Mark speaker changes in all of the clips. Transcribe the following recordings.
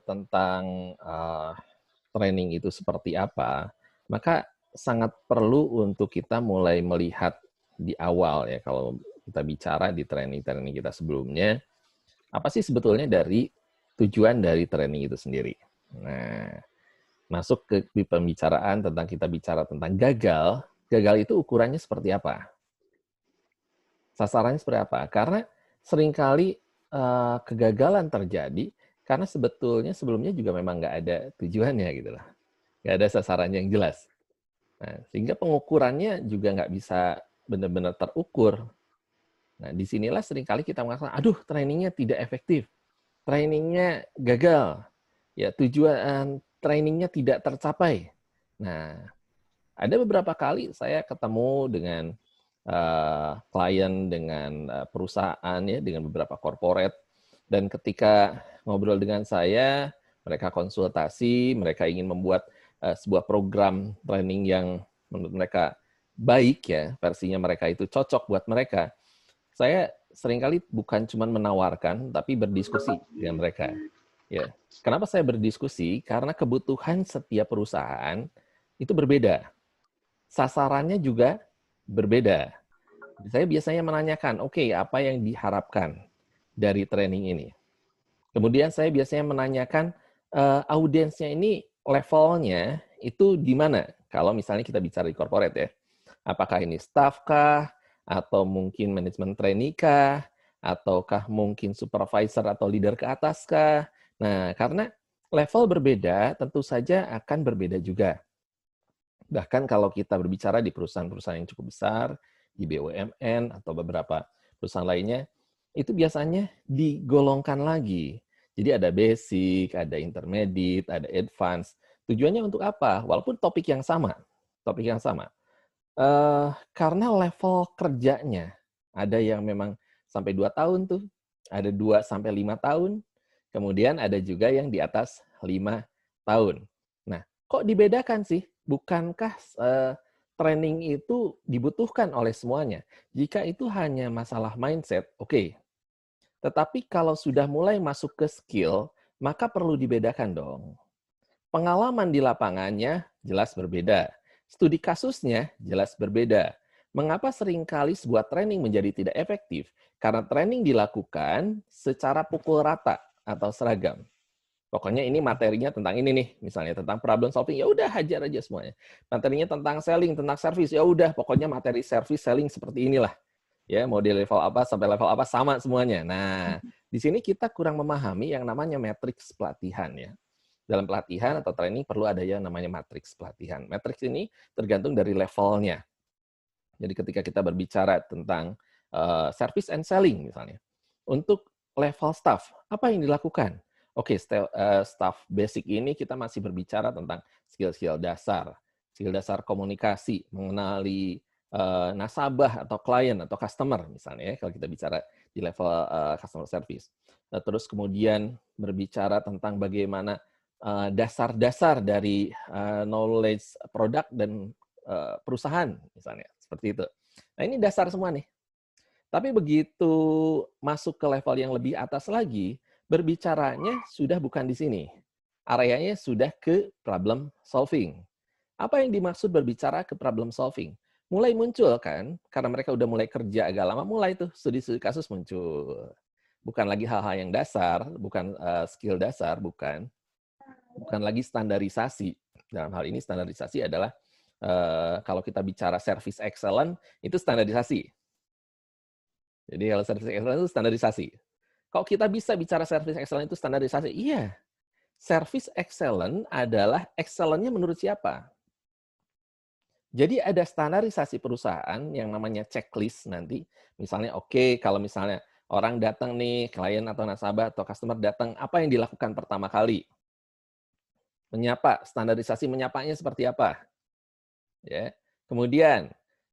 Speaker 1: tentang training itu seperti apa, maka sangat perlu untuk kita mulai melihat di awal ya, kalau kita bicara di training-training kita sebelumnya, apa sih sebetulnya dari tujuan dari training itu sendiri. Nah, masuk ke di pembicaraan tentang kita bicara tentang gagal, gagal itu ukurannya seperti apa? Sasarannya seperti apa? Karena seringkali kegagalan terjadi karena sebetulnya sebelumnya juga memang nggak ada tujuannya gitu loh. Nggak ada sasaran yang jelas. Nah, sehingga pengukurannya juga nggak bisa benar-benar terukur. Nah, disinilah seringkali kita mengatakan, aduh trainingnya tidak efektif, trainingnya gagal, ya tujuan trainingnya tidak tercapai. Nah, ada beberapa kali saya ketemu dengan klien, dengan perusahaan, ya, dengan beberapa corporate, dan ketika ngobrol dengan saya, mereka konsultasi, mereka ingin membuat sebuah program training yang menurut mereka baik, ya, versinya mereka itu cocok buat mereka. Saya seringkali bukan cuma menawarkan, tapi berdiskusi dengan mereka. Ya, kenapa saya berdiskusi? Karena kebutuhan setiap perusahaan itu berbeda, sasarannya juga berbeda. Saya biasanya menanyakan, oke, apa yang diharapkan dari training ini? Kemudian saya biasanya menanyakan, audiensnya ini levelnya itu di mana? Kalau misalnya kita bicara di corporate ya. Apakah ini staff kah? Atau mungkin manajemen trainee kah? Ataukah mungkin supervisor atau leader ke atas kah? Nah, karena level berbeda, tentu saja akan berbeda juga. Bahkan kalau kita berbicara di perusahaan-perusahaan yang cukup besar, di BUMN atau beberapa perusahaan lainnya, itu biasanya digolongkan lagi. Jadi ada basic, ada intermediate, ada advance. Tujuannya untuk apa? Walaupun topik yang sama, topik yang sama. Karena level kerjanya, ada yang memang sampai 2 tahun tuh, ada 2 sampai 5 tahun, kemudian ada juga yang di atas 5 tahun. Nah, kok dibedakan sih? Bukankah, training itu dibutuhkan oleh semuanya? Jika itu hanya masalah mindset, oke. Tetapi kalau sudah mulai masuk ke skill, maka perlu dibedakan dong. Pengalaman di lapangannya jelas berbeda. Studi kasusnya jelas berbeda. Mengapa seringkali sebuah training menjadi tidak efektif? Karena training dilakukan secara pukul rata atau seragam. Pokoknya ini materinya tentang ini nih, misalnya tentang problem solving, ya udah hajar aja semuanya. Materinya tentang selling, tentang service, ya udah pokoknya materi service selling seperti inilah. Ya, mau di level apa sampai level apa sama semuanya. Nah, di sini kita kurang memahami yang namanya matriks pelatihan ya. Dalam pelatihan atau training perlu ada yang namanya matriks pelatihan. Matriks ini tergantung dari levelnya. Jadi ketika kita berbicara tentang service and selling misalnya, untuk level staff, apa yang dilakukan? Oke, staff basic ini kita masih berbicara tentang skill-skill dasar, skill dasar komunikasi, mengenali nasabah atau klien atau customer misalnya ya, kalau kita bicara di level customer service. Nah, terus kemudian berbicara tentang bagaimana dasar-dasar dari knowledge produk dan perusahaan misalnya, seperti itu. Nah, ini dasar semua nih. Tapi begitu masuk ke level yang lebih atas lagi, berbicaranya sudah bukan di sini. Areanya sudah ke problem solving. Apa yang dimaksud berbicara ke problem solving? Mulai muncul kan, karena mereka udah mulai kerja agak lama, mulai tuh studi-studi kasus muncul. Bukan lagi hal-hal yang dasar, bukan skill dasar, bukan lagi standarisasi. Dalam hal ini standarisasi adalah kalau kita bicara service excellent itu standarisasi. Jadi kalau service excellent itu standarisasi. Kalau kita bisa bicara service excellent itu standarisasi, iya. Service excellent adalah excellent-nya menurut siapa? Jadi ada standarisasi perusahaan yang namanya checklist nanti. Misalnya, oke, kalau misalnya orang datang nih, klien atau nasabah atau customer datang, apa yang dilakukan pertama kali? Menyapa, standarisasi menyapanya seperti apa? Ya. Kemudian,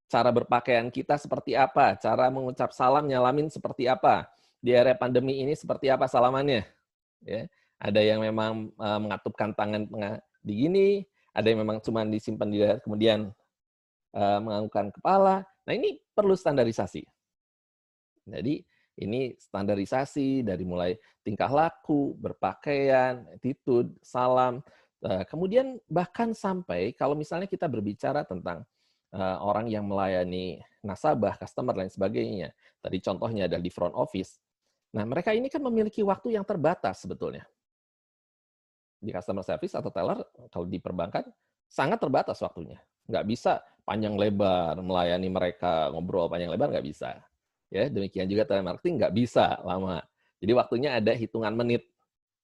Speaker 1: cara berpakaian kita seperti apa? Cara mengucap salam, nyalamin seperti apa? Di area pandemi ini seperti apa salamannya? Ya. Ada yang memang mengatupkan tangan di gini, ada yang memang cuma disimpan di kemudian menganggukkan kepala. Nah, ini perlu standarisasi. Jadi, Ini standarisasi dari mulai tingkah laku, berpakaian, attitude, salam, kemudian bahkan sampai kalau misalnya kita berbicara tentang, orang yang melayani nasabah, customer, lain sebagainya. Tadi contohnya adalah di front office. Nah, mereka ini kan memiliki waktu yang terbatas sebetulnya. Di customer service atau teller, kalau di perbankan, sangat terbatas waktunya. Nggak bisa panjang lebar melayani mereka, ngobrol panjang lebar nggak bisa. Ya, demikian juga telemarketing nggak bisa lama. Jadi waktunya ada hitungan menit.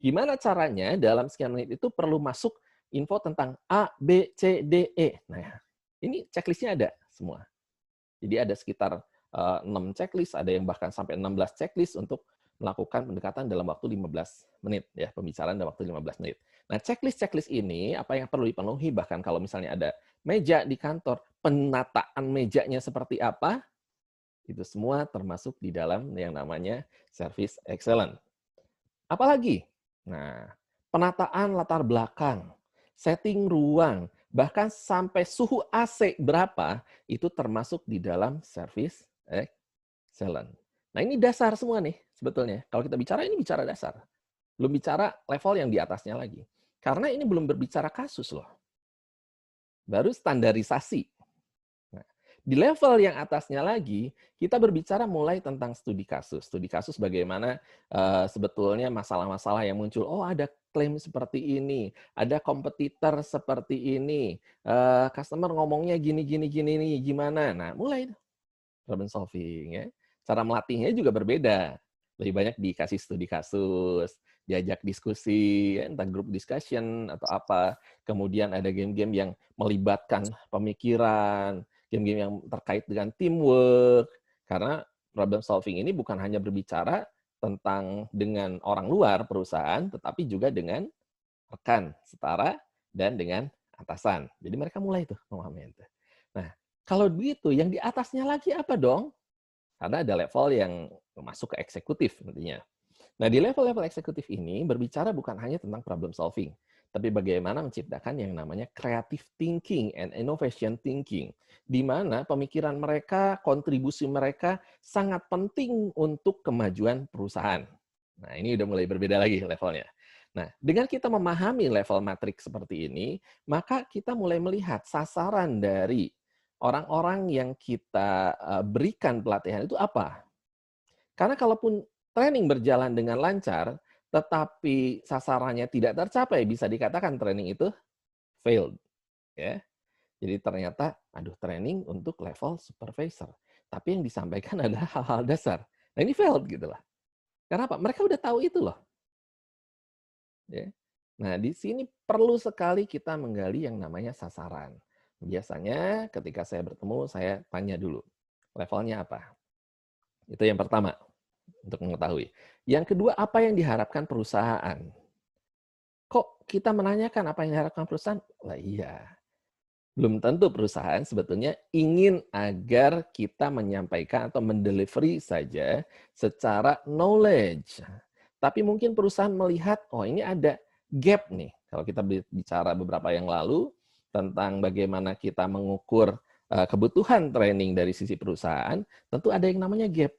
Speaker 1: Gimana caranya dalam sekian menit itu perlu masuk info tentang A, B, C, D, E. Nah, ini checklist-nya ada semua. Jadi ada sekitar 6 checklist, ada yang bahkan sampai 16 checklist untuk melakukan pendekatan dalam waktu 15 menit, ya, pembicaraan dalam waktu 15 menit. Nah, checklist-checklist ini apa yang perlu dipenuhi, bahkan kalau misalnya ada meja di kantor, penataan mejanya seperti apa, itu semua termasuk di dalam yang namanya service excellence. Apalagi? Nah, penataan latar belakang, setting ruang, bahkan sampai suhu AC berapa, itu termasuk di dalam service excellence. Nah, ini dasar semua nih sebetulnya. Kalau kita bicara, ini bicara dasar. Belum bicara level yang di atasnya lagi. Karena ini belum berbicara kasus loh. Baru standarisasi. Nah, di level yang atasnya lagi, kita berbicara mulai tentang studi kasus. Studi kasus bagaimana sebetulnya masalah-masalah yang muncul. Oh, ada klaim seperti ini, ada kompetitor seperti ini, customer ngomongnya gini, gini, gini, nih, gimana. Nah, mulai problem solving ya. Cara melatihnya juga berbeda. Lebih banyak dikasih studi kasus, diajak diskusi, ya, entah group discussion atau apa. Kemudian ada game-game yang melibatkan pemikiran, game-game yang terkait dengan teamwork. Karena problem solving ini bukan hanya berbicara tentang dengan orang luar perusahaan, tetapi juga dengan rekan, setara, dan dengan atasan. Jadi mereka mulai tuh memahami itu. Nah, kalau begitu, yang di atasnya lagi apa dong? Karena ada level yang masuk ke eksekutif nantinya. Nah, di level-level eksekutif ini berbicara bukan hanya tentang problem solving, tapi bagaimana menciptakan yang namanya creative thinking and innovation thinking, di mana pemikiran mereka, kontribusi mereka sangat penting untuk kemajuan perusahaan. Nah, ini udah mulai berbeda lagi levelnya. Nah, dengan kita memahami level matriks seperti ini, maka kita mulai melihat sasaran dari orang-orang yang kita berikan pelatihan itu apa. Karena kalaupun training berjalan dengan lancar, tetapi sasarannya tidak tercapai, bisa dikatakan training itu failed. Ya. Jadi ternyata, aduh, training untuk level supervisor. Tapi yang disampaikan adalah hal-hal dasar. Nah, ini failed gitu lah. Karena apa? Mereka udah tahu itu loh. Ya. Nah, di sini perlu sekali kita menggali yang namanya sasaran. Biasanya ketika saya bertemu, saya tanya dulu, levelnya apa? Itu yang pertama, untuk mengetahui. Yang kedua, apa yang diharapkan perusahaan? Kok kita menanyakan apa yang diharapkan perusahaan? Lah iya, belum tentu perusahaan sebetulnya ingin agar kita menyampaikan atau mendelivery saja secara knowledge. Tapi mungkin perusahaan melihat, oh ini ada gap nih. Kalau kita bicara beberapa yang lalu tentang bagaimana kita mengukur kebutuhan training dari sisi perusahaan, tentu ada yang namanya gap.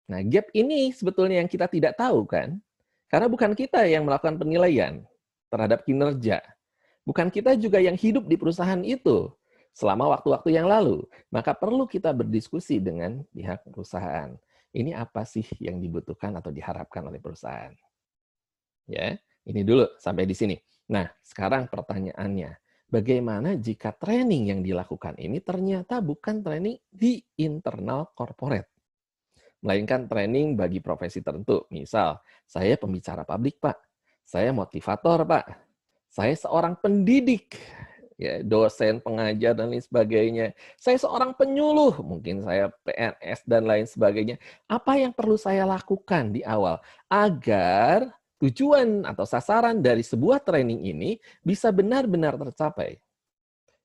Speaker 1: Nah, gap ini sebetulnya yang kita tidak tahu kan? Karena bukan kita yang melakukan penilaian terhadap kinerja. Bukan kita juga yang hidup di perusahaan itu selama waktu-waktu yang lalu. Maka perlu kita berdiskusi dengan pihak perusahaan. Ini apa sih yang dibutuhkan atau diharapkan oleh perusahaan? Ya, ini dulu sampai di sini. Nah, sekarang pertanyaannya, bagaimana jika training yang dilakukan ini ternyata bukan training di internal corporate, melainkan training bagi profesi tertentu. Misal, saya pembicara publik, Pak. Saya motivator, Pak. Saya seorang pendidik, ya, dosen, pengajar, dan lain sebagainya. Saya seorang penyuluh, mungkin saya PNS, dan lain sebagainya. Apa yang perlu saya lakukan di awal agar tujuan atau sasaran dari sebuah training ini bisa benar-benar tercapai?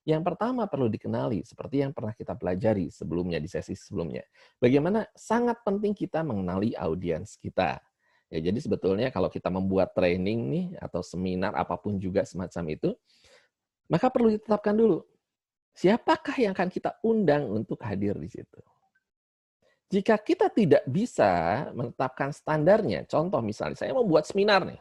Speaker 1: Yang pertama perlu dikenali, seperti yang pernah kita pelajari sebelumnya di sesi sebelumnya. Bagaimana sangat penting kita mengenali audiens kita. Ya, jadi sebetulnya kalau kita membuat training nih atau seminar apapun juga semacam itu, maka perlu ditetapkan dulu siapakah yang akan kita undang untuk hadir di situ. Jika kita tidak bisa menetapkan standarnya, contoh misalnya saya mau buat seminar nih,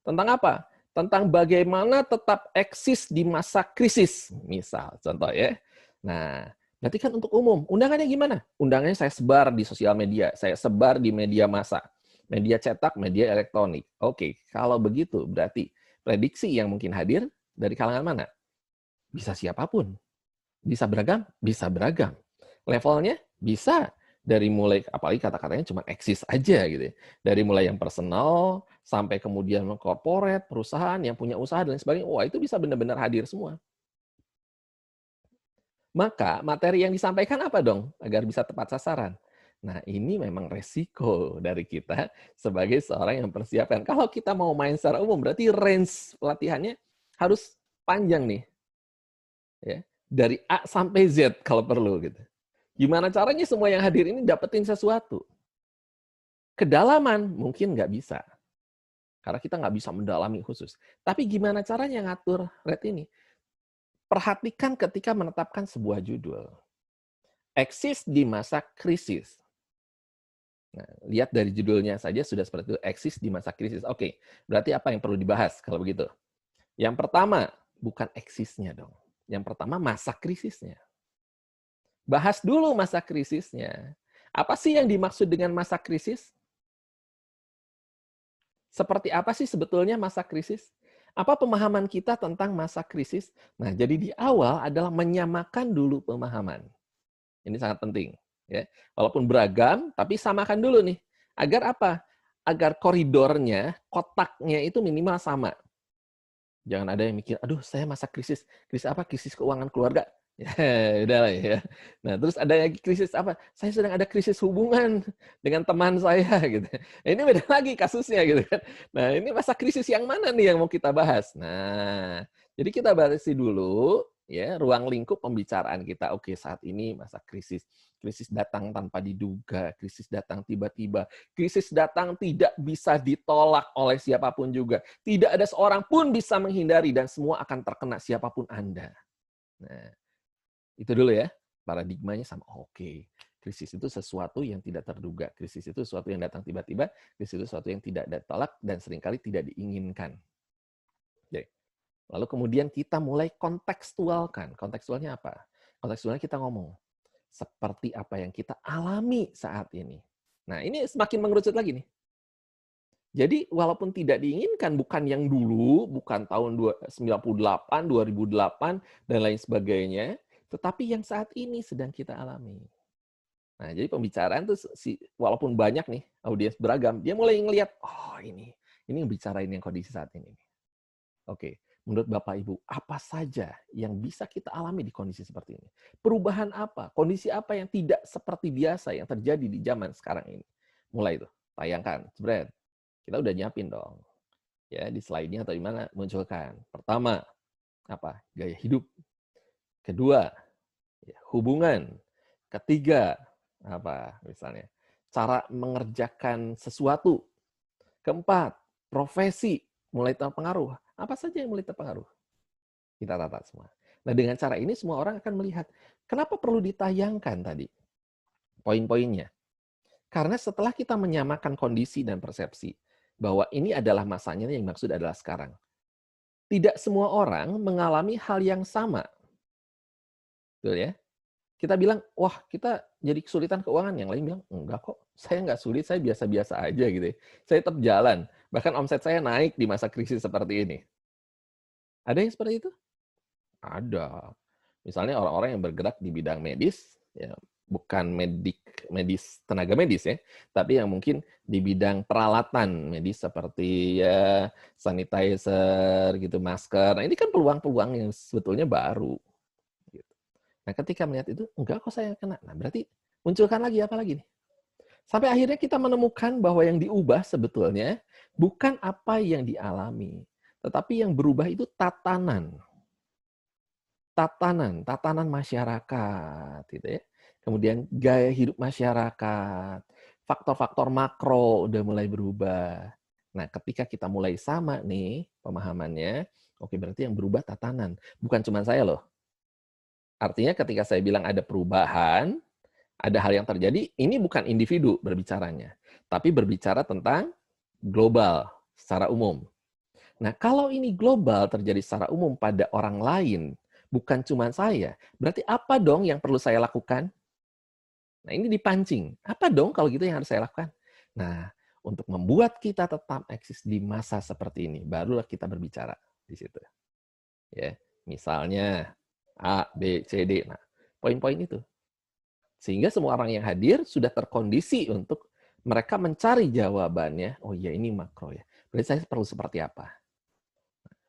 Speaker 1: tentang apa? Tentang bagaimana tetap eksis di masa krisis, misal contoh ya. Nah, berarti kan untuk umum. Undangannya gimana? Undangannya saya sebar di sosial media, saya sebar di media massa, media cetak, media elektronik. Oke, kalau begitu berarti prediksi yang mungkin hadir dari kalangan mana? Bisa siapapun. Bisa beragam? Bisa beragam. Levelnya bisa dari mulai, apalagi kata-katanya cuma eksis aja gitu ya. Dari mulai yang personal sampai kemudian corporate, perusahaan yang punya usaha dan lain sebagainya. Wah, itu bisa benar-benar hadir semua. Maka materi yang disampaikan apa dong agar bisa tepat sasaran? Nah, ini memang resiko dari kita sebagai seorang yang mempersiapkan. Kalau kita mau main secara umum, berarti range pelatihannya harus panjang nih, ya. Dari A sampai Z kalau perlu gitu. Gimana caranya semua yang hadir ini dapetin sesuatu? Kedalaman mungkin nggak bisa, karena kita nggak bisa mendalami khusus. Tapi gimana caranya ngatur rate ini? Perhatikan ketika menetapkan sebuah judul. Eksis di masa krisis. Nah, lihat dari judulnya saja sudah seperti itu, eksis di masa krisis. Oke, berarti apa yang perlu dibahas kalau begitu? Yang pertama, bukan eksisnya dong. Yang pertama, masa krisisnya. Bahas dulu masa krisisnya. Apa sih yang dimaksud dengan masa krisis? Seperti apa sih sebetulnya masa krisis? Apa pemahaman kita tentang masa krisis? Nah, jadi di awal adalah menyamakan dulu pemahaman. Ini sangat penting. Ya. Walaupun beragam, tapi samakan dulu nih. Agar apa? Agar koridornya, kotaknya itu minimal sama. Jangan ada yang mikir, aduh saya masa krisis. Krisis apa? Krisis keuangan keluarga. Ya, udah lah ya. Nah, terus ada lagi krisis apa? Saya sedang ada krisis hubungan dengan teman saya gitu. Nah, ini beda lagi kasusnya gitu kan. Nah, ini masa krisis yang mana nih yang mau kita bahas? Nah, jadi kita batasi dulu ya ruang lingkup pembicaraan kita. Oke, saat ini masa krisis. Krisis datang tanpa diduga, krisis datang tiba-tiba, krisis datang tidak bisa ditolak oleh siapapun juga. Tidak ada seorang pun bisa menghindari dan semua akan terkena siapapun Anda. Nah, itu dulu ya, paradigmanya sama. Oke, krisis itu sesuatu yang tidak terduga. Krisis itu sesuatu yang datang tiba-tiba, krisis itu sesuatu yang tidak ditolak dan seringkali tidak diinginkan. Oke. Lalu kemudian kita mulai kontekstualkan. Kontekstualnya apa? Kontekstualnya kita ngomong, seperti apa yang kita alami saat ini. Nah, ini semakin mengerucut lagi nih. Jadi walaupun tidak diinginkan, bukan yang dulu, bukan tahun 98, 2008, dan lain sebagainya, tetapi yang saat ini sedang kita alami. Nah, jadi pembicaraan tuh walaupun banyak nih, audiens beragam, dia mulai ngelihat, oh ini yang bicarain yang kondisi saat ini. Oke, menurut Bapak Ibu, apa saja yang bisa kita alami di kondisi seperti ini? Perubahan apa? Kondisi apa yang tidak seperti biasa yang terjadi di zaman sekarang ini? Mulai tuh, tayangkan, jebret. Kita udah nyiapin dong. Ya, di slide-nya atau di mana munculkan. Pertama, apa? Gaya hidup. Kedua, ya, hubungan. Ketiga, apa misalnya? Cara mengerjakan sesuatu. Keempat, profesi mulai terpengaruh. Apa saja yang mulai terpengaruh? Kita tata semua. Nah, dengan cara ini semua orang akan melihat kenapa perlu ditayangkan tadi poin-poinnya. Karena setelah kita menyamakan kondisi dan persepsi bahwa ini adalah masanya yang maksud adalah sekarang. Tidak semua orang mengalami hal yang sama. Betul ya? Kita bilang, wah kita jadi kesulitan keuangan. Yang lain bilang, enggak kok, saya nggak sulit, saya biasa-biasa aja gitu ya. Saya tetap jalan. Bahkan omset saya naik di masa krisis seperti ini. Ada yang seperti itu? Ada. Misalnya orang-orang yang bergerak di bidang medis, ya, bukan medis tenaga medis ya, tapi yang mungkin di bidang peralatan medis seperti ya sanitizer gitu, masker. Nah, ini kan peluang-peluang yang sebetulnya baru. Gitu. Nah, ketika melihat itu, enggak kok saya yang kena. Nah, berarti munculkan lagi apa lagi nih? Sampai akhirnya kita menemukan bahwa yang diubah sebetulnya bukan apa yang dialami, tetapi yang berubah itu tatanan. Tatanan masyarakat, gitu ya. Kemudian gaya hidup masyarakat, faktor-faktor makro udah mulai berubah. Nah, ketika kita mulai sama nih pemahamannya, oke berarti yang berubah tatanan, bukan cuma saya loh. Artinya ketika saya bilang ada perubahan, Ada hal yang terjadi, ini bukan individu berbicaranya, tapi berbicara tentang global, secara umum. Nah, kalau ini global terjadi secara umum pada orang lain, bukan cuma saya, berarti apa dong yang perlu saya lakukan? Nah, ini dipancing. Apa dong kalau gitu yang harus saya lakukan? Nah, untuk membuat kita tetap eksis di masa seperti ini, barulah kita berbicara di situ. Ya, misalnya A, B, C, D. Nah, poin-poin itu. Sehingga semua orang yang hadir sudah terkondisi untuk mereka mencari jawabannya. Oh iya, ini makro ya. Berarti saya perlu seperti apa?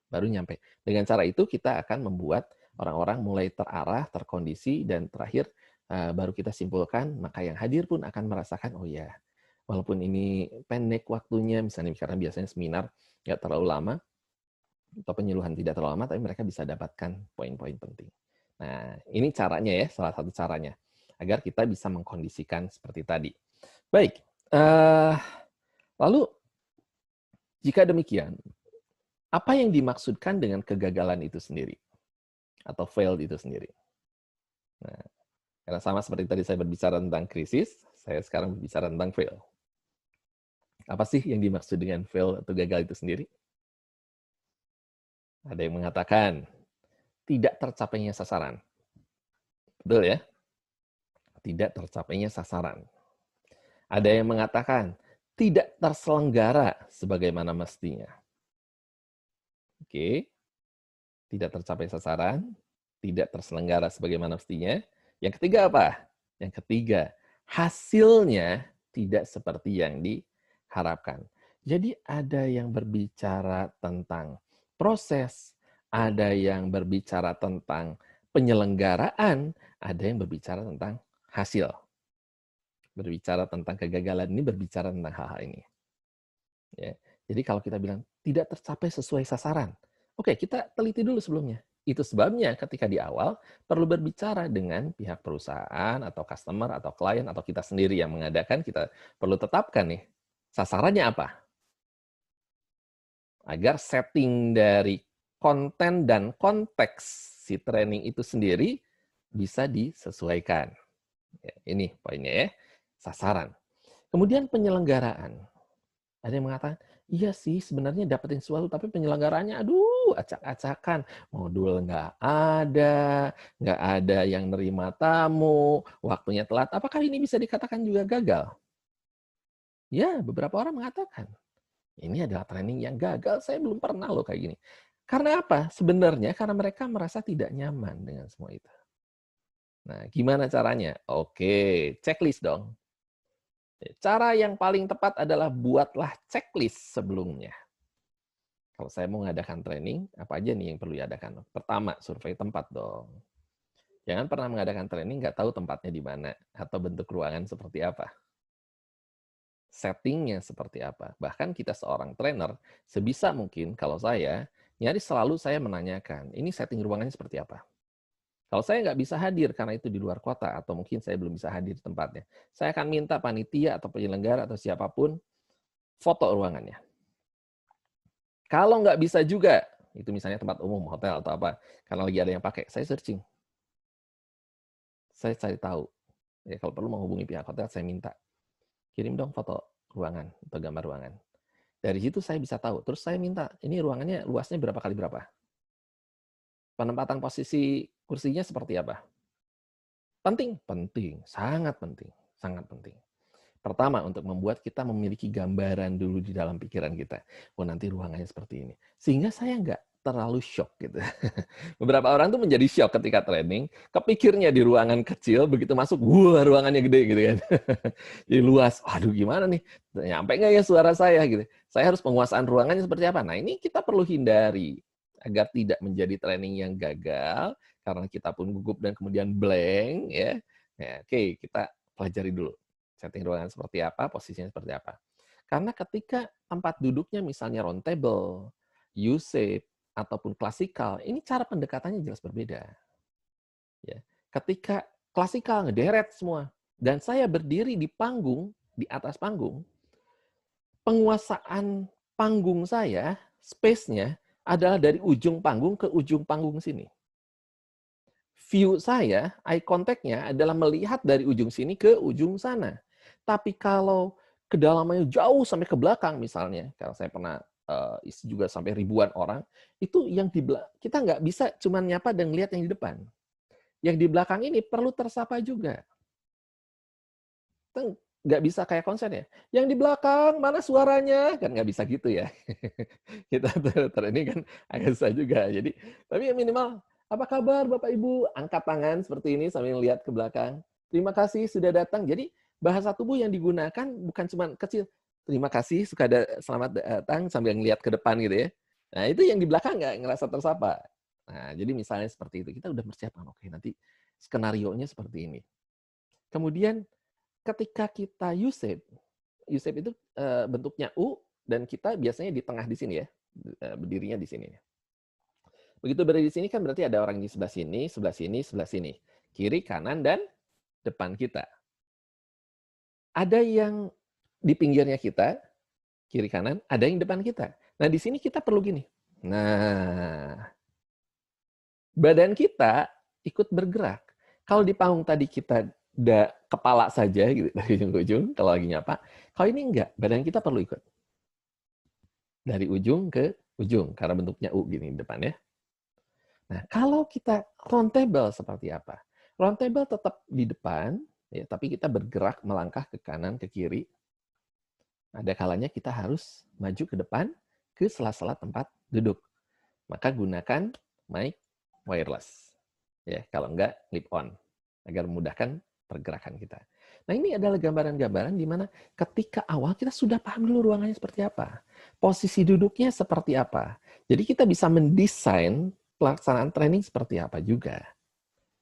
Speaker 1: Baru nyampe. Dengan cara itu kita akan membuat orang-orang mulai terarah, terkondisi, dan terakhir baru kita simpulkan, maka yang hadir pun akan merasakan, oh ya, walaupun ini pendek waktunya, misalnya karena biasanya seminar nggak terlalu lama, atau penyuluhan tidak terlalu lama, tapi mereka bisa dapatkan poin-poin penting. Nah, ini caranya ya, salah satu caranya, agar kita bisa mengkondisikan seperti tadi. Baik, lalu jika demikian, apa yang dimaksudkan dengan kegagalan itu sendiri? Atau failed itu sendiri? Nah, karena sama seperti tadi saya berbicara tentang krisis, saya sekarang berbicara tentang fail. Apa sih yang dimaksud dengan fail atau gagal itu sendiri? Ada yang mengatakan, tidak tercapainya sasaran. Betul ya? Tidak tercapainya sasaran. Ada yang mengatakan, tidak terselenggara sebagaimana mestinya. Oke, tidak tercapai sasaran, tidak terselenggara sebagaimana mestinya. Yang ketiga apa? Yang ketiga, hasilnya tidak seperti yang diharapkan. Jadi ada yang berbicara tentang proses, ada yang berbicara tentang penyelenggaraan, ada yang berbicara tentang hasil. Berbicara tentang kegagalan ini berbicara tentang hal-hal ini. Ya. Jadi kalau kita bilang tidak tercapai sesuai sasaran, oke, kita teliti dulu sebelumnya. Itu sebabnya ketika di awal perlu berbicara dengan pihak perusahaan atau customer atau klien atau kita sendiri yang mengadakan, kita perlu tetapkan nih sasarannya apa. Agar setting dari konten dan konteks si training itu sendiri bisa disesuaikan. Ya, ini poinnya ya, sasaran. Kemudian penyelenggaraan. Ada yang mengatakan, iya sih sebenarnya dapetin sesuatu, tapi penyelenggaraannya aduh acak-acakan. Modul nggak ada yang nerima tamu, waktunya telat. Apakah ini bisa dikatakan juga gagal? Ya, beberapa orang mengatakan, ini adalah training yang gagal, saya belum pernah loh kayak gini. Karena apa? Sebenarnya karena mereka merasa tidak nyaman dengan semua itu. Nah, gimana caranya? Oke, checklist dong. Cara yang paling tepat adalah buatlah checklist sebelumnya. Kalau saya mau mengadakan training, apa aja nih yang perlu diadakan? Pertama, survei tempat dong. Jangan pernah mengadakan training nggak tahu tempatnya di mana atau bentuk ruangan seperti apa. Settingnya seperti apa. Bahkan kita seorang trainer, sebisa mungkin kalau saya, nyaris selalu saya menanyakan, ini setting ruangannya seperti apa? Kalau saya nggak bisa hadir karena itu di luar kota, atau mungkin saya belum bisa hadir di tempatnya, saya akan minta panitia atau penyelenggara atau siapapun foto ruangannya. Kalau nggak bisa juga, itu misalnya tempat umum, hotel atau apa, karena lagi ada yang pakai, saya searching. Saya cari tahu. Ya, kalau perlu menghubungi pihak hotel, saya minta, kirim dong foto ruangan atau gambar ruangan. Dari situ saya bisa tahu. Terus saya minta, ini ruangannya luasnya berapa kali berapa? Penempatan posisi kursinya seperti apa? Penting, penting, sangat penting, sangat penting. Pertama, untuk membuat kita memiliki gambaran dulu di dalam pikiran kita. Oh, nanti ruangannya seperti ini. Sehingga saya nggak terlalu shock gitu. Beberapa orang tuh menjadi shock ketika training, kepikirnya di ruangan kecil, begitu masuk, wah ruangannya gede gitu kan. Jadi luas, aduh gimana nih, nyampe nggak ya suara saya gitu. Saya harus penguasaan ruangannya seperti apa. Nah ini kita perlu hindari, agar tidak menjadi training yang gagal, karena kita pun gugup dan kemudian blank, ya. Ya oke, kita pelajari dulu. Setting ruangan seperti apa, posisinya seperti apa. Karena ketika tempat duduknya misalnya round table, U-shape, ataupun klasikal, ini cara pendekatannya jelas berbeda. Ya. Ketika klasikal ngederet semua, dan saya berdiri di panggung, di atas panggung, penguasaan panggung saya, space-nya, adalah dari ujung panggung ke ujung panggung sini. view saya, eye contact-nya adalah melihat dari ujung sini ke ujung sana. Tapi kalau kedalamannya jauh sampai ke belakang misalnya, kalau saya pernah isi juga sampai ribuan orang, itu yang kita nggak bisa cuma nyapa dan lihat yang di depan. Yang di belakang ini perlu tersapa juga. Kita nggak bisa kayak konser ya. Yang di belakang mana suaranya? Kan nggak bisa gitu ya. Kita ini kan agak susah juga. Jadi, tapi minimal, apa kabar Bapak Ibu? Angkat tangan seperti ini sambil lihat ke belakang. Terima kasih sudah datang. Jadi bahasa tubuh yang digunakan bukan cuma kecil. Terima kasih, selamat datang sambil ngelihat ke depan gitu ya. Nah itu yang di belakang nggak ngerasa tersapa. Nah jadi misalnya seperti itu. Kita udah persiapan, oke nanti skenario-nya seperti ini. Kemudian ketika kita U-shape itu bentuknya U dan kita biasanya di tengah di sini ya, berdirinya di sini. Begitu berdiri di sini kan berarti ada orang di sebelah sini, sebelah sini, sebelah sini. Kiri, kanan, dan depan kita. Ada yang di pinggirnya kita, kiri kanan, ada yang depan kita. Nah, di sini kita perlu gini. Nah, badan kita ikut bergerak. Kalau di panggung tadi kita kepala saja gitu dari ujung ke ujung kalau lagi nyapa. Kalau ini enggak, badan kita perlu ikut. Dari ujung ke ujung karena bentuknya U gini di depan ya. Nah, kalau kita round table seperti apa? Round table tetap di depan ya, tapi kita bergerak melangkah ke kanan ke kiri. Ada kalanya kita harus maju ke depan ke sela-sela tempat duduk. Maka gunakan mic wireless. Ya, kalau enggak clip on agar memudahkan pergerakan kita. Nah, ini adalah gambaran-gambaran di mana ketika awal kita sudah paham dulu ruangannya seperti apa. Posisi duduknya seperti apa. Jadi kita bisa mendesain pelaksanaan training seperti apa juga.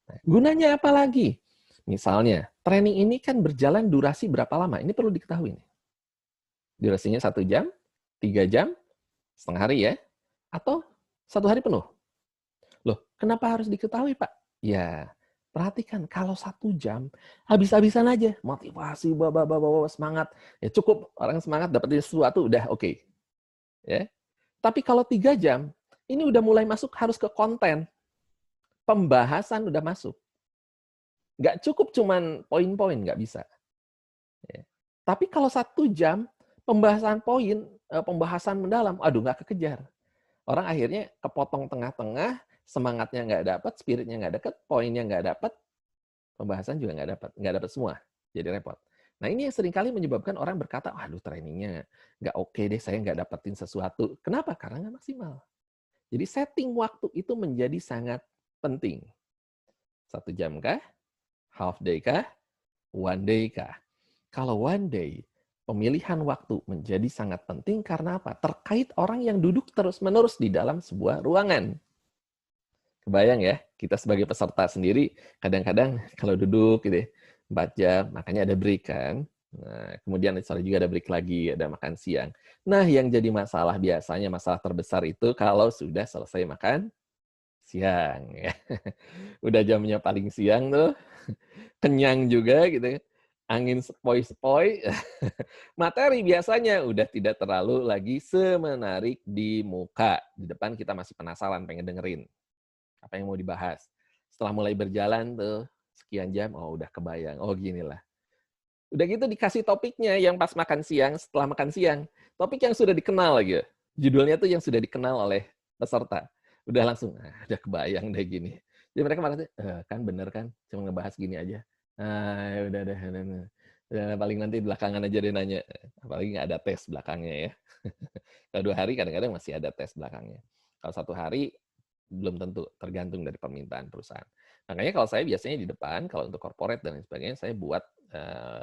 Speaker 1: Nah, gunanya apa lagi? Misalnya, training ini kan berjalan durasi berapa lama? Ini perlu diketahui. Durasinya 1 jam, 3 jam, setengah hari ya, atau 1 hari penuh. Loh, kenapa harus diketahui, Pak? Ya, perhatikan, kalau 1 jam, habis-habisan aja. Motivasi, semangat. Ya cukup, orang semangat dapetin sesuatu, udah oke. Ya. Tapi kalau 3 jam, ini udah mulai masuk harus ke konten. Pembahasan udah masuk. Nggak cukup cuman poin-poin, nggak bisa. Ya. Tapi kalau 1 jam, pembahasan mendalam, aduh nggak kekejar. Orang akhirnya kepotong tengah-tengah, semangatnya nggak dapat, spiritnya nggak deket, poinnya nggak dapat, pembahasan juga nggak dapat semua. Jadi repot. Nah ini yang seringkali menyebabkan orang berkata, aduh trainingnya nggak oke deh, saya nggak dapetin sesuatu. Kenapa? Karena nggak maksimal. Jadi setting waktu itu menjadi sangat penting. 1 jam kah? Half day kah? One day kah? Kalau one day, pemilihan waktu menjadi sangat penting karena apa? Terkait orang yang duduk terus-menerus di dalam sebuah ruangan. Kebayang ya, kita sebagai peserta sendiri, kadang-kadang kalau duduk gitu ya, 4 jam, makanya ada break kan. Nah, kemudian sore juga ada break lagi, ada makan siang. Nah, yang jadi masalah biasanya, masalah terbesar itu kalau sudah selesai makan siang. Ya. Udah jamnya paling siang tuh, kenyang juga gitu ya. Angin sepoi-sepoi, materi biasanya udah tidak terlalu lagi semenarik di muka. Di depan kita masih penasaran, pengen dengerin apa yang mau dibahas. Setelah mulai berjalan tuh, sekian jam, oh udah kebayang, oh ginilah. Udah gitu dikasih topiknya yang pas makan siang, setelah makan siang. Topik yang sudah dikenal lagi. Judulnya tuh yang sudah dikenal oleh peserta. Udah langsung, udah kebayang deh gini. Jadi mereka malah, kan bener kan, cuma ngebahas gini aja. Udah deh. Ya, paling nanti belakangan aja dia nanya. Apalagi nggak ada tes belakangnya ya. Kalau 2 hari kadang-kadang masih ada tes belakangnya. Kalau 1 hari, belum tentu, tergantung dari permintaan perusahaan. Makanya kalau saya biasanya di depan, kalau untuk corporate dan lain sebagainya, saya buat,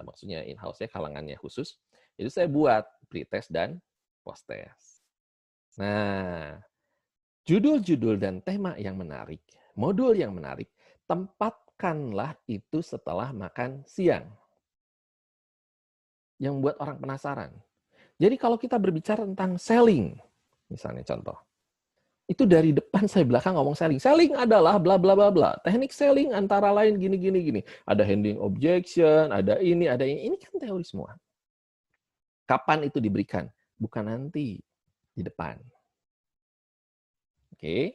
Speaker 1: maksudnya in-house-nya kalangannya khusus, itu saya buat pre-test dan post-test. Nah, judul-judul dan tema yang menarik, modul yang menarik, tempatkanlah itu setelah makan siang. Yang membuat orang penasaran. Jadi kalau kita berbicara tentang selling, misalnya contoh, itu dari depan saya belakang ngomong selling. Selling adalah bla bla bla bla. Teknik selling antara lain gini gini gini. Ada handling objection, ada ini, ada ini. Ini kan teori semua. Kapan itu diberikan? Bukan nanti, di depan. Oke.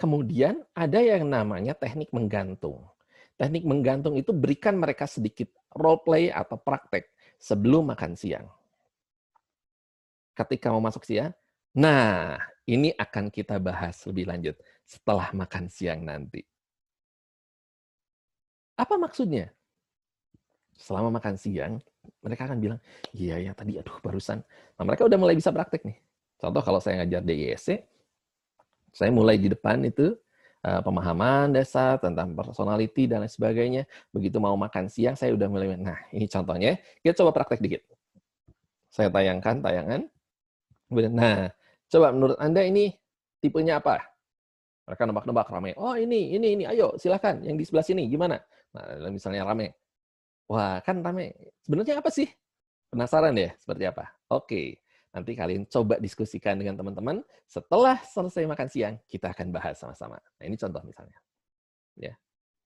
Speaker 1: Kemudian ada yang namanya teknik menggantung. Teknik menggantung itu berikan mereka sedikit role play atau praktek sebelum makan siang. Ketika mau masuk siang, nah ini akan kita bahas lebih lanjut setelah makan siang nanti. Apa maksudnya? Selama makan siang, mereka akan bilang, iya ya tadi aduh barusan. Nah, mereka udah mulai bisa praktek nih. Contoh kalau saya ngajar DISC, saya mulai di depan itu pemahaman dasar tentang personality dan lain sebagainya. Begitu mau makan siang, saya udah mulai, nah ini contohnya, kita coba praktek dikit. Saya tayangkan tayangan. Nah, coba menurut Anda ini tipenya apa? Mereka nebak-nebak rame. Oh ini, ayo silakan. Yang di sebelah sini gimana? Nah, misalnya rame. Wah, kan rame. Sebenarnya apa sih? Penasaran ya seperti apa? Oke, nanti kalian coba diskusikan dengan teman-teman. Setelah selesai makan siang, kita akan bahas sama-sama. Nah, ini contoh misalnya. Ya.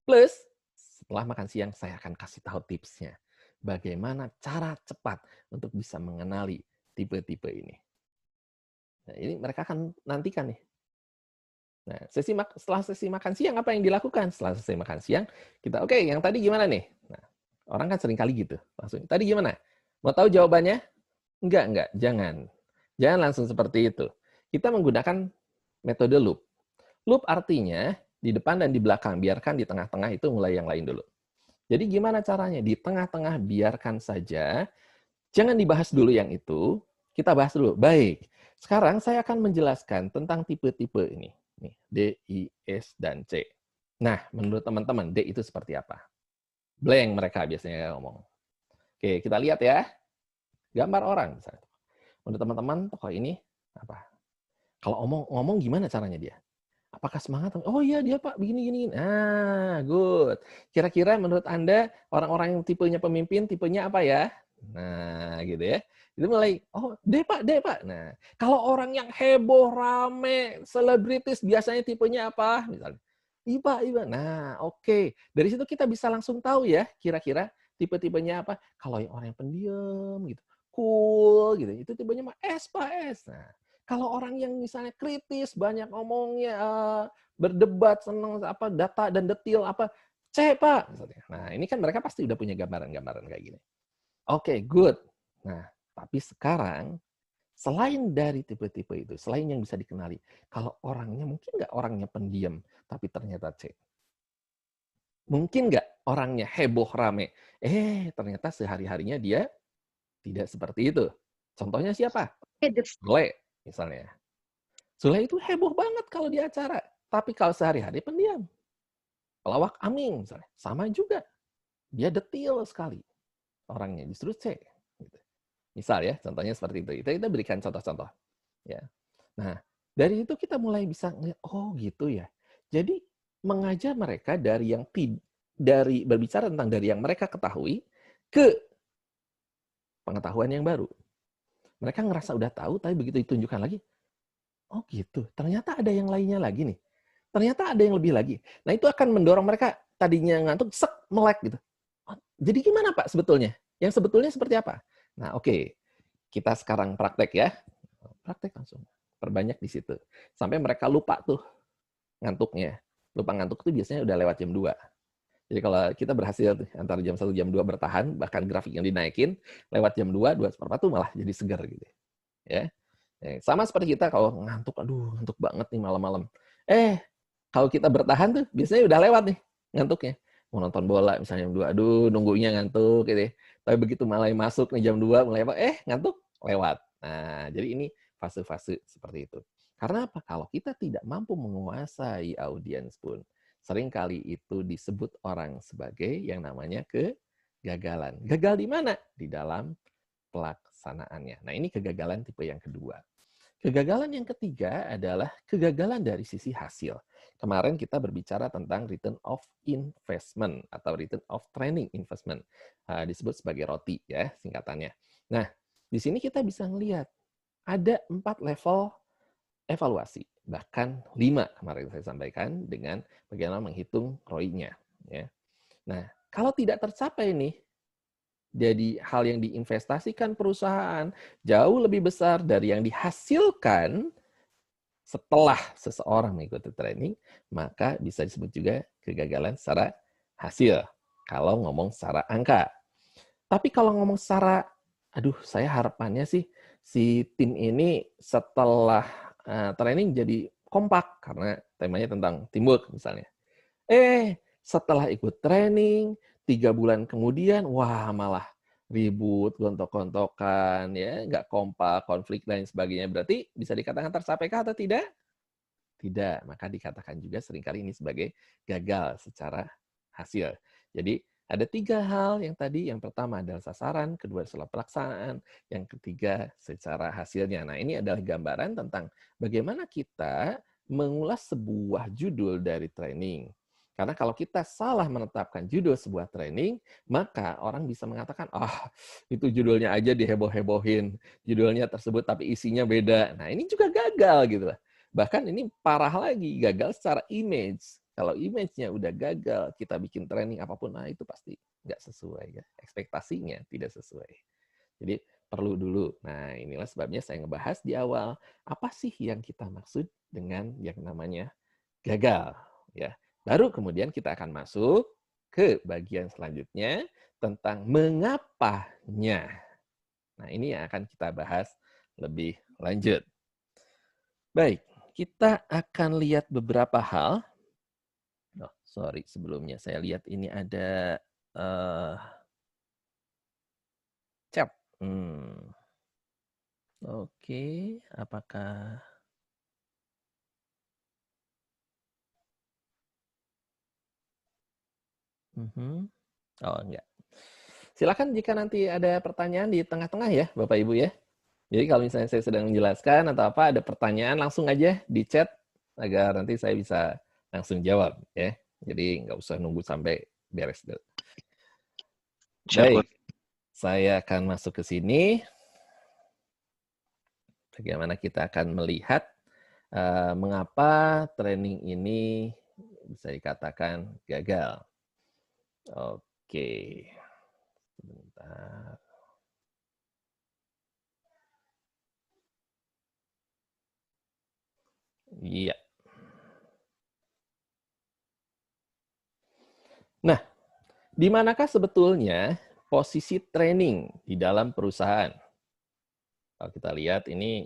Speaker 1: Plus, setelah makan siang, saya akan kasih tahu tipsnya. Bagaimana cara cepat untuk bisa mengenali tipe-tipe ini. Nah, ini mereka akan nantikan nih. Nah, setelah sesi makan siang, apa yang dilakukan? Setelah selesai makan siang, kita, oke, yang tadi gimana nih? Nah, orang kan sering kali gitu. Langsung, tadi gimana? Mau tahu jawabannya? Enggak, jangan. Jangan langsung seperti itu. Kita menggunakan metode loop. Loop artinya di depan dan di belakang, biarkan di tengah-tengah itu mulai yang lain dulu. Jadi gimana caranya? Di tengah-tengah biarkan saja, jangan dibahas dulu yang itu, kita bahas dulu. Baik, sekarang saya akan menjelaskan tentang tipe-tipe ini. Nih, D, I, S, dan C. Nah, menurut teman-teman, D itu seperti apa? Blank mereka biasanya ngomong. Oke, kita lihat ya. Gambar orang misalnya. Menurut teman-teman, tokoh ini apa? Kalau ngomong gimana caranya dia? Apakah semangat? Oh iya dia Pak, begini-gini. Ah, good. Kira-kira menurut Anda orang-orang yang tipenya pemimpin, tipenya apa ya? Nah, gitu ya. Itu mulai, oh D Pak. Nah, kalau orang yang heboh, rame, selebritis biasanya tipenya apa? Misalnya, Iba. Nah, oke. Dari situ kita bisa langsung tahu ya, kira-kira tipe-tipenya apa. Kalau yang orang yang pendiam gitu, cool gitu, itu tipenya mah S Pak, S. Nah, kalau orang yang misalnya kritis, banyak ngomongnya, berdebat, senang apa data dan detil apa, C, Pak. Misalnya. Nah, ini kan mereka pasti udah punya gambaran-gambaran kayak gini. Oke, good. Nah, tapi sekarang, selain dari tipe-tipe itu, selain yang bisa dikenali, kalau orangnya, mungkin nggak orangnya pendiam, tapi ternyata C. Mungkin nggak orangnya heboh, rame. Ternyata sehari-harinya dia tidak seperti itu. Contohnya siapa? Sule, misalnya. Sule itu heboh banget kalau di acara. Tapi kalau sehari-hari pendiam. Pelawak Aming misalnya. Sama juga. Dia detil sekali. Orangnya justru C. Gitu. Misal ya, contohnya seperti itu. Kita berikan contoh-contoh. Ya. Nah, dari itu kita mulai bisa ngeliat, oh gitu ya. Jadi mengajar mereka dari berbicara tentang dari yang mereka ketahui ke pengetahuan yang baru. Mereka ngerasa udah tahu, tapi begitu ditunjukkan lagi, oh gitu, ternyata ada yang lainnya lagi nih. Ternyata ada yang lebih lagi. Nah itu akan mendorong mereka tadinya ngantuk, melek gitu. Oh, jadi gimana Pak sebetulnya? Yang sebetulnya seperti apa? Nah oke, kita sekarang praktek ya. Praktek langsung. Perbanyak di situ. Sampai mereka lupa tuh ngantuknya. Lupa ngantuk tuh biasanya udah lewat jam 2. Jadi kalau kita berhasil antara jam 1 jam 2 bertahan, bahkan grafik yang dinaikin, lewat jam 2:04 tuh malah jadi segar gitu. Ya. Sama seperti kita kalau ngantuk, aduh ngantuk banget nih malam-malam. Kalau kita bertahan tuh biasanya udah lewat nih ngantuknya. Mau nonton bola misalnya jam 2, aduh nunggunya ngantuk gitu ya. Tapi begitu mulai masuk nih jam 2 mulai apa? Ngantuk lewat. Nah, jadi ini fase-fase seperti itu. Karena apa? Kalau kita tidak mampu menguasai audiens pun, seringkali itu disebut orang sebagai yang namanya kegagalan. Gagal di mana? Di dalam pelaksanaannya. Nah, ini kegagalan tipe yang kedua. Kegagalan yang ketiga adalah kegagalan dari sisi hasil. Kemarin kita berbicara tentang return of investment atau return of training investment. Disebut sebagai ROTI ya singkatannya. Nah, di sini kita bisa melihat ada 4 level evaluasi. Bahkan 5 kemarin saya sampaikan dengan bagaimana menghitung ROI-nya. Ya. Nah, kalau tidak tercapai nih, jadi hal yang diinvestasikan perusahaan jauh lebih besar dari yang dihasilkan, setelah seseorang mengikuti training, maka bisa disebut juga kegagalan secara hasil, kalau ngomong secara angka. Tapi kalau ngomong secara, aduh saya harapannya sih si tim ini setelah training jadi kompak, karena temanya tentang teamwork misalnya. Setelah ikut training, 3 bulan kemudian, wah malah ribut, gontok-gontokan, ya, nggak kompak, konflik, dan sebagainya. Berarti bisa dikatakan tercapai kah atau tidak? Tidak. Maka dikatakan juga seringkali ini sebagai gagal secara hasil. Jadi, ada 3 hal yang tadi. Yang pertama adalah sasaran, kedua adalah pelaksanaan, yang ketiga secara hasilnya. Nah, ini adalah gambaran tentang bagaimana kita mengulas sebuah judul dari training. Karena kalau kita salah menetapkan judul sebuah training, maka orang bisa mengatakan, itu judulnya aja diheboh-hebohin, judulnya tersebut tapi isinya beda. Nah, ini juga gagal gitu lah. Bahkan ini parah lagi, gagal secara image. Kalau image-nya udah gagal, kita bikin training apapun, nah itu pasti nggak sesuai ya. Ekspektasinya tidak sesuai. Jadi perlu dulu. Nah, inilah sebabnya saya ngebahas di awal, apa sih yang kita maksud dengan yang namanya gagal, ya. Baru kemudian kita akan masuk ke bagian selanjutnya tentang mengapanya. Nah, ini yang akan kita bahas lebih lanjut. Baik, kita akan lihat beberapa hal. Sorry, sebelumnya saya lihat ini ada chat. Oke, apakah Oh, enggak. Silakan jika nanti ada pertanyaan di tengah-tengah ya, Bapak Ibu ya. Jadi kalau misalnya saya sedang menjelaskan atau apa, ada pertanyaan langsung aja di chat agar nanti saya bisa langsung jawab ya. Jadi nggak usah nunggu sampai beres dulu. Baik, saya akan masuk ke sini. Bagaimana kita akan melihat mengapa training ini bisa dikatakan gagal. Oke, sebentar. Iya. Nah, di manakah sebetulnya posisi training di dalam perusahaan? Kalau kita lihat ini,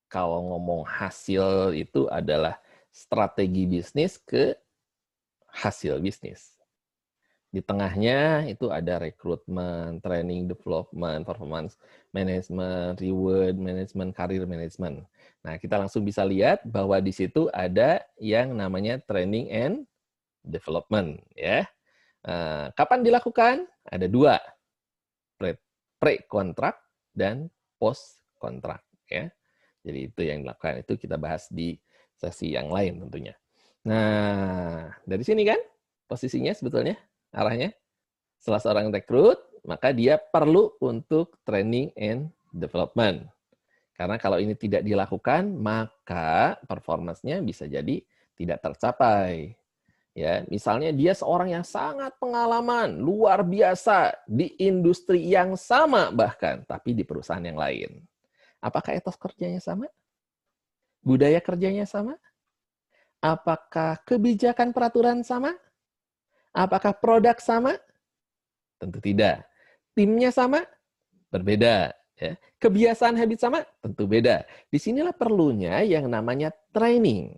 Speaker 1: kalau ngomong hasil itu adalah strategi bisnis ke hasil bisnis. Di tengahnya itu ada rekrutmen, training development, performance management, reward management, career management. Nah, kita langsung bisa lihat bahwa di situ ada yang namanya training and development, ya. Kapan dilakukan? Ada 2, pre-kontrak dan post-kontrak, ya. Jadi itu yang dilakukan, itu kita bahas di sesi yang lain tentunya. Nah, dari sini kan posisinya sebetulnya arahnya. Setelah seorang rekrut, maka dia perlu untuk training and development. Karena kalau ini tidak dilakukan, maka performance-nya bisa jadi tidak tercapai. Ya, misalnya dia seorang yang sangat pengalaman, luar biasa di industri yang sama bahkan, tapi di perusahaan yang lain. Apakah etos kerjanya sama? Budaya kerjanya sama? Apakah kebijakan peraturan sama? Apakah produk sama? Tentu tidak. Timnya sama? Berbeda. Ya. Kebiasaan habit sama? Tentu beda. Disinilah perlunya yang namanya training.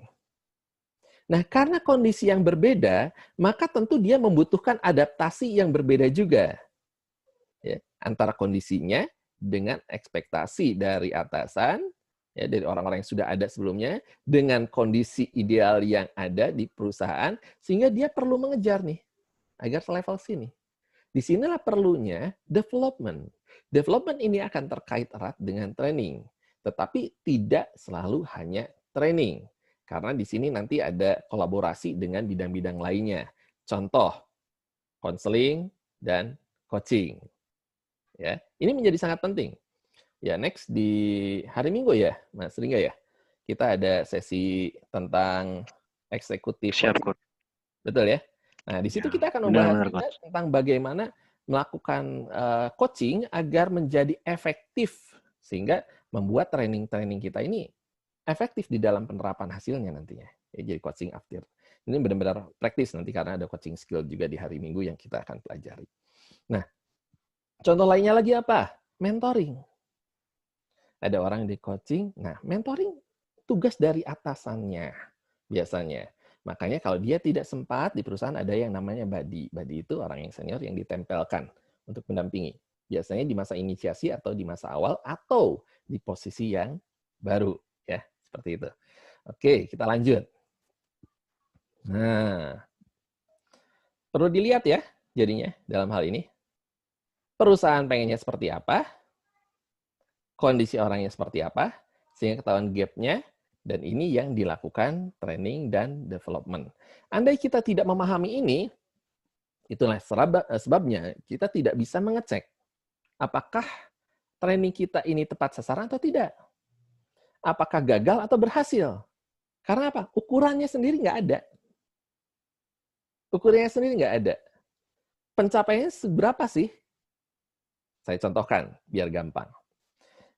Speaker 1: Nah, karena kondisi yang berbeda, maka tentu dia membutuhkan adaptasi yang berbeda juga. Ya, antara kondisinya dengan ekspektasi dari atasan, ya, dari orang-orang yang sudah ada sebelumnya, dengan kondisi ideal yang ada di perusahaan, sehingga dia perlu mengejar nih, agar selevel sini. Disinilah perlunya development. Development ini akan terkait erat dengan training, tetapi tidak selalu hanya training. Karena di sini nanti ada kolaborasi dengan bidang-bidang lainnya. Contoh, konseling dan coaching. Ya, ini menjadi sangat penting. Ya, next di hari Minggu ya, Mas Ringga ya. Kita ada sesi tentang eksekutif.
Speaker 2: Siap, Coach.
Speaker 1: Betul ya? Nah, di situ kita akan membahas juga tentang bagaimana melakukan coaching agar menjadi efektif, sehingga membuat training-training kita ini efektif di dalam penerapan hasilnya nantinya. Ya, jadi coaching after. Ini benar-benar praktis nanti karena ada coaching skill juga di hari Minggu yang kita akan pelajari. Nah, contoh lainnya lagi apa? Mentoring. Ada orang di coaching, nah mentoring tugas dari atasannya biasanya. Makanya kalau dia tidak sempat di perusahaan ada yang namanya buddy. Buddy itu orang yang senior yang ditempelkan untuk mendampingi. Biasanya di masa inisiasi atau di masa awal atau di posisi yang baru ya, seperti itu. Oke, kita lanjut. Nah, perlu dilihat ya jadinya dalam hal ini. Perusahaan pengennya seperti apa, kondisi orangnya seperti apa, sehingga ketahuan gap-nya, dan ini yang dilakukan training dan development. Andai kita tidak memahami ini, itulah sebabnya kita tidak bisa mengecek apakah training kita ini tepat sasaran atau tidak. Apakah gagal atau berhasil. Karena apa? Ukurannya sendiri nggak ada. Ukurannya sendiri nggak ada. Pencapaiannya seberapa sih? Saya contohkan, biar gampang.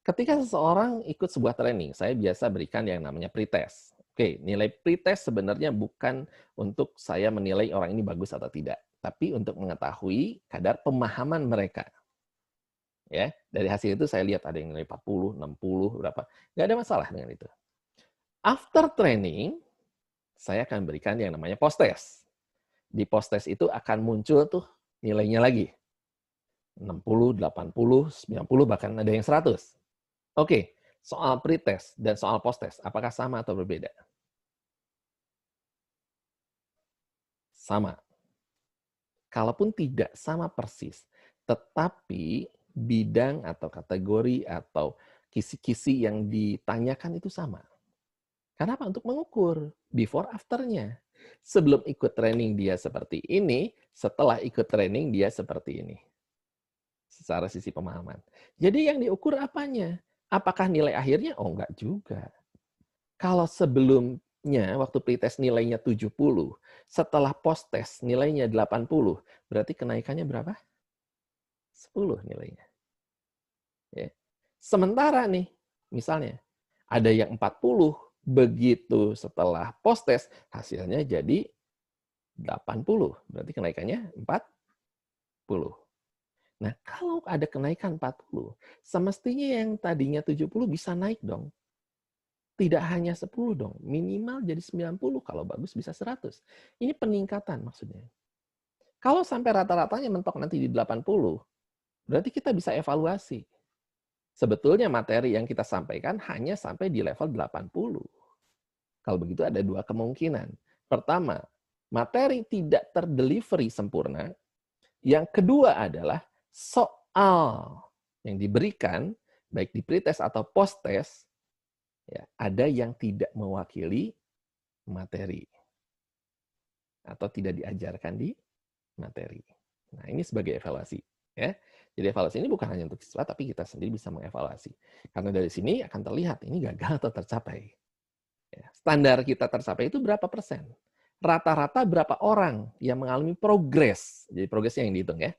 Speaker 1: Ketika seseorang ikut sebuah training, saya biasa berikan yang namanya pretest. Oke, nilai pretest sebenarnya bukan untuk saya menilai orang ini bagus atau tidak, tapi untuk mengetahui kadar pemahaman mereka. Ya, dari hasil itu saya lihat ada yang nilai 40, 60, berapa. Nggak ada masalah dengan itu. After training, saya akan berikan yang namanya post-test. Di post-test itu akan muncul tuh nilainya lagi. 60, 80, 90, bahkan ada yang 100. Oke, soal pretest dan soal post-test, apakah sama atau berbeda? Sama. Kalaupun tidak sama persis, tetapi bidang atau kategori atau kisi-kisi yang ditanyakan itu sama. Kenapa? Untuk mengukur before after-nya. Sebelum ikut training dia seperti ini, setelah ikut training dia seperti ini. Secara sisi pemahaman. Jadi yang diukur apanya? Apakah nilai akhirnya? Oh, enggak juga. Kalau sebelumnya waktu pretest nilainya 70, setelah post-test nilainya 80, berarti kenaikannya berapa? 10 nilainya. Ya. Sementara nih, misalnya, ada yang 40, begitu setelah post-test, hasilnya jadi 80. Berarti kenaikannya 40. Nah, kalau ada kenaikan 40, semestinya yang tadinya 70 bisa naik dong. Tidak hanya 10 dong, minimal jadi 90, kalau bagus bisa 100. Ini peningkatan maksudnya. Kalau sampai rata-ratanya mentok nanti di 80, berarti kita bisa evaluasi. Sebetulnya materi yang kita sampaikan hanya sampai di level 80. Kalau begitu ada dua kemungkinan. Pertama, materi tidak terdelivery sempurna. Yang kedua adalah soal yang diberikan, baik di pretest atau post-test, ya, ada yang tidak mewakili materi atau tidak diajarkan di materi. Nah, ini sebagai evaluasi. Ya. Jadi evaluasi ini bukan hanya untuk siswa, tapi kita sendiri bisa mengevaluasi. Karena dari sini akan terlihat ini gagal atau tercapai. Ya. Standar kita tercapai itu berapa persen? Rata-rata berapa orang yang mengalami progres? Jadi progresnya yang dihitung ya.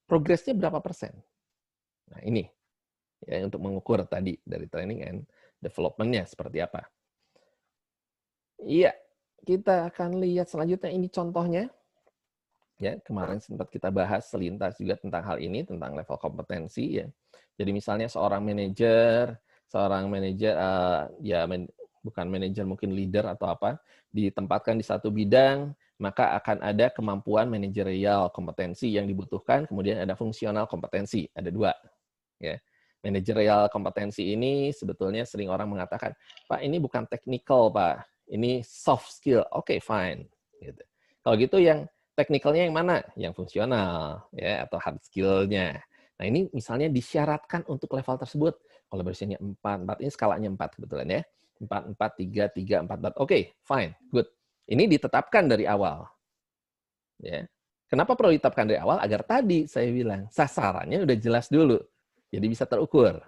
Speaker 1: Progresnya berapa persen? Nah ini ya untuk mengukur tadi dari training and development-nya seperti apa. Iya, kita akan lihat selanjutnya ini contohnya. Ya, kemarin sempat kita bahas selintas juga tentang hal ini, tentang level kompetensi ya. Jadi misalnya seorang manajer bukan manajer mungkin leader atau apa, ditempatkan di satu bidang, maka akan ada kemampuan manajerial kompetensi yang dibutuhkan, kemudian ada fungsional kompetensi, ada dua. Ya. Manajerial kompetensi ini sebetulnya sering orang mengatakan, Pak ini bukan technical Pak, ini soft skill. Oke, fine. Gitu. Kalau gitu yang teknikalnya yang mana? Yang fungsional, ya, atau hard skill-nya. Nah, ini misalnya disyaratkan untuk level tersebut. Collaboration-nya 4 ini skalanya 4 kebetulan ya. 4, 4, 3, 4. Oke, fine, good. Ini ditetapkan dari awal. Ya. Kenapa perlu ditetapkan dari awal? Agar tadi saya bilang, sasarannya udah jelas dulu. Jadi bisa terukur.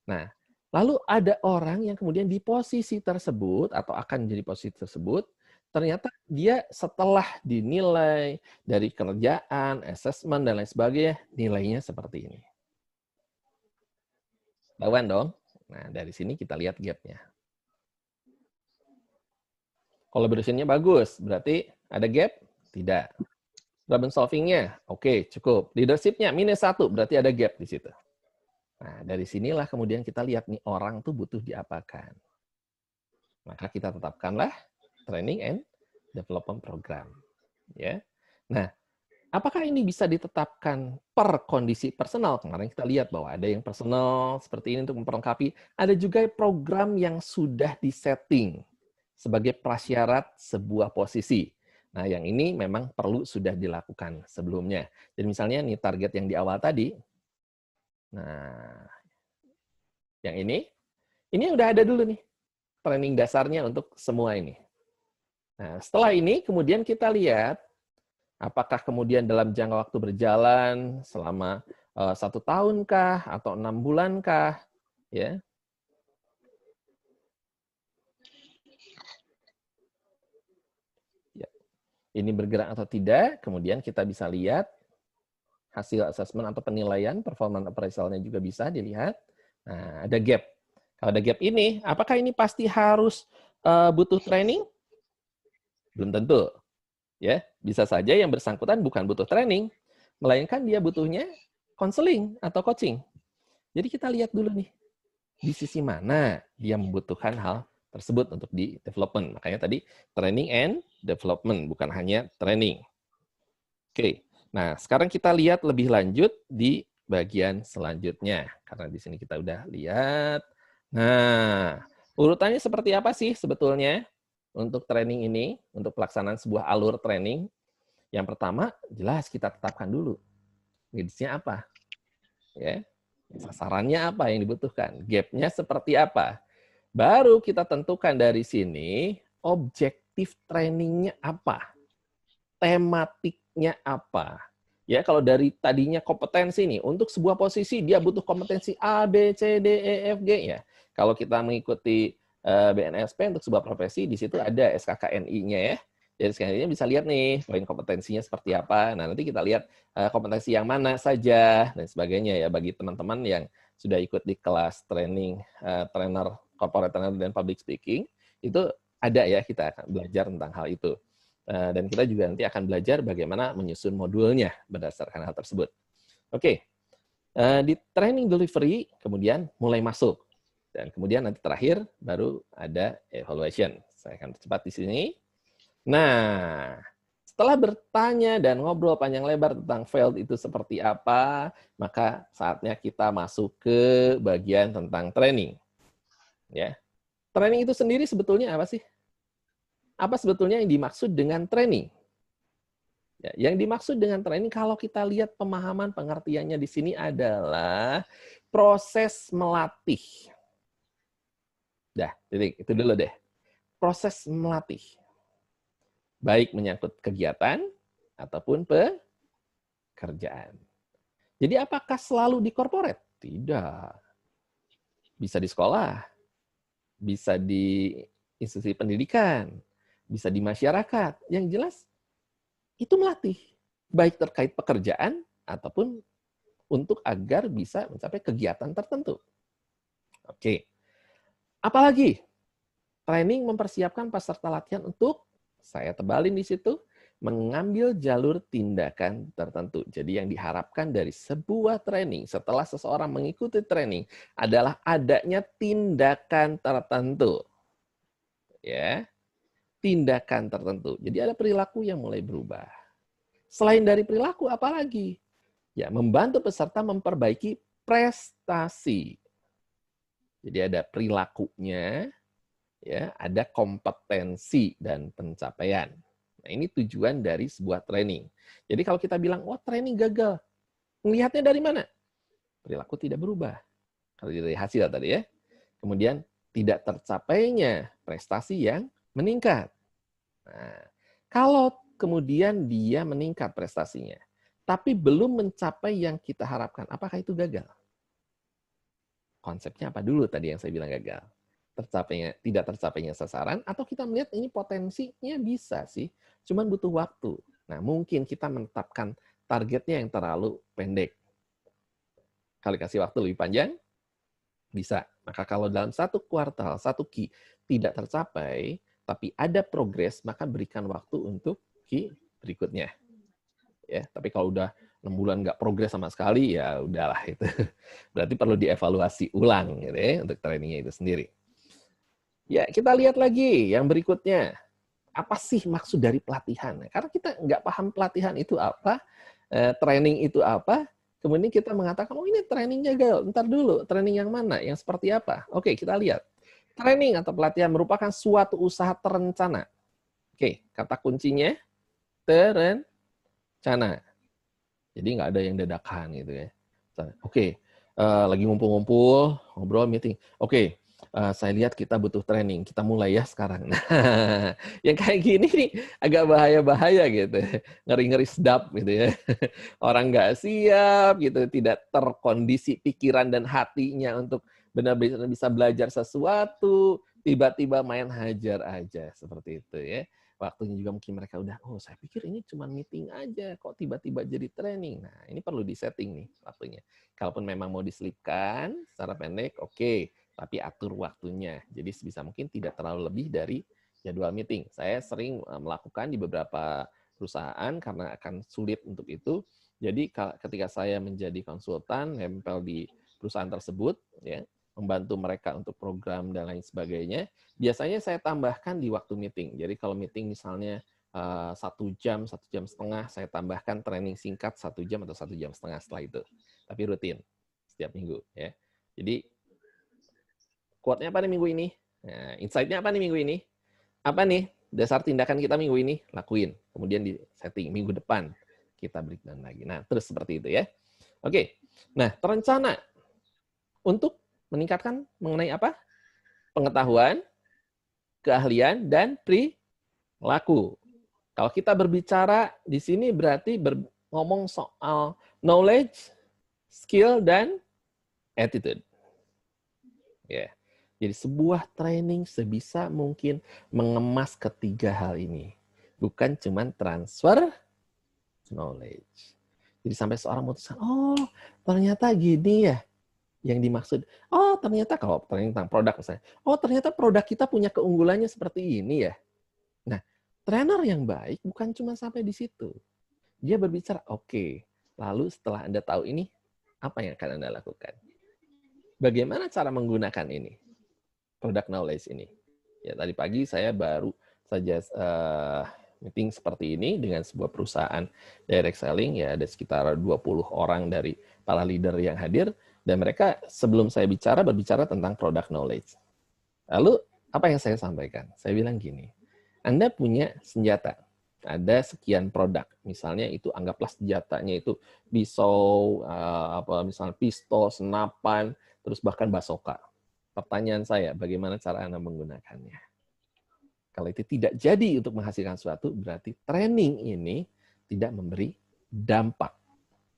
Speaker 1: Nah, lalu ada orang yang kemudian di posisi tersebut, atau akan jadi posisi tersebut, ternyata dia setelah dinilai dari kerjaan, assessment, dan lain sebagainya, nilainya seperti ini. Tahuan dong? Nah, dari sini kita lihat gap-nya. Collaboration-nya bagus, berarti ada gap? Tidak. Problem solving-nya, oke, cukup. Leadership-nya -1, berarti ada gap di situ. Nah, dari sinilah kemudian kita lihat nih orang tuh butuh diapakan. Maka kita tetapkanlah training and development program. Ya. Nah, apakah ini bisa ditetapkan per kondisi personal? Kemarin kita lihat bahwa ada yang personal seperti ini untuk memperlengkapi, ada juga program yang sudah disetting sebagai prasyarat sebuah posisi. Nah, yang ini memang perlu sudah dilakukan sebelumnya. Jadi misalnya nih target yang di awal tadi, nah yang ini udah ada dulu nih training dasarnya untuk semua ini. Nah, setelah ini kemudian kita lihat apakah kemudian dalam jangka waktu berjalan selama 1 tahun kah atau 6 bulan kah, ya? Ya. Ini bergerak atau tidak, kemudian kita bisa lihat hasil assessment atau penilaian, performance appraisal-nya juga bisa dilihat. Nah, ada gap. Kalau ada gap ini, apakah ini pasti harus butuh training? Belum tentu. Ya, bisa saja yang bersangkutan bukan butuh training, melainkan dia butuhnya konseling atau coaching. Jadi kita lihat dulu nih, di sisi mana dia membutuhkan hal tersebut untuk di development. Makanya tadi training and development, bukan hanya training. Oke, nah sekarang kita lihat lebih lanjut di bagian selanjutnya. Karena di sini kita udah lihat. Nah, urutannya seperti apa sih sebetulnya untuk training ini, untuk pelaksanaan sebuah alur training? Yang pertama, jelas kita tetapkan dulu. Needs-nya apa? Ya, sasarannya apa yang dibutuhkan? Gap-nya seperti apa? Baru kita tentukan dari sini objektif trainingnya apa? Tematiknya apa? Ya, kalau dari tadinya kompetensi nih, untuk sebuah posisi dia butuh kompetensi A, B, C, D, E, F, G ya. Kalau kita mengikuti BNSP untuk sebuah profesi, di situ ada SKKNI-nya ya. Jadi SKKNI-nya bisa lihat nih, poin kompetensinya seperti apa. Nah, nanti kita lihat kompetensi yang mana saja dan sebagainya ya bagi teman-teman yang sudah ikut di kelas training trainer corporate trainer dan public speaking, itu ada ya kita akan belajar tentang hal itu. Dan kita juga nanti akan belajar bagaimana menyusun modulnya berdasarkan hal tersebut. Oke, di training delivery kemudian mulai masuk. Dan kemudian nanti terakhir baru ada evaluation. Saya akan cepat di sini. Nah, setelah bertanya dan ngobrol panjang lebar tentang failed itu seperti apa, maka saatnya kita masuk ke bagian tentang training. Ya, training itu sendiri sebetulnya apa sih? Apa sebetulnya yang dimaksud dengan training? Ya, yang dimaksud dengan training kalau kita lihat pemahaman pengertiannya di sini adalah proses melatih. Dah, titik itu dulu deh. Proses melatih. Baik menyangkut kegiatan ataupun pekerjaan. Jadi apakah selalu di corporate? Tidak. Bisa di sekolah, bisa di institusi pendidikan, bisa di masyarakat. Yang jelas itu melatih, baik terkait pekerjaan ataupun untuk agar bisa mencapai kegiatan tertentu. Oke. Apalagi training mempersiapkan peserta latihan untuk, saya tebalin di situ, mengambil jalur tindakan tertentu. Jadi yang diharapkan dari sebuah training setelah seseorang mengikuti training adalah adanya tindakan tertentu. Ya, tindakan tertentu. Jadi ada perilaku yang mulai berubah. Selain dari perilaku, apalagi? Ya, membantu peserta memperbaiki prestasi. Jadi ada perilakunya, ya, ada kompetensi dan pencapaian. Nah, ini tujuan dari sebuah training. Jadi kalau kita bilang, wah training gagal, melihatnya dari mana? Perilaku tidak berubah. Kalau dari hasil tadi ya. Kemudian tidak tercapainya prestasi yang meningkat. Nah, kalau kemudian dia meningkat prestasinya, tapi belum mencapai yang kita harapkan, apakah itu gagal? Konsepnya apa dulu tadi yang saya bilang gagal? Tidak tercapainya sasaran, atau kita melihat ini potensinya bisa sih, cuman butuh waktu. Nah, mungkin kita menetapkan targetnya yang terlalu pendek. Kalau kasih waktu lebih panjang, bisa. Maka kalau dalam 1 kuartal, 1 Q tidak tercapai, tapi ada progres, maka berikan waktu untuk berikutnya. Ya, tapi kalau udah 6 bulan nggak progres sama sekali, ya udahlah itu. Berarti perlu dievaluasi ulang gitu ya untuk trainingnya itu sendiri. Ya, kita lihat lagi yang berikutnya. Apa sih maksud dari pelatihan? Karena kita nggak paham pelatihan itu apa, training itu apa, kemudian kita mengatakan, oh ini trainingnya gagal. Ntar dulu, training yang mana? Yang seperti apa? Oke, kita lihat. Training atau pelatihan merupakan suatu usaha terencana. Oke, kata kuncinya terencana. Jadi nggak ada yang dadakan gitu ya. Oke, lagi ngumpul-ngumpul, ngobrol, meeting. Oke, saya lihat kita butuh training. Kita mulai ya sekarang. Nah, yang kayak gini nih agak bahaya-bahaya gitu. Ngeri-ngeri sedap gitu ya. Orang nggak siap gitu, tidak terkondisi pikiran dan hatinya untuk benar-benar bisa belajar sesuatu, tiba-tiba main hajar aja seperti itu ya. Waktunya juga mungkin mereka udah, oh saya pikir ini cuma meeting aja, kok tiba-tiba jadi training. Nah, ini perlu disetting nih waktunya. Kalaupun memang mau diselipkan secara pendek, oke. Tapi atur waktunya. Jadi sebisa mungkin tidak terlalu lebih dari jadwal meeting. Saya sering melakukan di beberapa perusahaan karena akan sulit untuk itu. Jadi ketika saya menjadi konsultan, nempel di perusahaan tersebut, ya, membantu mereka untuk program dan lain sebagainya, biasanya saya tambahkan di waktu meeting. Jadi kalau meeting misalnya 1 jam, 1,5 jam, saya tambahkan training singkat 1 jam atau 1,5 jam setelah itu. Tapi rutin, setiap minggu. Ya. Jadi, quote-nya apa nih minggu ini? Nah, insight-nya apa nih minggu ini? Apa nih dasar tindakan kita minggu ini? Lakuin. Kemudian di setting minggu depan. Kita breakdown lagi. Nah, terus seperti itu ya. Oke. Nah, terencana untuk meningkatkan mengenai apa? Pengetahuan, keahlian, dan perilaku. Kalau kita berbicara di sini berarti ngomong soal knowledge, skill, dan attitude. Ya. Jadi sebuah training sebisa mungkin mengemas ketiga hal ini. Bukan cuma transfer knowledge. Jadi sampai seorang memutuskan, oh ternyata gini ya yang dimaksud. Oh ternyata kalau tentang produk misalnya, oh ternyata produk kita punya keunggulannya seperti ini ya. Nah, trainer yang baik bukan cuma sampai di situ. Dia berbicara, oke, lalu setelah Anda tahu ini, apa yang akan Anda lakukan? Bagaimana cara menggunakan ini? Product knowledge ini. Ya, tadi pagi saya baru saja meeting seperti ini dengan sebuah perusahaan direct selling, ya ada sekitar 20 orang dari para leader yang hadir, dan mereka sebelum saya berbicara tentang product knowledge. Lalu, apa yang saya sampaikan? Saya bilang gini, Anda punya senjata, ada sekian produk, misalnya itu anggaplah senjatanya itu pisau, misalnya pistol, senapan, terus bahkan basoka. Pertanyaan saya, bagaimana cara Anda menggunakannya? Kalau itu tidak jadi untuk menghasilkan sesuatu, berarti training ini tidak memberi dampak,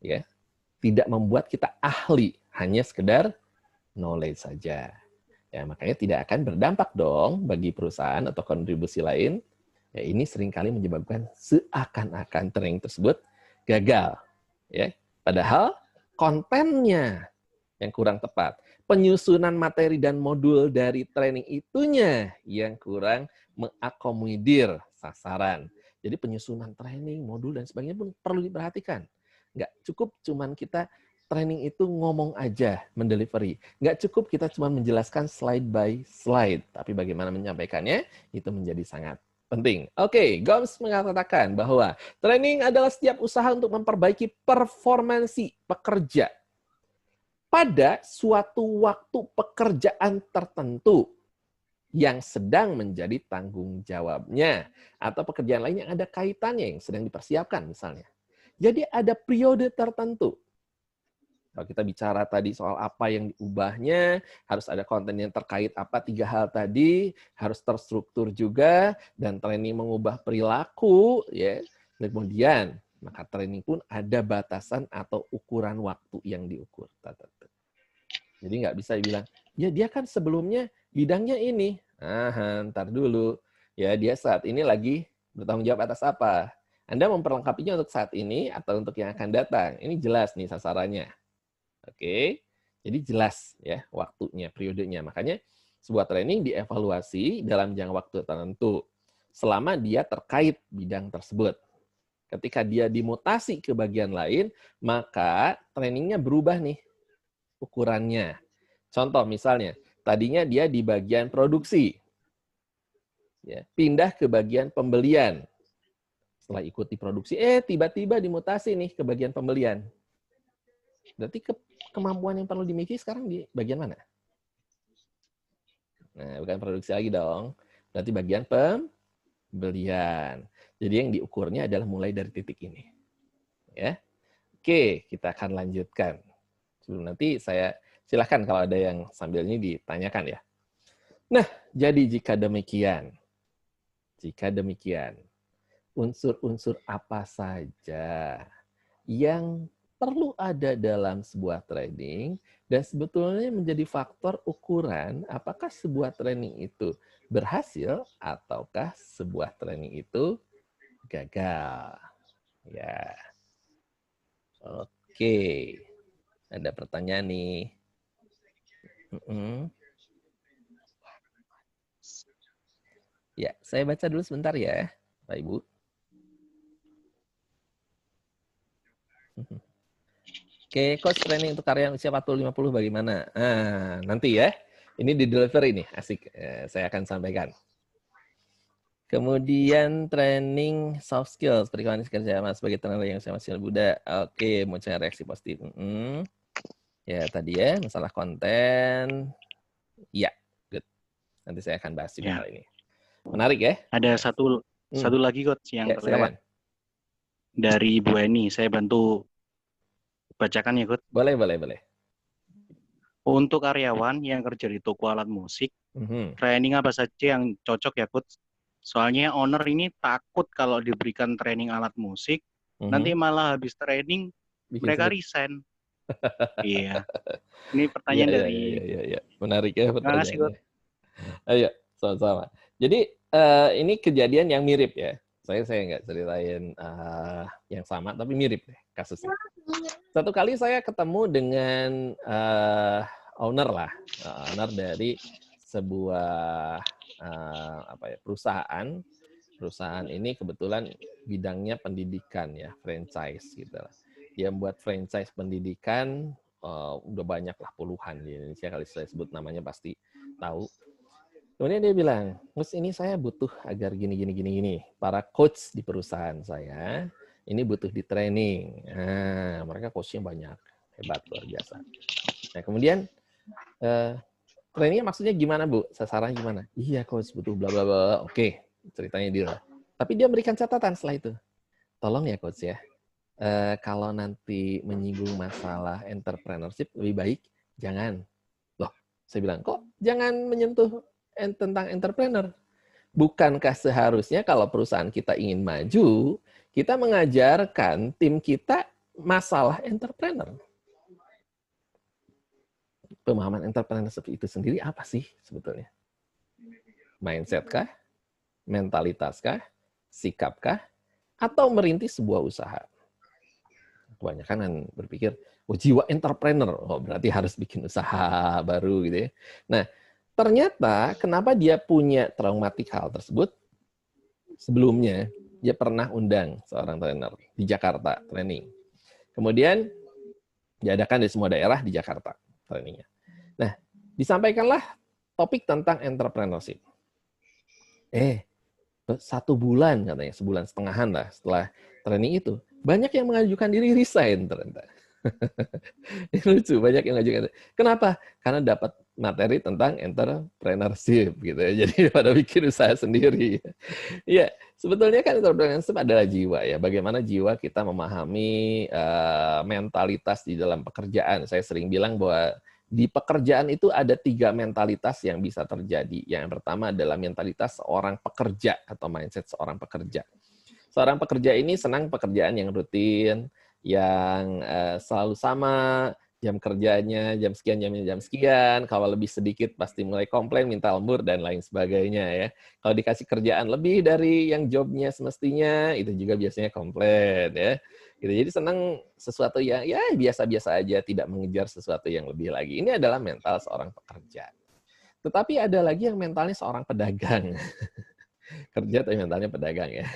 Speaker 1: ya, tidak membuat kita ahli, hanya sekedar knowledge saja. Ya, makanya tidak akan berdampak dong bagi perusahaan atau kontribusi lain. Ya, ini seringkali menyebabkan seakan-akan training tersebut gagal. Ya, padahal kontennya yang kurang tepat. Penyusunan materi dan modul dari training itunya yang kurang mengakomodir sasaran. Jadi penyusunan training, modul, dan sebagainya pun perlu diperhatikan. Nggak cukup cuman kita training itu ngomong aja, mendelivery. Nggak cukup kita cuma menjelaskan slide by slide. Tapi bagaimana menyampaikannya, itu menjadi sangat penting. Oke, Gomes mengatakan bahwa training adalah setiap usaha untuk memperbaiki performansi pekerja pada suatu waktu pekerjaan tertentu yang sedang menjadi tanggung jawabnya, atau pekerjaan lain yang ada kaitannya yang sedang dipersiapkan misalnya. Jadi ada periode tertentu. Kalau kita bicara tadi soal apa yang diubahnya, harus ada konten yang terkait apa 3 hal tadi, harus terstruktur juga, dan training mengubah perilaku, ya. Kemudian maka training pun ada batasan atau ukuran waktu yang diukur. Jadi nggak bisa dibilang, ya dia kan sebelumnya bidangnya ini. Ntar dulu. Ya dia saat ini lagi bertanggung jawab atas apa. Anda memperlengkapinya untuk saat ini atau untuk yang akan datang. Ini jelas nih sasarannya. Oke. Jadi jelas ya waktunya, periodenya. Makanya Sebuah training dievaluasi dalam jangka waktu tertentu selama dia terkait bidang tersebut. Ketika dia dimutasi ke bagian lain, maka trainingnya berubah nih ukurannya. Contoh misalnya, tadinya dia di bagian produksi, ya, pindah ke bagian pembelian. Setelah ikuti produksi, tiba-tiba dimutasi nih ke bagian pembelian. Berarti kemampuan yang perlu dimiliki sekarang di bagian mana? Nah, bukan produksi lagi dong. Berarti bagian pembelian. Jadi yang diukurnya adalah mulai dari titik ini. Ya. Oke, kita akan lanjutkan. Sebelum nanti saya silahkan kalau ada yang sambil ini ditanyakan ya. Nah, jadi jika demikian, unsur-unsur apa saja yang perlu ada dalam sebuah training dan sebetulnya menjadi faktor ukuran apakah sebuah training itu berhasil ataukah sebuah training itu gagal. Ya. Oke. Ada pertanyaan nih. Ya, saya baca dulu sebentar ya, Pak Ibu. Oke, coach training untuk karyawan usia 40-50 bagaimana? Nah, nanti ya. Ini di delivery nih, asik. Saya akan sampaikan. Kemudian training soft skills, perikanan kerja mas sebagai tenaga yang masih muda. Oke, munculnya reaksi positif. Ya, tadi ya, masalah konten. Ya, good. Nanti saya akan bahas juga hal ini. Menarik ya?
Speaker 2: Ada satu lagi coach yang terlewat. Dari Ibu Eni, saya bantu bacakan ya, Coach.
Speaker 1: Boleh.
Speaker 2: Untuk karyawan yang kerja di toko alat musik, training apa saja yang cocok ya, Coach? Soalnya owner ini takut kalau diberikan training alat musik, nanti malah habis training mereka resign. Iya. Ini pertanyaan dari...
Speaker 1: Iya. Menarik ya pertanyaannya.
Speaker 2: Ayo,
Speaker 1: sama-sama. Jadi ini kejadian yang mirip ya. Saya nggak ceritain yang sama, tapi mirip deh kasusnya. Satu kali saya ketemu dengan owner dari sebuah perusahaan. Perusahaan ini kebetulan bidangnya pendidikan ya, franchise gitu. Dia membuat franchise pendidikan udah banyak lah, puluhan di Indonesia, kali saya sebut namanya pasti tahu. Kemudian dia bilang, Gus, ini saya butuh agar gini. Para coach di perusahaan saya, ini butuh di training. Nah, mereka coachnya banyak. Hebat, luar biasa. Nah, kemudian, trainingnya maksudnya gimana, Bu? Sasarannya gimana? Iya, coach, butuh bla bla bla. Oke, ceritanya dia. Tapi dia memberikan catatan setelah itu. Tolong ya, coach ya. Kalau nanti menyinggung masalah entrepreneurship, lebih baik jangan. Loh, saya bilang, kok jangan menyentuh tentang entrepreneur. Bukankah seharusnya kalau perusahaan kita ingin maju, kita mengajarkan tim kita masalah entrepreneur? Pemahaman entrepreneur seperti itu sendiri apa sih sebetulnya? Mindset kah? Mentalitas kah? Sikap kah? Atau merintis sebuah usaha? Kebanyakan kan berpikir, jiwa entrepreneur, berarti harus bikin usaha baru gitu ya. Nah, ternyata kenapa dia punya traumatik hal tersebut? Sebelumnya, dia pernah undang seorang trainer di Jakarta, training. Kemudian, diadakan di semua daerah di Jakarta, trainingnya. Nah, disampaikanlah topik tentang entrepreneurship. 1 bulan katanya, sebulan setengahan lah setelah training itu, banyak yang mengajukan diri resign ternyata. Lucu, banyak yang mengajukan. Kenapa? Karena dapat materi tentang entrepreneurship gitu ya. Jadi pada bikin usaha sendiri. Ya, sebetulnya kan entrepreneurship adalah jiwa ya. Bagaimana jiwa kita memahami mentalitas di dalam pekerjaan. Saya sering bilang bahwa di pekerjaan itu ada 3 mentalitas yang bisa terjadi. Yang pertama adalah mentalitas seorang pekerja atau mindset seorang pekerja. Seorang pekerja ini senang pekerjaan yang rutin, yang selalu sama, jam kerjanya jam sekian, kalau lebih sedikit pasti mulai komplain, minta lembur, dan lain sebagainya ya. Kalau dikasih kerjaan lebih dari yang jobnya semestinya, itu juga biasanya komplain ya. Gitu. Jadi senang sesuatu yang ya biasa-biasa aja, tidak mengejar sesuatu yang lebih lagi. Ini adalah mental seorang pekerja. Tetapi ada lagi yang mentalnya seorang pedagang. Kerja tapi mentalnya pedagang ya.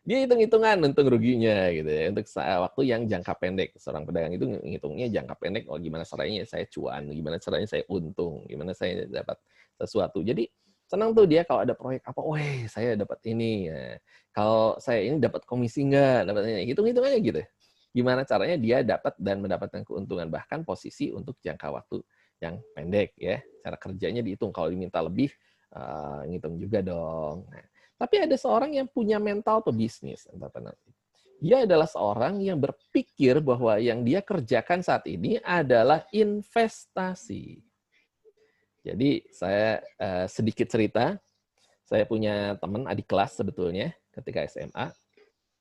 Speaker 1: Dia hitung-hitungan untung ruginya gitu ya, untuk waktu yang jangka pendek. Seorang pedagang itu ngitungnya jangka pendek, oh gimana caranya saya cuan, gimana caranya saya untung, gimana saya dapat sesuatu. Jadi senang tuh dia kalau ada proyek apa, weh saya dapat ini. Ya. Kalau saya ini dapat komisi enggak, dapat ini. Hitung-hitung aja gitu. Gimana caranya dia dapat dan mendapatkan keuntungan, bahkan posisi untuk jangka waktu yang pendek ya. Cara kerjanya dihitung, kalau diminta lebih, ngitung juga dong. Nah, tapi ada seorang yang punya mental pebisnis. Dia adalah seorang yang berpikir bahwa yang dia kerjakan saat ini adalah investasi. Jadi saya sedikit cerita, saya punya teman adik kelas sebetulnya ketika SMA.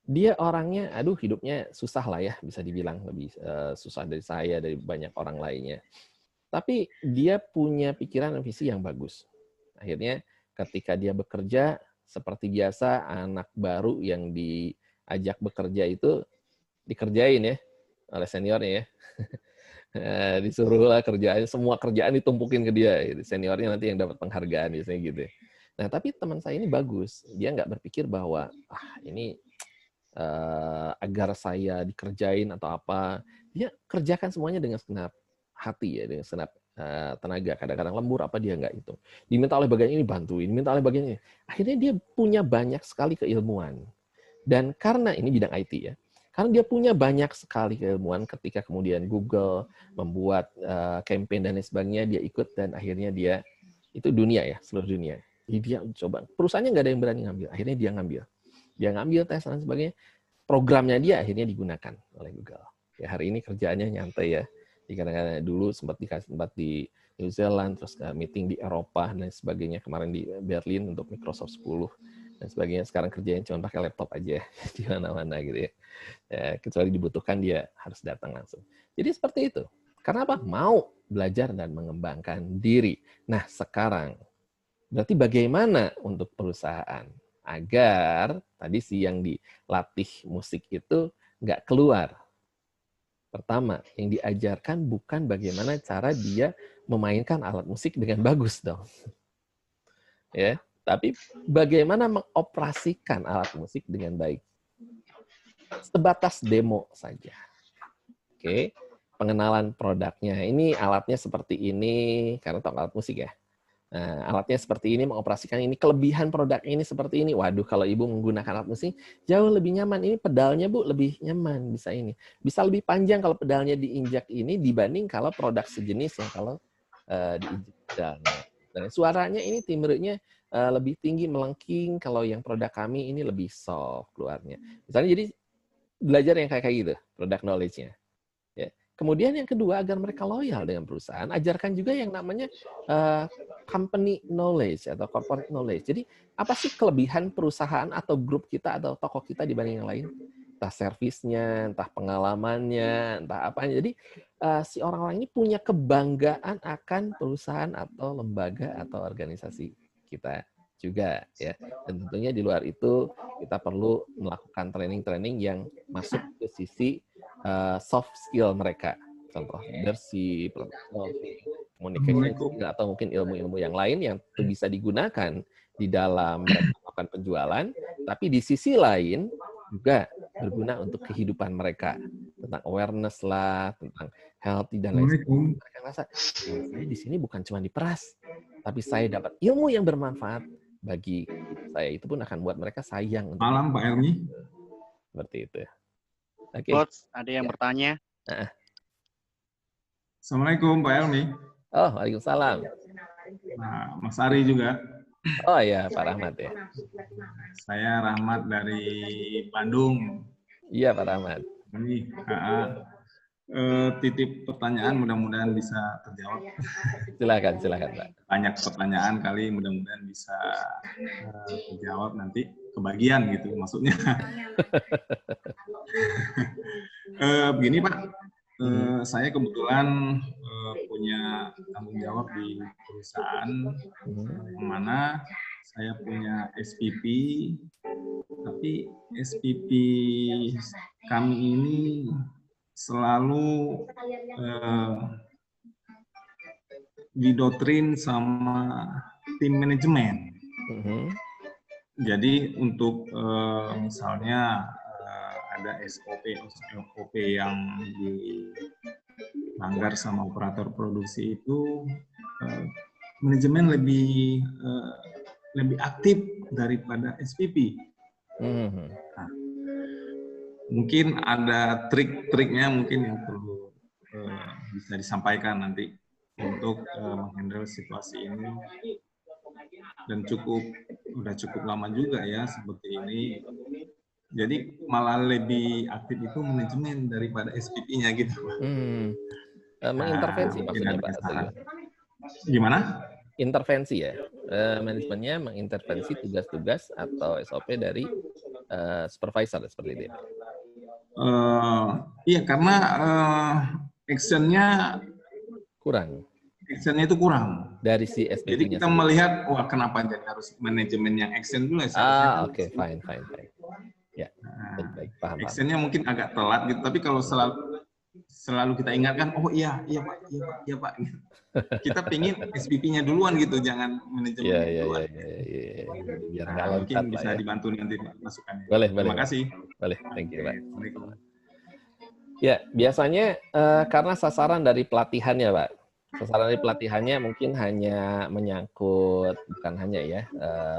Speaker 1: Dia orangnya, aduh hidupnya susah lah ya, bisa dibilang lebih susah dari saya, dari banyak orang lainnya. Tapi dia punya pikiran dan visi yang bagus. Akhirnya ketika dia bekerja, seperti biasa anak baru yang diajak bekerja itu dikerjain ya oleh seniornya ya. Disuruh lah kerjaan, semua kerjaan ditumpukin ke dia. Seniornya nanti yang dapat penghargaan biasanya gitu. Nah, tapi teman saya ini bagus. Dia nggak berpikir bahwa ini agar saya dikerjain atau apa. Dia kerjakan semuanya dengan segenap hati ya, dengan segenap tenaga. Kadang-kadang lembur apa dia nggak itu. Diminta oleh bagian ini bantuin, diminta oleh bagian ini. Akhirnya dia punya banyak sekali keilmuan. Dan karena ini bidang IT ya, karena dia punya banyak sekali keilmuan, ketika kemudian Google membuat campaign dan lain sebagainya, dia ikut dan akhirnya dia, itu dunia ya, seluruh dunia. Jadi dia coba, perusahaannya nggak ada yang berani ngambil, akhirnya dia ngambil. Dia ngambil tes dan sebagainya, programnya dia akhirnya digunakan oleh Google. Ya, hari ini kerjaannya nyantai ya. Kadang-kadang dulu sempat dikasih tempat di New Zealand, terus meeting di Eropa dan sebagainya, kemarin di Berlin untuk Microsoft 10 dan sebagainya. Sekarang kerjanya cuma pakai laptop aja di mana-mana gitu ya. Kecuali dibutuhkan dia harus datang langsung. Jadi seperti itu. Karena apa? Mau belajar dan mengembangkan diri. Nah, sekarang berarti bagaimana untuk perusahaan agar tadi sih yang dilatih musik itu nggak keluar. Pertama, yang diajarkan bukan bagaimana cara dia memainkan alat musik dengan bagus dong. Ya, tapi bagaimana mengoperasikan alat musik dengan baik. Sebatas demo saja. Oke, pengenalan produknya. Ini alatnya seperti ini, karena tahu alat musik ya. Nah, alatnya seperti ini, mengoperasikan ini, kelebihan produk ini seperti ini. Waduh, kalau ibu menggunakan alat musik, jauh lebih nyaman. Ini pedalnya, Bu, lebih nyaman. Bisa ini. Bisa lebih panjang kalau pedalnya diinjak ini dibanding kalau produk sejenis yang kalau diinjak pedalnya. Dan suaranya ini timbrenya lebih tinggi, melengking. Kalau yang produk kami ini lebih soft keluarnya. Misalnya jadi belajar yang kayak gitu, product knowledge-nya. Ya. Kemudian yang kedua, agar mereka loyal dengan perusahaan, ajarkan juga yang namanya company knowledge atau corporate knowledge. Jadi apa sih kelebihan perusahaan atau grup kita atau toko kita dibanding yang lain? Entah servisnya, entah pengalamannya, entah apa. Jadi si orang-orang ini punya kebanggaan akan perusahaan atau lembaga atau organisasi kita juga ya. Dan tentunya di luar itu kita perlu melakukan training-training yang masuk ke sisi soft skill mereka. Contoh leadership, communication skill, atau mungkin ilmu-ilmu yang lain yang bisa digunakan di dalam mereka melakukan penjualan, tapi di sisi lain juga berguna untuk kehidupan mereka, tentang awareness lah, tentang healthy dan lain sebagainya. Mereka merasa, saya di sini bukan cuma diperas, tapi saya dapat ilmu yang bermanfaat bagi saya. Itu pun akan buat mereka sayang.
Speaker 3: Malam Pak Elmi.
Speaker 1: Seperti itu.
Speaker 2: Oke. Coach, ada yang bertanya?
Speaker 3: Assalamualaikum Pak Elmi.
Speaker 1: Oh, waalaikumsalam.
Speaker 3: Nah, Mas Ari juga.
Speaker 1: Oh ya, Pak Rahmat ya.
Speaker 3: Saya Rahmat dari Bandung.
Speaker 1: Iya, Pak Rahmat.
Speaker 3: Ini titip pertanyaan, mudah-mudahan bisa terjawab.
Speaker 1: Silakan Pak.
Speaker 3: Banyak pertanyaan kali, mudah-mudahan bisa terjawab nanti kebagian gitu maksudnya. Begini Pak, saya kebetulan punya tanggung jawab di perusahaan yang mana saya punya SPP, tapi SPP kami ini selalu didoktrin sama tim manajemen. Jadi untuk misalnya ada SOP yang dilanggar sama operator produksi itu, manajemen lebih aktif daripada SPP. Nah, mungkin ada trik-triknya mungkin yang perlu bisa disampaikan nanti untuk menghandle situasi ini. Dan udah cukup lama juga ya seperti ini. Jadi malah lebih aktif itu manajemen daripada SPP-nya gitu.
Speaker 1: Mengintervensi maksudnya Pak?
Speaker 3: Gimana?
Speaker 1: Intervensi ya? Manajemennya mengintervensi tugas-tugas atau SOP dari supervisor seperti itu.
Speaker 3: Iya, karena actionnya
Speaker 1: kurang.
Speaker 3: Actionnya itu kurang
Speaker 1: dari si SPP-nya.
Speaker 3: Jadi kita melihat, wah kenapa jadi harus manajemen yang action dulu ya?
Speaker 1: Oke, fine. Ya, baik, paham.
Speaker 3: Actionnya mungkin agak telat gitu, tapi kalau selalu kita ingatkan, oh iya Pak. Kita pingin SPP-nya duluan gitu, jangan manajemen duluan.
Speaker 1: Biar nggak loncat
Speaker 3: mungkin bisa dibantu nanti masukannya.
Speaker 1: Boleh.
Speaker 3: Terima kasih.
Speaker 1: Boleh, thank you Pak. Ya, biasanya karena sasaran dari pelatihannya Pak. Sasaran dari pelatihannya mungkin hanya menyangkut, bukan hanya ya,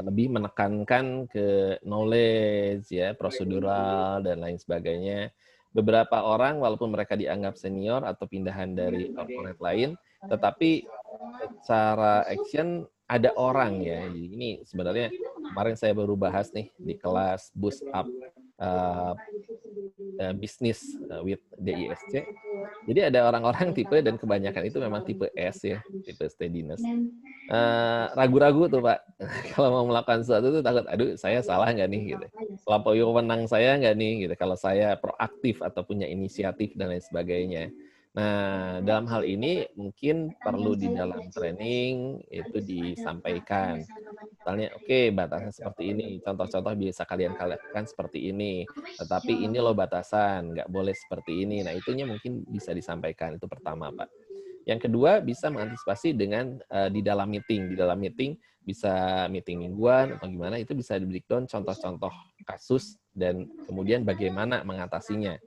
Speaker 1: lebih menekankan ke knowledge, ya, prosedural, dan lain sebagainya. Beberapa orang, walaupun mereka dianggap senior atau pindahan dari corporate lain, tetapi secara action ada orang ya. Jadi ini sebenarnya kemarin saya baru bahas nih di kelas Boost Up Business with DISC. Jadi ada orang-orang tipe, dan kebanyakan itu memang tipe S ya, tipe steadiness. Ragu-ragu tuh Pak, kalau mau melakukan sesuatu tuh takut, aduh saya salah nggak nih gitu. Melampaui wewenang saya nggak nih gitu. Kalau saya proaktif atau punya inisiatif dan lain sebagainya. Nah, dalam hal ini mungkin perlu di dalam training itu disampaikan. Misalnya, oke, batasan seperti ini. Contoh-contoh biasa kalian lakukan seperti ini. Tetapi ini loh batasan, nggak boleh seperti ini. Nah, itunya mungkin bisa disampaikan. Itu pertama, Pak. Yang kedua, bisa mengantisipasi dengan di dalam meeting. Di dalam meeting, bisa meeting mingguan atau gimana, itu bisa di-breakdown contoh-contoh kasus dan kemudian bagaimana mengatasinya.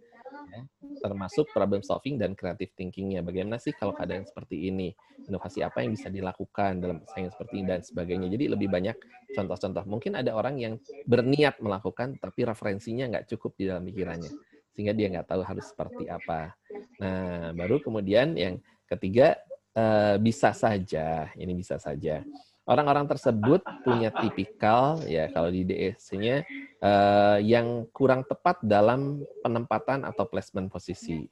Speaker 1: Termasuk problem solving dan creative thinking-nya. Bagaimana sih kalau keadaan seperti ini? Inovasi apa yang bisa dilakukan dalam persaingan seperti ini dan sebagainya. Jadi lebih banyak contoh-contoh. Mungkin ada orang yang berniat melakukan, tapi referensinya nggak cukup di dalam pikirannya. Sehingga dia nggak tahu harus seperti apa. Nah, baru kemudian yang ketiga, bisa saja, ini bisa saja. Orang-orang tersebut punya tipikal, ya kalau di DSC-nya, yang kurang tepat dalam penempatan atau placement posisi.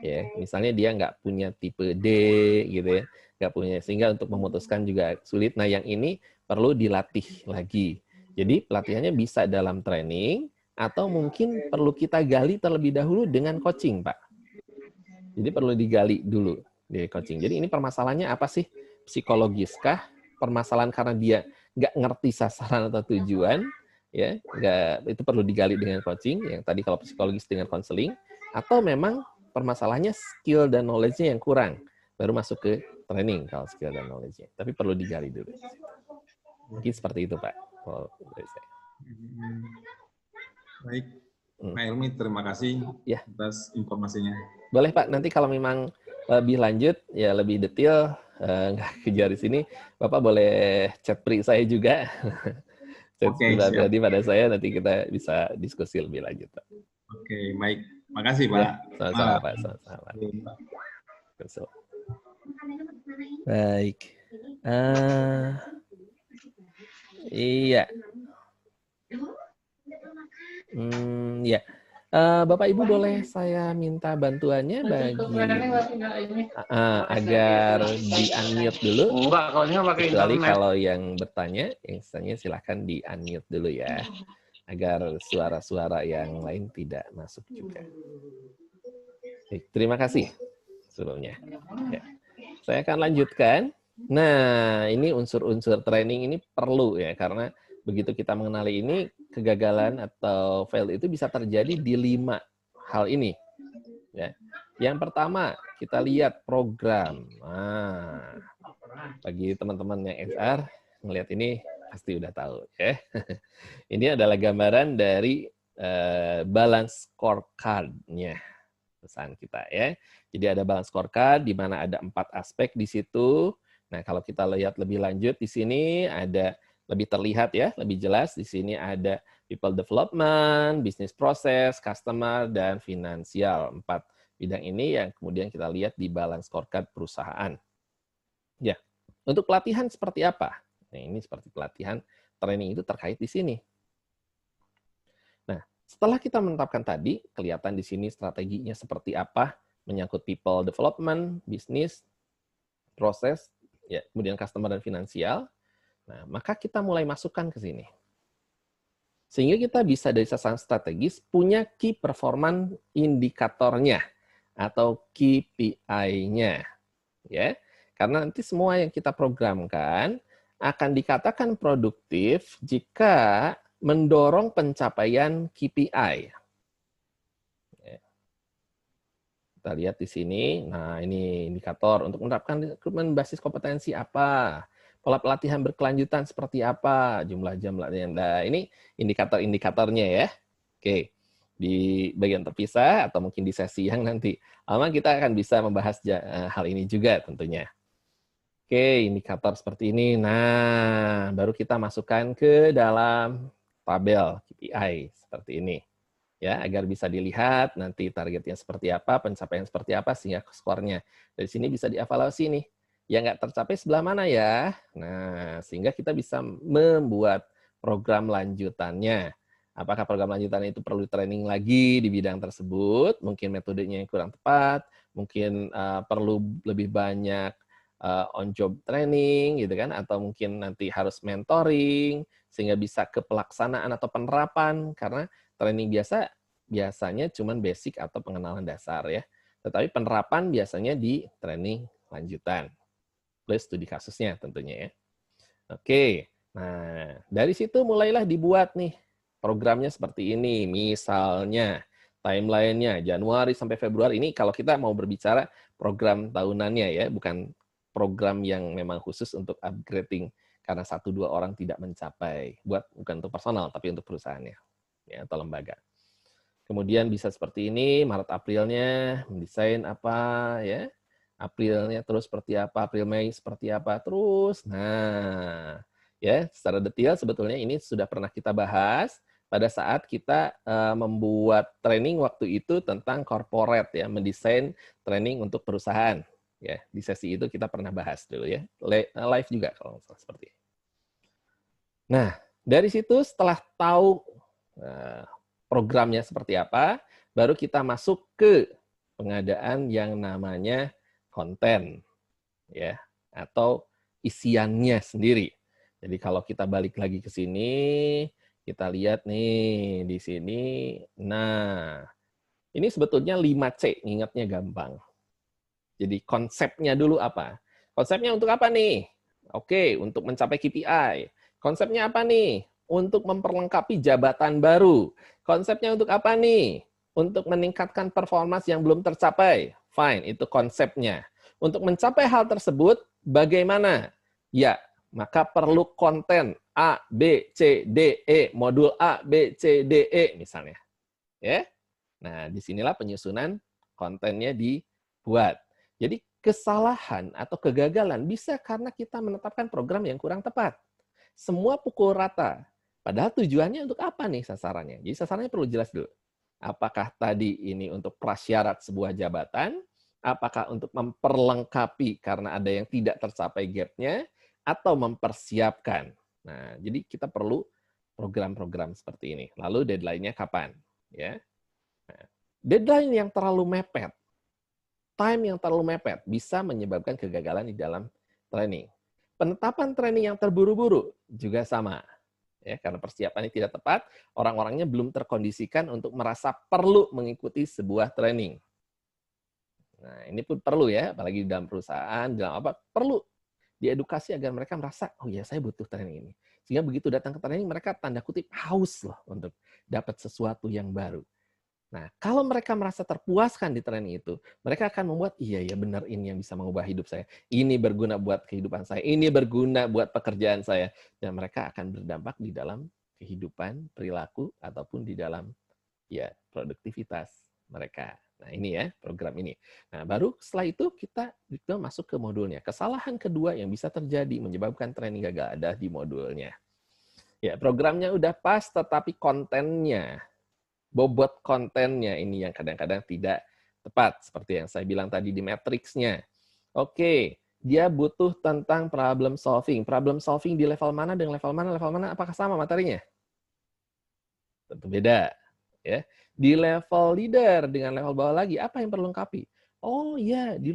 Speaker 1: Ya, misalnya dia nggak punya tipe D, gitu ya, nggak punya, sehingga untuk memutuskan juga sulit. Nah, yang ini perlu dilatih lagi. Jadi pelatihannya bisa dalam training, atau mungkin perlu kita gali terlebih dahulu dengan coaching, Pak. Jadi perlu digali dulu di coaching. Jadi ini permasalahannya apa sih? Psikologiskah? Permasalahan karena dia nggak ngerti sasaran atau tujuan, ya, itu perlu digali dengan coaching. Yang tadi kalau psikologis dengan konseling, atau memang permasalahannya skill dan knowledge-nya yang kurang, baru masuk ke training kalau skill dan knowledge-nya. Tapi perlu digali dulu. Mungkin seperti itu, Pak. Kalau dari saya.
Speaker 3: Baik, Pak Helmi, terima kasih atas informasinya.
Speaker 1: Boleh Pak, nanti kalau memang lebih lanjut, ya lebih detail, nggak kejar di sini, Bapak boleh chat pri saya juga. Chat pribadi pada saya, nanti kita bisa diskusi lebih lanjut, Pak.
Speaker 3: Oke, baik. Makasih, Pak.
Speaker 1: Sama-sama, Pak. Sama-sama. Baik. Iya. Ya. Bapak Ibu boleh saya minta bantuannya agar di-unmute dulu. Kecuali kalau yang bertanya, yang sisanya silahkan di-unmute dulu ya. Agar suara-suara yang lain tidak masuk juga. Terima kasih sebelumnya. Ya. Saya akan lanjutkan. Nah, ini unsur-unsur training ini perlu ya, karena begitu kita mengenali ini, kegagalan atau fail itu bisa terjadi di 5 hal ini. Ya. Yang pertama, kita lihat program. Nah, Bagi teman-teman yang HR, ngelihat ini pasti udah tahu ya. Ini adalah gambaran dari balance scorecard-nya perusahaan kita ya. Jadi ada balance scorecard di mana ada 4 aspek di situ. Nah, kalau kita lihat lebih lanjut di sini ada lebih terlihat ya, lebih jelas di sini ada people development, business process, customer, dan finansial. 4 bidang ini yang kemudian kita lihat di balance scorecard perusahaan. Ya, untuk pelatihan seperti apa? Nah, ini seperti pelatihan training itu terkait di sini. Nah, setelah kita menetapkan tadi, kelihatan di sini strateginya seperti apa, menyangkut people development, bisnis, proses, ya, kemudian customer dan finansial. Nah, maka kita mulai masukkan ke sini. Sehingga kita bisa dari sasaran strategis punya key performance indikatornya atau KPI-nya. Ya. Karena nanti semua yang kita programkan akan dikatakan produktif jika mendorong pencapaian KPI. Kita lihat di sini, nah ini indikator untuk menerapkan rekrutmen basis kompetensi apa, pola pelatihan berkelanjutan seperti apa, jumlah jam latihan. Nah ini indikator-indikatornya ya. Oke, di bagian terpisah atau mungkin di sesi yang nanti lama kita akan bisa membahas hal ini juga tentunya. Oke, indikator seperti ini. Nah, baru kita masukkan ke dalam tabel KPI seperti ini. Ya, agar bisa dilihat nanti targetnya seperti apa, pencapaian seperti apa, sehingga skornya. Dari sini bisa dievaluasi nih. Yang nggak tercapai sebelah mana ya? Nah, sehingga kita bisa membuat program lanjutannya. Apakah program lanjutannya itu perlu training lagi di bidang tersebut? Mungkin metodenya yang kurang tepat, mungkin perlu lebih banyak on-job training, gitu kan? Atau mungkin nanti harus mentoring, sehingga bisa ke pelaksanaan atau penerapan, karena training biasanya cuman basic atau pengenalan dasar ya. Tetapi penerapan biasanya di training lanjutan. Plus studi kasusnya tentunya ya. Oke, nah dari situ mulailah dibuat nih programnya seperti ini. Misalnya timeline-nya Januari sampai Februari. Ini kalau kita mau berbicara program tahunannya ya, bukan program yang memang khusus untuk upgrading karena 1-2 orang tidak mencapai. Bukan untuk personal, tapi untuk perusahaannya ya, atau lembaga. Kemudian bisa seperti ini, Maret Aprilnya mendesain apa ya, Aprilnya terus seperti apa, April Mei seperti apa terus. Nah, ya secara detail sebetulnya ini sudah pernah kita bahas pada saat kita membuat training waktu itu tentang corporate ya, mendesain training untuk perusahaan. Ya, di sesi itu kita pernah bahas dulu ya, live juga kalau seperti ini. Nah, dari situ setelah tahu programnya seperti apa, baru kita masuk ke pengadaan yang namanya konten, ya, atau isiannya sendiri. Jadi kalau kita balik lagi ke sini, kita lihat nih di sini. Nah, ini sebetulnya 5C, ingatnya gampang. Jadi konsepnya dulu apa? Konsepnya untuk apa nih? Oke, untuk mencapai KPI. Konsepnya apa nih? Untuk memperlengkapi jabatan baru. Konsepnya untuk apa nih? Untuk meningkatkan performance yang belum tercapai. Fine, itu konsepnya. Untuk mencapai hal tersebut, bagaimana? Ya, maka perlu konten A, B, C, D, E, modul A, B, C, D, E misalnya. Ya. Nah, disinilah penyusunan kontennya dibuat. Jadi kesalahan atau kegagalan bisa karena kita menetapkan program yang kurang tepat. Semua pukul rata. Padahal tujuannya untuk apa nih sasarannya? Jadi sasarannya perlu jelas dulu. Apakah tadi ini untuk prasyarat sebuah jabatan? Apakah untuk memperlengkapi karena ada yang tidak tercapai gap-nya? Atau mempersiapkan? Nah, jadi kita perlu program-program seperti ini. Lalu deadline-nya kapan? Ya. Nah, deadline yang terlalu mepet, time yang terlalu mepet bisa menyebabkan kegagalan di dalam training. Penetapan training yang terburu-buru juga sama. Ya, karena persiapannya tidak tepat, orang-orangnya belum terkondisikan untuk merasa perlu mengikuti sebuah training. Nah, ini pun perlu ya, apalagi di dalam perusahaan, dalam apa, perlu diedukasi agar mereka merasa, oh ya saya butuh training ini. Sehingga begitu datang ke training, mereka tanda kutip haus loh untuk dapat sesuatu yang baru. Nah, kalau mereka merasa terpuaskan di training itu, mereka akan membuat, iya ya benar ini yang bisa mengubah hidup saya. Ini berguna buat kehidupan saya. Ini berguna buat pekerjaan saya. Dan mereka akan berdampak di dalam kehidupan, perilaku, ataupun di dalam ya produktivitas mereka. Nah, ini ya program ini. Nah, baru setelah itu kita masuk ke modulnya. Kesalahan kedua yang bisa terjadi menyebabkan training gagal ada di modulnya. Ya, programnya udah pas, tetapi kontennya, bobot kontennya ini yang kadang-kadang tidak tepat. Seperti yang saya bilang tadi di matriksnya. Oke, dia butuh tentang problem solving. Problem solving di level mana dengan level mana, apakah sama materinya? Tentu beda. Ya. Di level leader dengan level bawah lagi, apa yang perlu lengkapi? Oh iya, di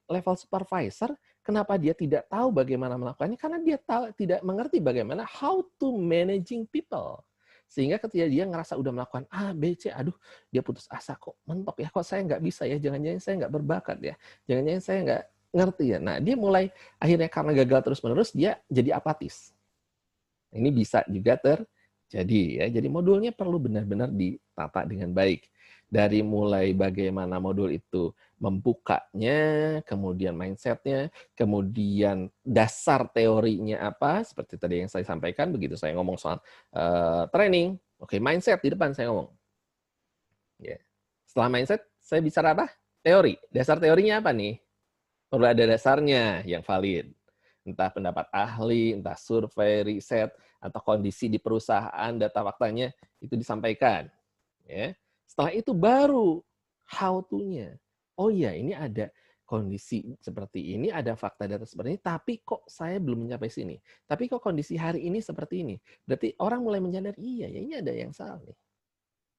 Speaker 1: level supervisor, kenapa dia tidak tahu bagaimana melakukannya? Karena dia tidak mengerti bagaimana how to managing people. Sehingga ketika dia ngerasa udah melakukan A, B, C, aduh dia putus asa kok, mentok ya, kok saya nggak bisa ya, jangan-jangan saya nggak berbakat ya, jangan-jangan saya nggak ngerti ya. Nah, dia mulai akhirnya karena gagal terus-menerus, dia jadi apatis. Ini bisa juga terjadi ya. Jadi modulnya perlu benar-benar ditata dengan baik. Dari mulai bagaimana modul itu membukanya, kemudian mindset-nya, kemudian dasar teorinya apa, seperti tadi yang saya sampaikan, begitu saya ngomong soal training, oke, mindset di depan saya ngomong. Ya. Setelah mindset, saya bicara apa? Teori. Dasar teorinya apa nih? Perlu ada dasarnya yang valid. Entah pendapat ahli, entah survei, riset, atau kondisi di perusahaan, data faktanya, itu disampaikan. Ya. Setelah itu baru how to-nya. Oh iya, ini ada kondisi seperti ini, ada fakta data seperti ini, tapi kok saya belum mencapai sini. Tapi kok kondisi hari ini seperti ini. Berarti orang mulai menyadari, iya ya ini ada yang salah nih.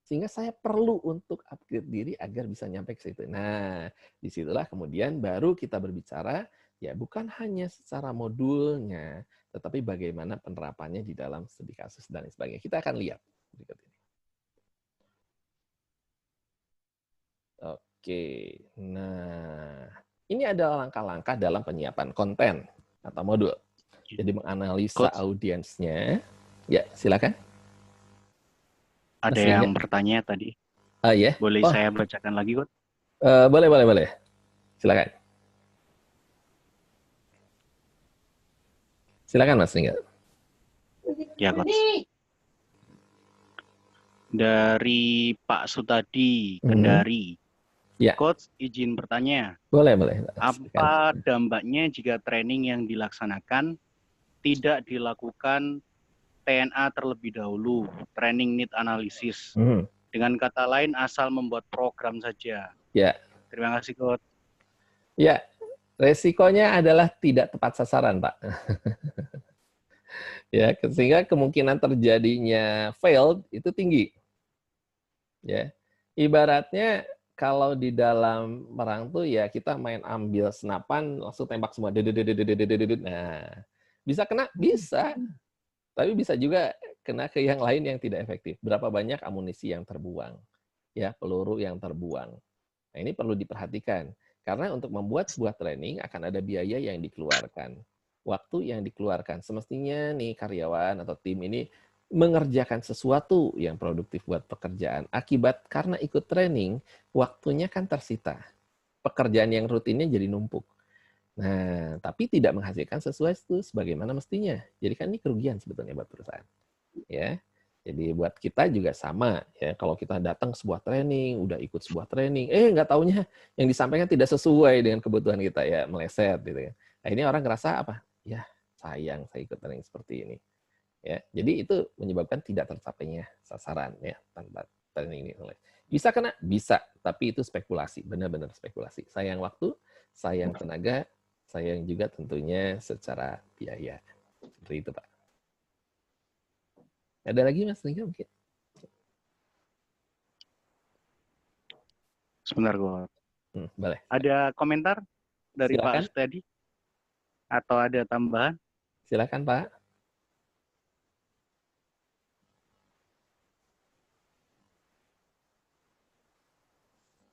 Speaker 1: Sehingga saya perlu untuk upgrade diri agar bisa nyampe ke situ. Nah, disitulah kemudian baru kita berbicara, ya bukan hanya secara modulnya, tetapi bagaimana penerapannya di dalam studi kasus dan lain sebagainya. Kita akan lihat berikut ini. Oke, nah ini adalah langkah-langkah dalam penyiapan konten atau modul. Jadi menganalisa audiensnya. Ya, silakan.
Speaker 2: Ada
Speaker 1: Masih
Speaker 2: yang
Speaker 1: ingat?
Speaker 2: bertanya tadi.
Speaker 1: Ya.
Speaker 2: Boleh saya bacakan lagi, Coach?
Speaker 1: Boleh. Silakan. Silakan, Mas Ringga.
Speaker 2: Ya, Coach. Dari Pak Sutadi, Kendari.
Speaker 1: Ya.
Speaker 2: Coach, izin bertanya.
Speaker 1: Boleh.
Speaker 2: Apa dampaknya jika training yang dilaksanakan tidak dilakukan TNA terlebih dahulu, training need analysis. Dengan kata lain, asal membuat program saja.
Speaker 1: Ya.
Speaker 2: Terima kasih, Coach.
Speaker 1: Ya, resikonya adalah tidak tepat sasaran, Pak. Ya, sehingga kemungkinan terjadinya failed itu tinggi. Ya, ibaratnya kalau di dalam perang tuh ya kita main ambil senapan langsung tembak semua. Nah, bisa kena, bisa. Tapi bisa juga kena ke yang lain yang tidak efektif. Berapa banyak amunisi yang terbuang, ya, peluru yang terbuang. Nah, ini perlu diperhatikan. Karena untuk membuat sebuah training akan ada biaya yang dikeluarkan. Waktu yang dikeluarkan. Semestinya nih karyawan atau tim ini mengerjakan sesuatu yang produktif buat pekerjaan. Akibat karena ikut training, waktunya kan tersita. Pekerjaan yang rutinnya jadi numpuk. Nah, tapi tidak menghasilkan sesuai itu sebagaimana mestinya. Jadi kan ini kerugian sebetulnya buat perusahaan. Ya. Jadi buat kita juga sama ya. Kalau kita datang sebuah training, udah ikut sebuah training, nggak taunya yang disampaikan tidak sesuai dengan kebutuhan kita ya, meleset gitu kan. Nah, ini orang ngerasa apa? Ya, sayang saya ikut training seperti ini. Ya, jadi itu menyebabkan tidak tercapainya sasaran ya tanpa training ini. Bisa kena, bisa, tapi itu spekulasi, benar-benar spekulasi. Sayang waktu, sayang tenaga, sayang juga tentunya secara biaya. Seperti itu, Pak. Ada lagi, Mas Ringga mungkin?
Speaker 2: Sebentar, Coach.
Speaker 1: Boleh.
Speaker 2: Ada komentar dari
Speaker 1: Silakan.
Speaker 2: Pak Sutadi? Atau ada tambahan?
Speaker 1: Silakan, Pak.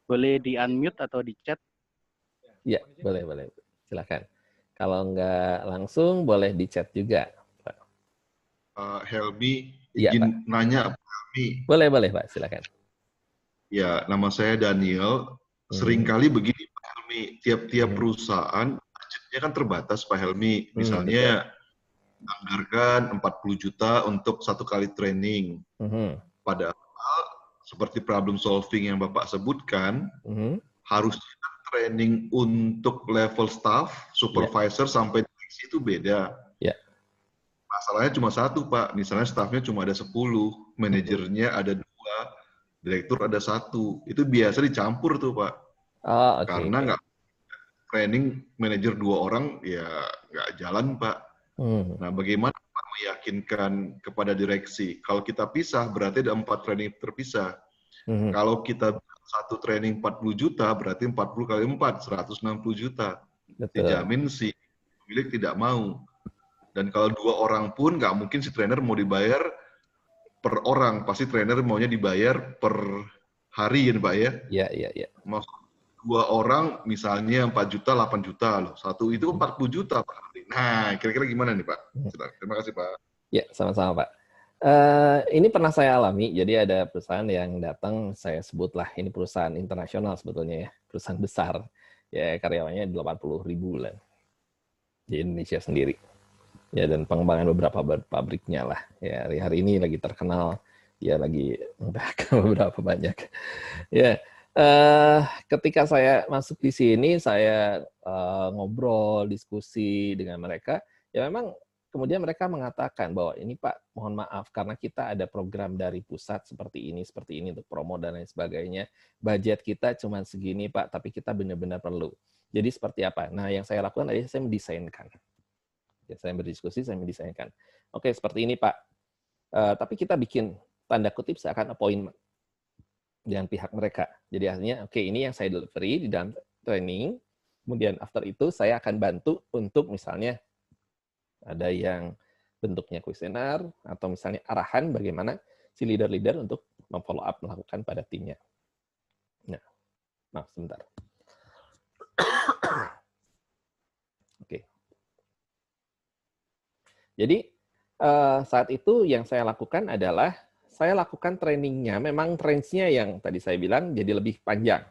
Speaker 2: Boleh di-unmute atau di-chat?
Speaker 1: Ya, boleh. Silakan. Kalau nggak langsung, boleh di-chat juga, Pak.
Speaker 4: Helmi, izin nanya, Pak Helmi.
Speaker 1: Boleh, Pak. Silakan.
Speaker 4: Ya, nama saya Daniel. Seringkali begini Pak Helmi, tiap-tiap perusahaan budgetnya kan terbatas Pak Helmi. Misalnya anggarkan 40 juta untuk 1 kali training. Padahal seperti problem solving yang Bapak sebutkan, harusnya training untuk level staff, supervisor sampai direksi itu beda. Masalahnya cuma satu Pak, misalnya staffnya cuma ada 10, manajernya ada 2, direktur ada 1. Itu biasa dicampur tuh Pak. Karena nggak training manajer 2 orang ya nggak jalan Pak. Nah bagaimana Pak meyakinkan kepada direksi? Kalau kita pisah berarti ada 4 training terpisah. Kalau kita 1 training 40 juta berarti 40 kali 4, 160 juta. Dijamin si pemilik tidak mau. Dan kalau 2 orang pun nggak mungkin si trainer mau dibayar per orang, pasti trainer maunya dibayar per hari ya Pak ya?
Speaker 1: Iya.
Speaker 4: Maksud 2 orang misalnya 4 juta, 8 juta loh. 1 itu 40 juta Pak. Nah, kira-kira gimana nih Pak? Terima kasih Pak.
Speaker 1: Ya, sama-sama Pak. Ini pernah saya alami, jadi ada perusahaan yang datang, saya sebutlah ini perusahaan internasional sebetulnya ya, perusahaan besar, ya karyawannya 80.000 lah di Indonesia sendiri. Ya, dan pengembangan beberapa pabriknya lah. Ya, hari ini lagi terkenal, ya lagi beberapa banyak. Ya, ketika saya masuk di sini, saya ngobrol, diskusi dengan mereka, ya memang kemudian mereka mengatakan bahwa ini Pak, mohon maaf karena kita ada program dari pusat seperti ini untuk promo dan lain sebagainya. Budget kita cuma segini Pak, tapi kita benar-benar perlu. Jadi seperti apa? Nah, yang saya lakukan adalah saya mendesainkan. Ya, saya berdiskusi, saya mendesainkan. Oke, seperti ini Pak. Tapi kita bikin tanda kutip seakan appointment dengan pihak mereka. Jadi artinya, oke, ini yang saya delivery di dalam training. Kemudian after itu saya akan bantu untuk misalnya ada yang bentuknya kuesioner atau misalnya arahan bagaimana si leader-leader untuk memfollow up melakukan pada timnya. Nah, maaf sebentar. Oke. Jadi saat itu yang saya lakukan adalah saya lakukan trainingnya, memang range-nya yang tadi saya bilang jadi lebih panjang.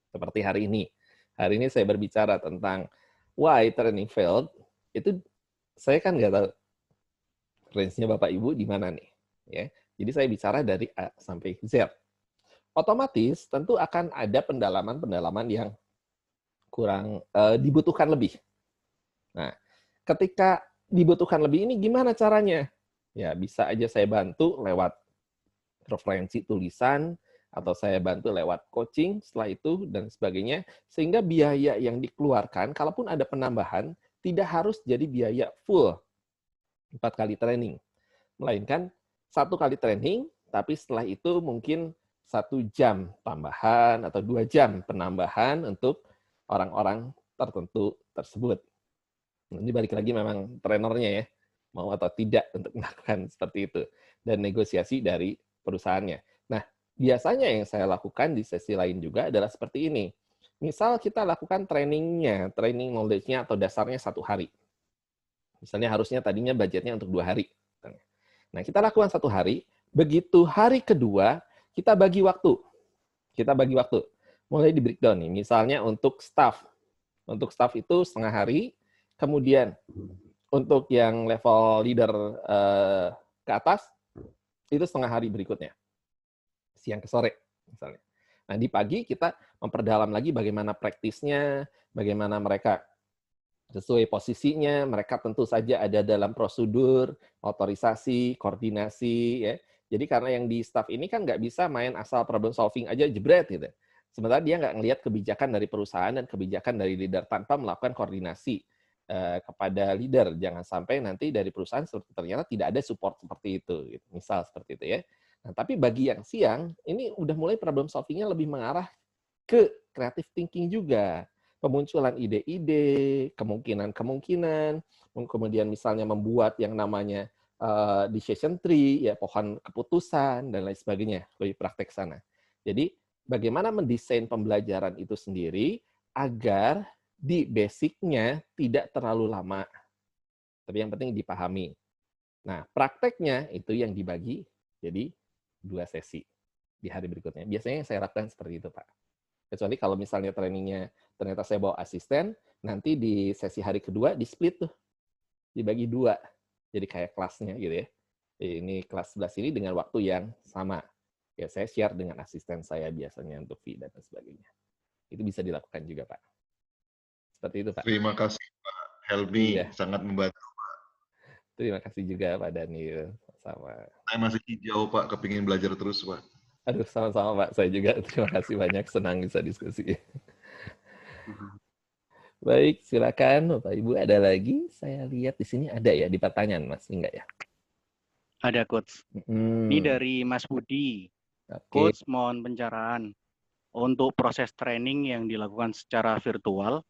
Speaker 1: Seperti hari ini. Hari ini saya berbicara tentang why training failed, itu saya kan nggak tahu range-nya Bapak Ibu di mana nih. Ya. Jadi saya bicara dari A sampai Z. Otomatis tentu akan ada pendalaman-pendalaman yang kurang dibutuhkan lebih. Nah, ketika dibutuhkan lebih ini gimana caranya? Ya, bisa aja saya bantu lewat referensi tulisan, atau saya bantu lewat coaching setelah itu, dan sebagainya, sehingga biaya yang dikeluarkan, kalaupun ada penambahan, tidak harus jadi biaya full 4 kali training. Melainkan 1 kali training, tapi setelah itu mungkin 1 jam tambahan, atau 2 jam penambahan untuk orang-orang tertentu tersebut. Ini balik lagi memang trainernya ya, mau atau tidak untuk melakukan seperti itu. Dan negosiasi dari perusahaannya. Nah, biasanya yang saya lakukan di sesi lain juga adalah seperti ini. Misal kita lakukan trainingnya, training knowledge-nya atau dasarnya 1 hari. Misalnya harusnya tadinya budgetnya untuk 2 hari. Nah, kita lakukan 1 hari, begitu hari kedua, kita bagi waktu. Mulai di breakdown nih, misalnya untuk staff. Untuk staff itu setengah hari, kemudian untuk yang level leader ke atas, itu setengah hari berikutnya. Siang ke sore, misalnya. Nah, di pagi kita memperdalam lagi bagaimana praktisnya, bagaimana mereka sesuai posisinya, mereka tentu saja ada dalam prosedur, otorisasi, koordinasi. Ya. Jadi karena yang di staff ini kan nggak bisa main asal problem solving aja jebret gitu. Sementara dia nggak ngelihat kebijakan dari perusahaan dan kebijakan dari leader tanpa melakukan koordinasi kepada leader. Jangan sampai nanti dari perusahaan ternyata tidak ada support seperti itu. Gitu. Misal seperti itu ya. Nah, tapi bagi yang siang, ini udah mulai problem solving-nya lebih mengarah ke creative thinking juga. Pemunculan ide-ide, kemungkinan-kemungkinan, kemudian misalnya membuat yang namanya decision tree, ya pohon keputusan, dan lain sebagainya, lebih praktek sana. Jadi, bagaimana mendesain pembelajaran itu sendiri agar di basic-nya tidak terlalu lama. Tapi yang penting dipahami. Nah, prakteknya itu yang dibagi jadi 2 sesi. di hari berikutnya. Biasanya yang saya lakukan seperti itu, Pak. Kecuali kalau misalnya trainingnya ternyata saya bawa asisten, nanti di sesi hari kedua di-split tuh, dibagi 2. Jadi kayak kelasnya gitu ya. Ini kelas 11 ini dengan waktu yang sama. Ya, saya share dengan asisten saya biasanya untuk fee dan sebagainya. Itu bisa dilakukan juga, Pak. Seperti itu, Pak.
Speaker 4: Terima kasih, Pak Helmi.
Speaker 1: Iya.
Speaker 4: Sangat membantu.
Speaker 1: Terima kasih juga, Pak Daniel. Sama.
Speaker 4: Saya masih hijau, Pak. Kepingin belajar terus, Pak.
Speaker 1: Aduh, sama-sama, Pak. Saya juga terima kasih banyak. Senang bisa diskusi. Baik, silakan Bapak Ibu. Ada lagi? Saya lihat di sini ada ya, di pertanyaan, Mas. Enggak ya?
Speaker 2: Ada, Coach. Ini dari Mas Budi. Coach, mohon pencerahan untuk proses training yang dilakukan secara virtual.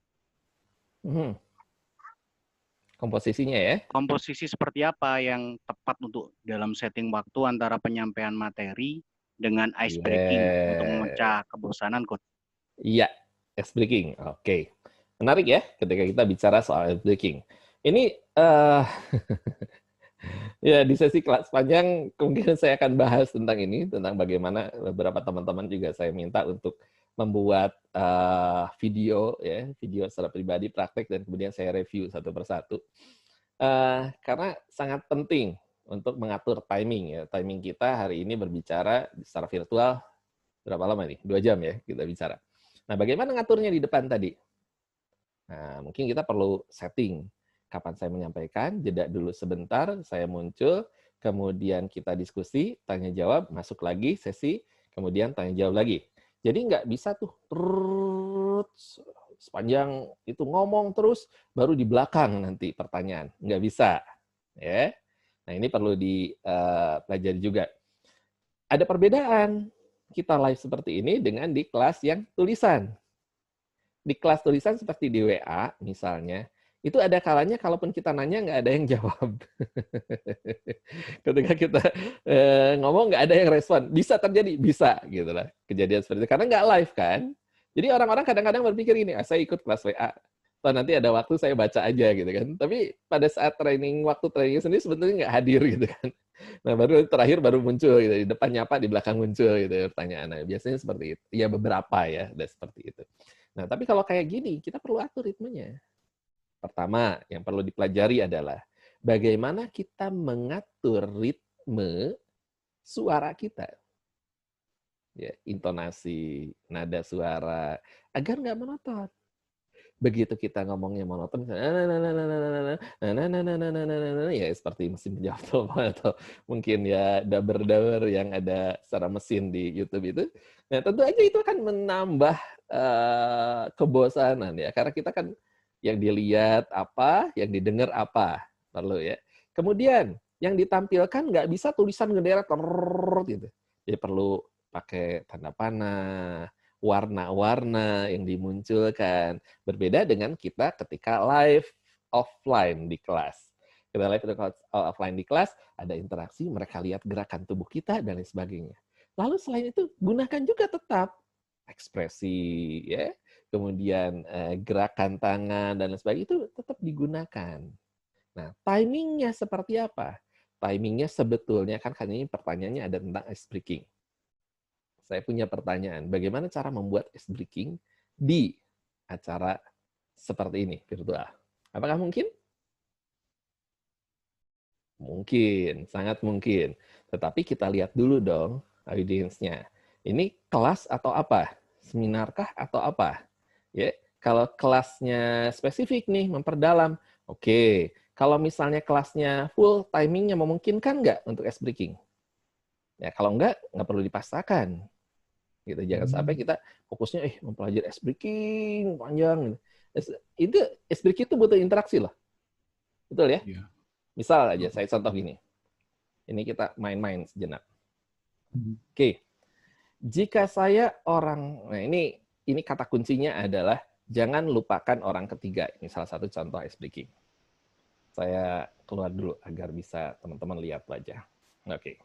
Speaker 1: Komposisinya ya?
Speaker 2: Komposisi seperti apa yang tepat untuk dalam setting waktu antara penyampaian materi dengan ice breaking untuk memecah kebosanan, Coach?
Speaker 1: Iya, ice breaking. Oke. Menarik ya ketika kita bicara soal ice breaking. Ini ya di sesi kelas panjang kemungkinan saya akan bahas tentang ini, tentang bagaimana beberapa teman-teman juga saya minta untuk membuat video ya, video secara pribadi praktek dan kemudian saya review satu persatu. Karena sangat penting untuk mengatur timing ya. Timing kita hari ini berbicara secara virtual berapa lama nih? 2 jam ya kita bicara. Nah, bagaimana ngaturnya di depan tadi? Nah, mungkin kita perlu setting kapan saya menyampaikan, jeda dulu sebentar, saya muncul, kemudian kita diskusi, tanya jawab, masuk lagi sesi, kemudian tanya jawab lagi. Jadi nggak bisa tuh terus sepanjang itu ngomong terus, baru di belakang nanti pertanyaan. Nggak bisa. Ya. Nah, ini perlu dipelajari juga. Ada perbedaan kita live seperti ini dengan di kelas yang tulisan. Di kelas tulisan seperti di WA misalnya, itu ada kalanya kalaupun kita nanya nggak ada yang jawab. Ketika kita ngomong nggak ada yang respon. Bisa terjadi, bisa gitu lah. Kejadian seperti itu. Karena nggak live kan. Jadi orang-orang kadang-kadang berpikir gini, saya ikut kelas WA. Atau nanti ada waktu saya baca aja gitu kan. Tapi pada saat waktu training sendiri sebetulnya nggak hadir gitu kan. Nah baru terakhir baru muncul gitu. Di depan nyapa, di belakang muncul gitu pertanyaan. Nah, biasanya seperti itu. Ya beberapa ya, ada seperti itu. Nah tapi kalau kayak gini, kita perlu atur ritmenya. Pertama, yang perlu dipelajari adalah bagaimana kita mengatur ritme suara kita. Ya, intonasi, nada suara, agar nggak monoton. Begitu kita ngomongnya monoton, ya seperti mesin penjawab telepon atau mungkin ya daber-daber yang ada secara mesin di YouTube itu. Nah, tentu aja itu akan menambah kebosanan ya, karena kita kan yang dilihat apa, yang didengar apa, perlu ya. Kemudian yang ditampilkan nggak bisa tulisan ngederet gitu. Jadi perlu pakai tanda panah, warna-warna yang dimunculkan. Berbeda dengan kita ketika live offline di kelas. Kita live offline di kelas, ada interaksi, mereka lihat gerakan tubuh kita dan lain sebagainya. Lalu selain itu gunakan juga tetap ekspresi ya. Kemudian gerakan tangan dan lain sebagainya itu tetap digunakan. Nah, timingnya seperti apa? Timingnya sebetulnya kan ini pertanyaannya ada tentang ice breaking. Saya punya pertanyaan, bagaimana cara membuat ice breaking di acara seperti ini, virtual? Apakah mungkin? Mungkin, sangat mungkin. Tetapi kita lihat dulu dong audiensnya. Ini kelas atau apa? Seminarkah atau apa? Ya, kalau kelasnya spesifik nih, memperdalam, oke. Kalau misalnya kelasnya full, timingnya memungkinkan nggak untuk ice breaking? Ya, kalau nggak perlu dipaksakan. Gitu. Jangan sampai kita fokusnya mempelajari ice breaking panjang. Itu ice breaking itu butuh interaksi loh. Betul ya? Yeah. Misal aja, saya contoh gini. Ini kita main-main sejenak. Oke. Jika saya nah ini kata kuncinya adalah jangan lupakan orang ketiga. Ini salah satu contoh ice breaking. Saya keluar dulu agar bisa teman-teman lihat wajah. Oke.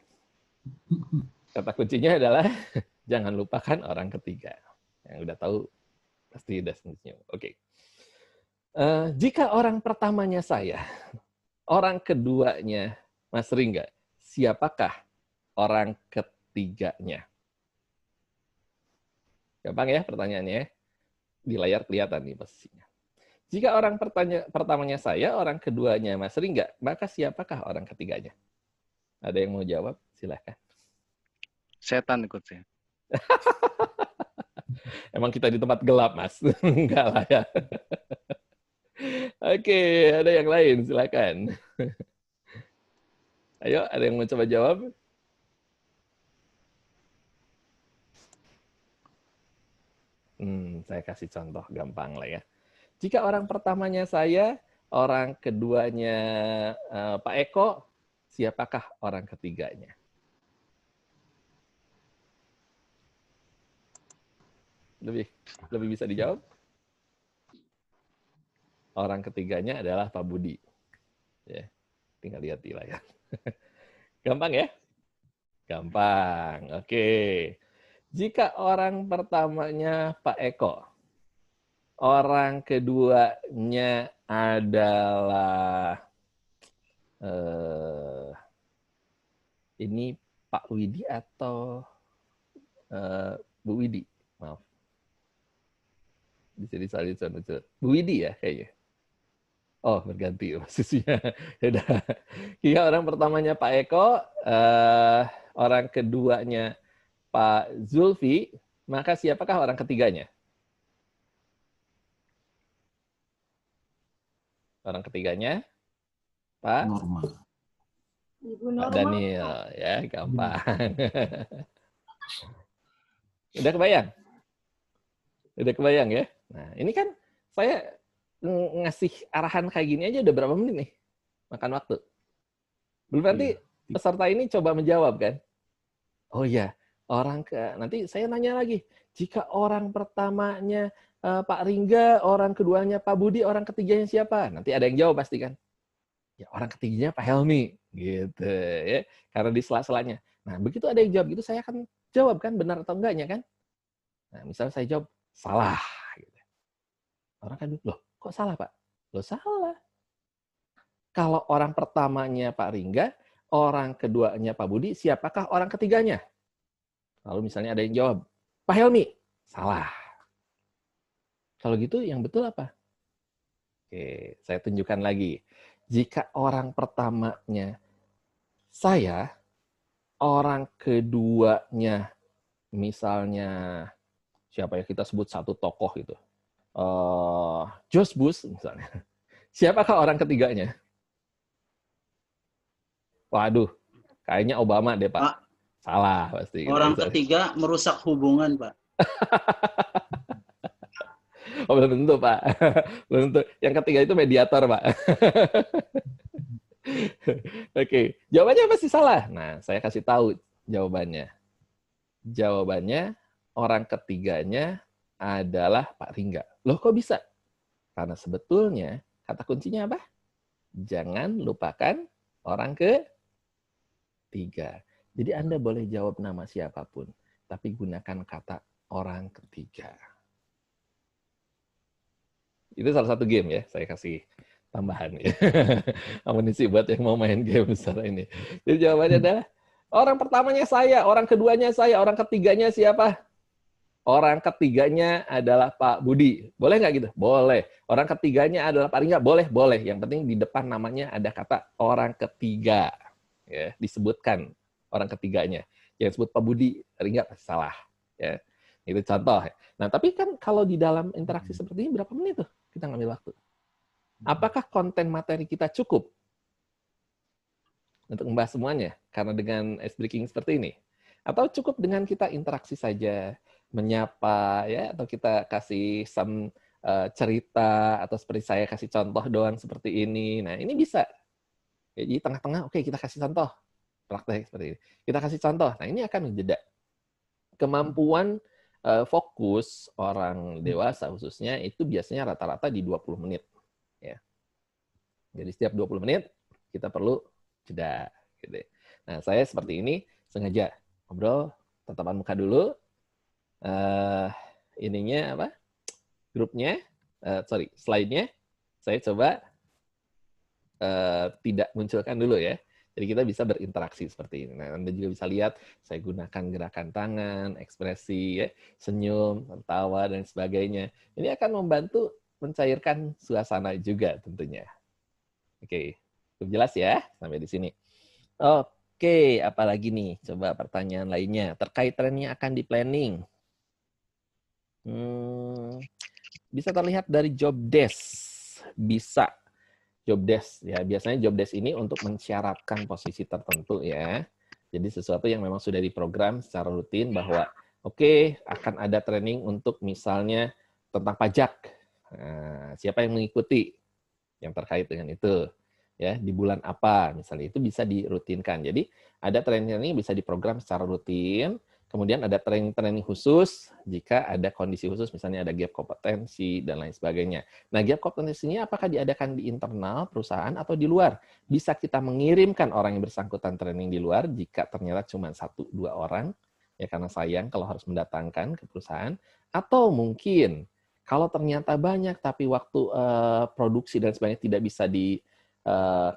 Speaker 1: Kata kuncinya adalah jangan lupakan orang ketiga. Yang udah tahu pasti udah senyum. Oke. Jika orang pertamanya saya, orang keduanya Mas Ringga, siapakah orang ketiganya? Gampang ya pertanyaannya. Di layar kelihatan nih posisinya. Jika orang pertamanya saya, orang keduanya Mas Ringga, maka siapakah orang ketiganya? Ada yang mau jawab? Silahkan.
Speaker 2: Setan ikut saya.
Speaker 1: Emang kita di tempat gelap, Mas? Enggak lah ya. Oke, ada yang lain, silakan. Ayo, ada yang mau coba jawab? Saya kasih contoh gampang lah ya. Jika orang pertamanya saya, orang keduanya Pak Eko, siapakah orang ketiganya? Lebih bisa dijawab? Orang ketiganya adalah Pak Budi. Ya, tinggal lihat di layar. Gampang ya? Gampang. Oke. Jika orang pertamanya Pak Eko, orang keduanya adalah ini Pak Widi atau Bu Widi? Maaf. Bisa disalin. Bu Widi ya kayaknya. Oh, berganti posisinya. Yaudah. Jika orang pertamanya Pak Eko, orang keduanya Pak Zulfi, maka siapakah orang ketiganya? Orang ketiganya Pak
Speaker 5: Norma.
Speaker 6: Ibu Norma.
Speaker 1: Pak Daniel, ya gampang. Udah kebayang? Udah kebayang ya? Nah, ini kan saya ngasih arahan kayak gini aja udah berapa menit nih? Makan waktu. Belum nanti peserta ini coba menjawab kan? Oh iya, nanti saya nanya lagi. Jika orang pertamanya Pak Ringga, orang keduanya Pak Budi, orang ketiganya siapa? Nanti ada yang jawab pasti kan? Ya orang ketiganya Pak Helmi, gitu ya. Karena di sela-selanya. Nah begitu ada yang jawab gitu, saya akan jawab kan benar atau enggaknya kan? Nah misalnya saya jawab salah. Gitu. Orang kan loh kok salah Pak? Loh salah. Kalau orang pertamanya Pak Ringga, orang keduanya Pak Budi, siapakah orang ketiganya? Lalu misalnya ada yang jawab, Pak Helmi. Salah. Kalau gitu yang betul apa? Oke, saya tunjukkan lagi. Jika orang pertamanya saya, orang keduanya misalnya siapa ya, kita sebut satu tokoh itu. George Bush misalnya. Siapakah orang ketiganya? Waduh, kayaknya Obama deh, Pak. Salah pasti.
Speaker 5: Orang ketiga merusak hubungan, Pak.
Speaker 1: Oh, belum tentu, Pak. Belum tentu. Yang ketiga itu mediator, Pak. Oke, jawabannya pasti salah. Nah, saya kasih tahu jawabannya. Jawabannya orang ketiganya adalah Pak Ringga. Loh, kok bisa? Karena sebetulnya kata kuncinya apa? Jangan lupakan orang ketiga. Jadi Anda boleh jawab nama siapapun, tapi gunakan kata orang ketiga. Itu salah satu game ya, saya kasih tambahan ya. Amunisi buat yang mau main game besar ini. Jadi jawabannya adalah orang pertamanya saya, orang keduanya saya, orang ketiganya siapa? Orang ketiganya adalah Pak Budi. Boleh nggak gitu? Boleh. Orang ketiganya adalah Pak Ringga? Boleh, boleh. Yang penting di depan namanya ada kata orang ketiga. Ya, disebutkan orang ketiganya. Yang sebut Pak Budi, Ringga pasti salah. Ya, itu contoh. Nah, tapi kan kalau di dalam interaksi seperti ini berapa menit tuh kita ngambil waktu? Apakah konten materi kita cukup untuk membahas semuanya? Karena dengan ice breaking seperti ini. Atau cukup dengan kita interaksi saja, menyapa, ya, atau kita kasih cerita, atau seperti saya kasih contoh doang seperti ini. Nah, ini bisa. Ya, jadi tengah-tengah, oke, kita kasih contoh. Praktek seperti ini. Kita kasih contoh. Nah, ini akan menjeda. Kemampuan fokus orang dewasa khususnya itu biasanya rata-rata di 20 menit. Ya. Jadi setiap 20 menit kita perlu jeda. Gitu. Nah, saya seperti ini sengaja ngobrol tatapan muka dulu. Ininya apa? Grupnya, slide-nya saya coba tidak munculkan dulu ya. Jadi kita bisa berinteraksi seperti ini. Nah, Anda juga bisa lihat saya gunakan gerakan tangan, ekspresi, ya, senyum, tertawa, dan sebagainya. Ini akan membantu mencairkan suasana juga tentunya. Oke, cukup jelas ya sampai di sini. Oke, apalagi nih? Coba pertanyaan lainnya. Terkait training akan di planning. Bisa terlihat dari job desk. Bisa. Job desk ya, biasanya job desk ini untuk mensyaratkan posisi tertentu ya. Jadi sesuatu yang memang sudah diprogram secara rutin bahwa oke, akan ada training untuk misalnya tentang pajak. Nah, siapa yang mengikuti yang terkait dengan itu ya, di bulan apa misalnya, itu bisa dirutinkan. Jadi ada training bisa diprogram secara rutin. Kemudian ada training khusus jika ada kondisi khusus, misalnya ada gap kompetensi dan lain sebagainya. Nah, gap kompetensinya apakah diadakan di internal perusahaan atau di luar? Bisa kita mengirimkan orang yang bersangkutan training di luar jika ternyata cuma 1-2 orang, ya karena sayang kalau harus mendatangkan ke perusahaan. Atau mungkin kalau ternyata banyak tapi waktu produksi dan sebagainya tidak bisa di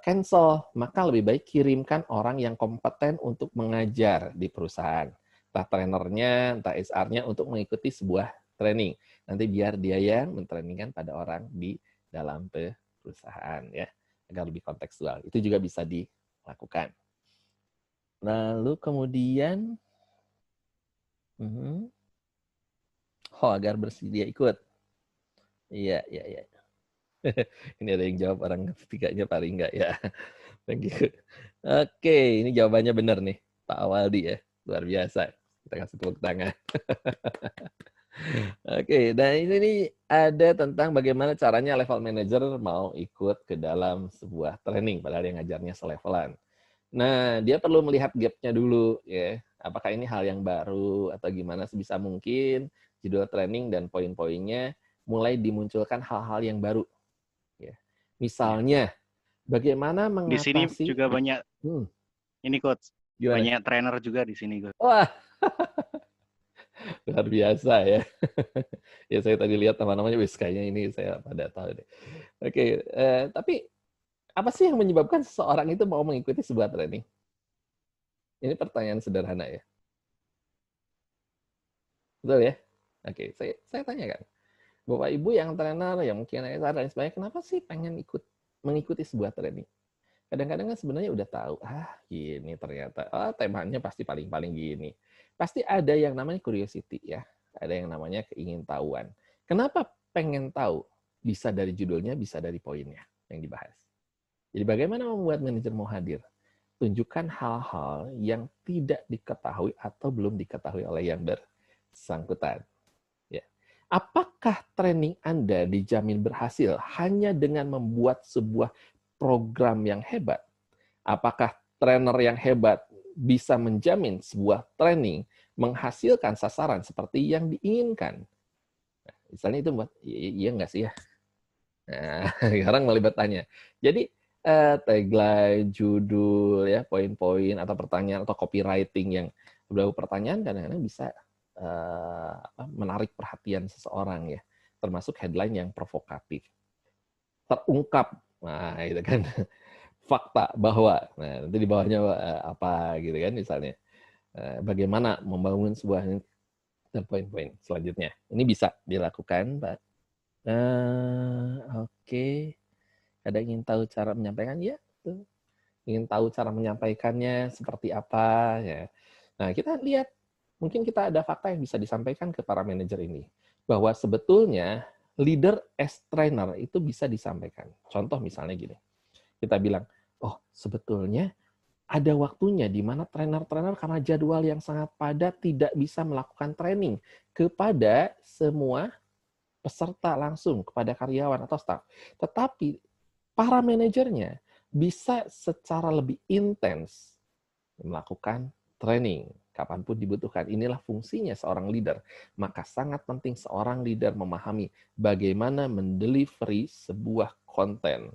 Speaker 1: cancel, maka lebih baik kirimkan orang yang kompeten untuk mengajar di perusahaan. Entah trainernya, entah HR-nya untuk mengikuti sebuah training. Nanti biar dia yang mentrainingkan pada orang di dalam perusahaan ya, agar lebih kontekstual. Itu juga bisa dilakukan. Lalu kemudian agar bersedia ikut. Iya. Ini ada yang jawab orang ketiganya paling enggak ya. Thank you. Oke, ini jawabannya benar nih, Pak Awaldi ya. Luar biasa. Kita kasih tepuk tangan. Oke, nah ini ada tentang bagaimana caranya level manager mau ikut ke dalam sebuah training, padahal yang ngajarnya selevelan. Nah, dia perlu melihat gap-nya dulu ya. Apakah ini hal yang baru atau gimana, sebisa mungkin judul training dan poin-poinnya mulai dimunculkan hal-hal yang baru. Ya. Misalnya, bagaimana mengatasi...
Speaker 2: Di sini juga banyak, ini Coach,
Speaker 1: gimana?
Speaker 2: Banyak trainer juga di sini Coach.
Speaker 1: Wah, luar biasa ya. Ya saya tadi lihat nama-namanya, wis kayaknya ini saya pada tahu deh. Oke, tapi apa sih yang menyebabkan seseorang itu mau mengikuti sebuah training? Ini pertanyaan sederhana ya. Betul ya? Oke, saya tanyakan. Bapak Ibu yang trainer, yang mungkin HR dan sebagainya, kenapa sih pengen mengikuti sebuah training? Kadang-kadang kan sebenarnya udah tahu, gini ternyata, temanya pasti paling-paling gini. Pasti ada yang namanya curiosity ya, ada yang namanya keingintahuan. Kenapa pengen tahu? Bisa dari judulnya, bisa dari poinnya yang dibahas. Jadi bagaimana membuat manajer mau hadir? Tunjukkan hal-hal yang tidak diketahui atau belum diketahui oleh yang bersangkutan. Apakah training Anda dijamin berhasil hanya dengan membuat sebuah program yang hebat? Apakah trainer yang hebat bisa menjamin sebuah training menghasilkan sasaran seperti yang diinginkan? Nah, misalnya itu buat, iya nggak sih ya? Nah, sekarang mulai bertanya. Jadi, tagline, judul, ya, poin-poin atau pertanyaan atau copywriting yang berbau pertanyaan kadang-kadang bisa menarik perhatian seseorang ya, termasuk headline yang provokatif, terungkap, nah itu kan fakta bahwa, nah nanti di bawahnya apa gitu kan misalnya, bagaimana membangun sebuah dan poin-poin selanjutnya, ini bisa dilakukan Pak. Oke. Ada ingin tahu cara menyampaikan ya, ingin tahu cara menyampaikannya seperti apa ya. Nah kita lihat. Mungkin kita ada fakta yang bisa disampaikan ke para manajer ini. Bahwa sebetulnya leader as trainer itu bisa disampaikan. Contoh misalnya gini. Kita bilang, sebetulnya ada waktunya di mana trainer-trainer karena jadwal yang sangat padat tidak bisa melakukan training kepada semua peserta langsung, kepada karyawan atau staf. Tetapi para manajernya bisa secara lebih intens melakukan training kapanpun dibutuhkan. Inilah fungsinya seorang leader. Maka sangat penting seorang leader memahami bagaimana mendelivery sebuah konten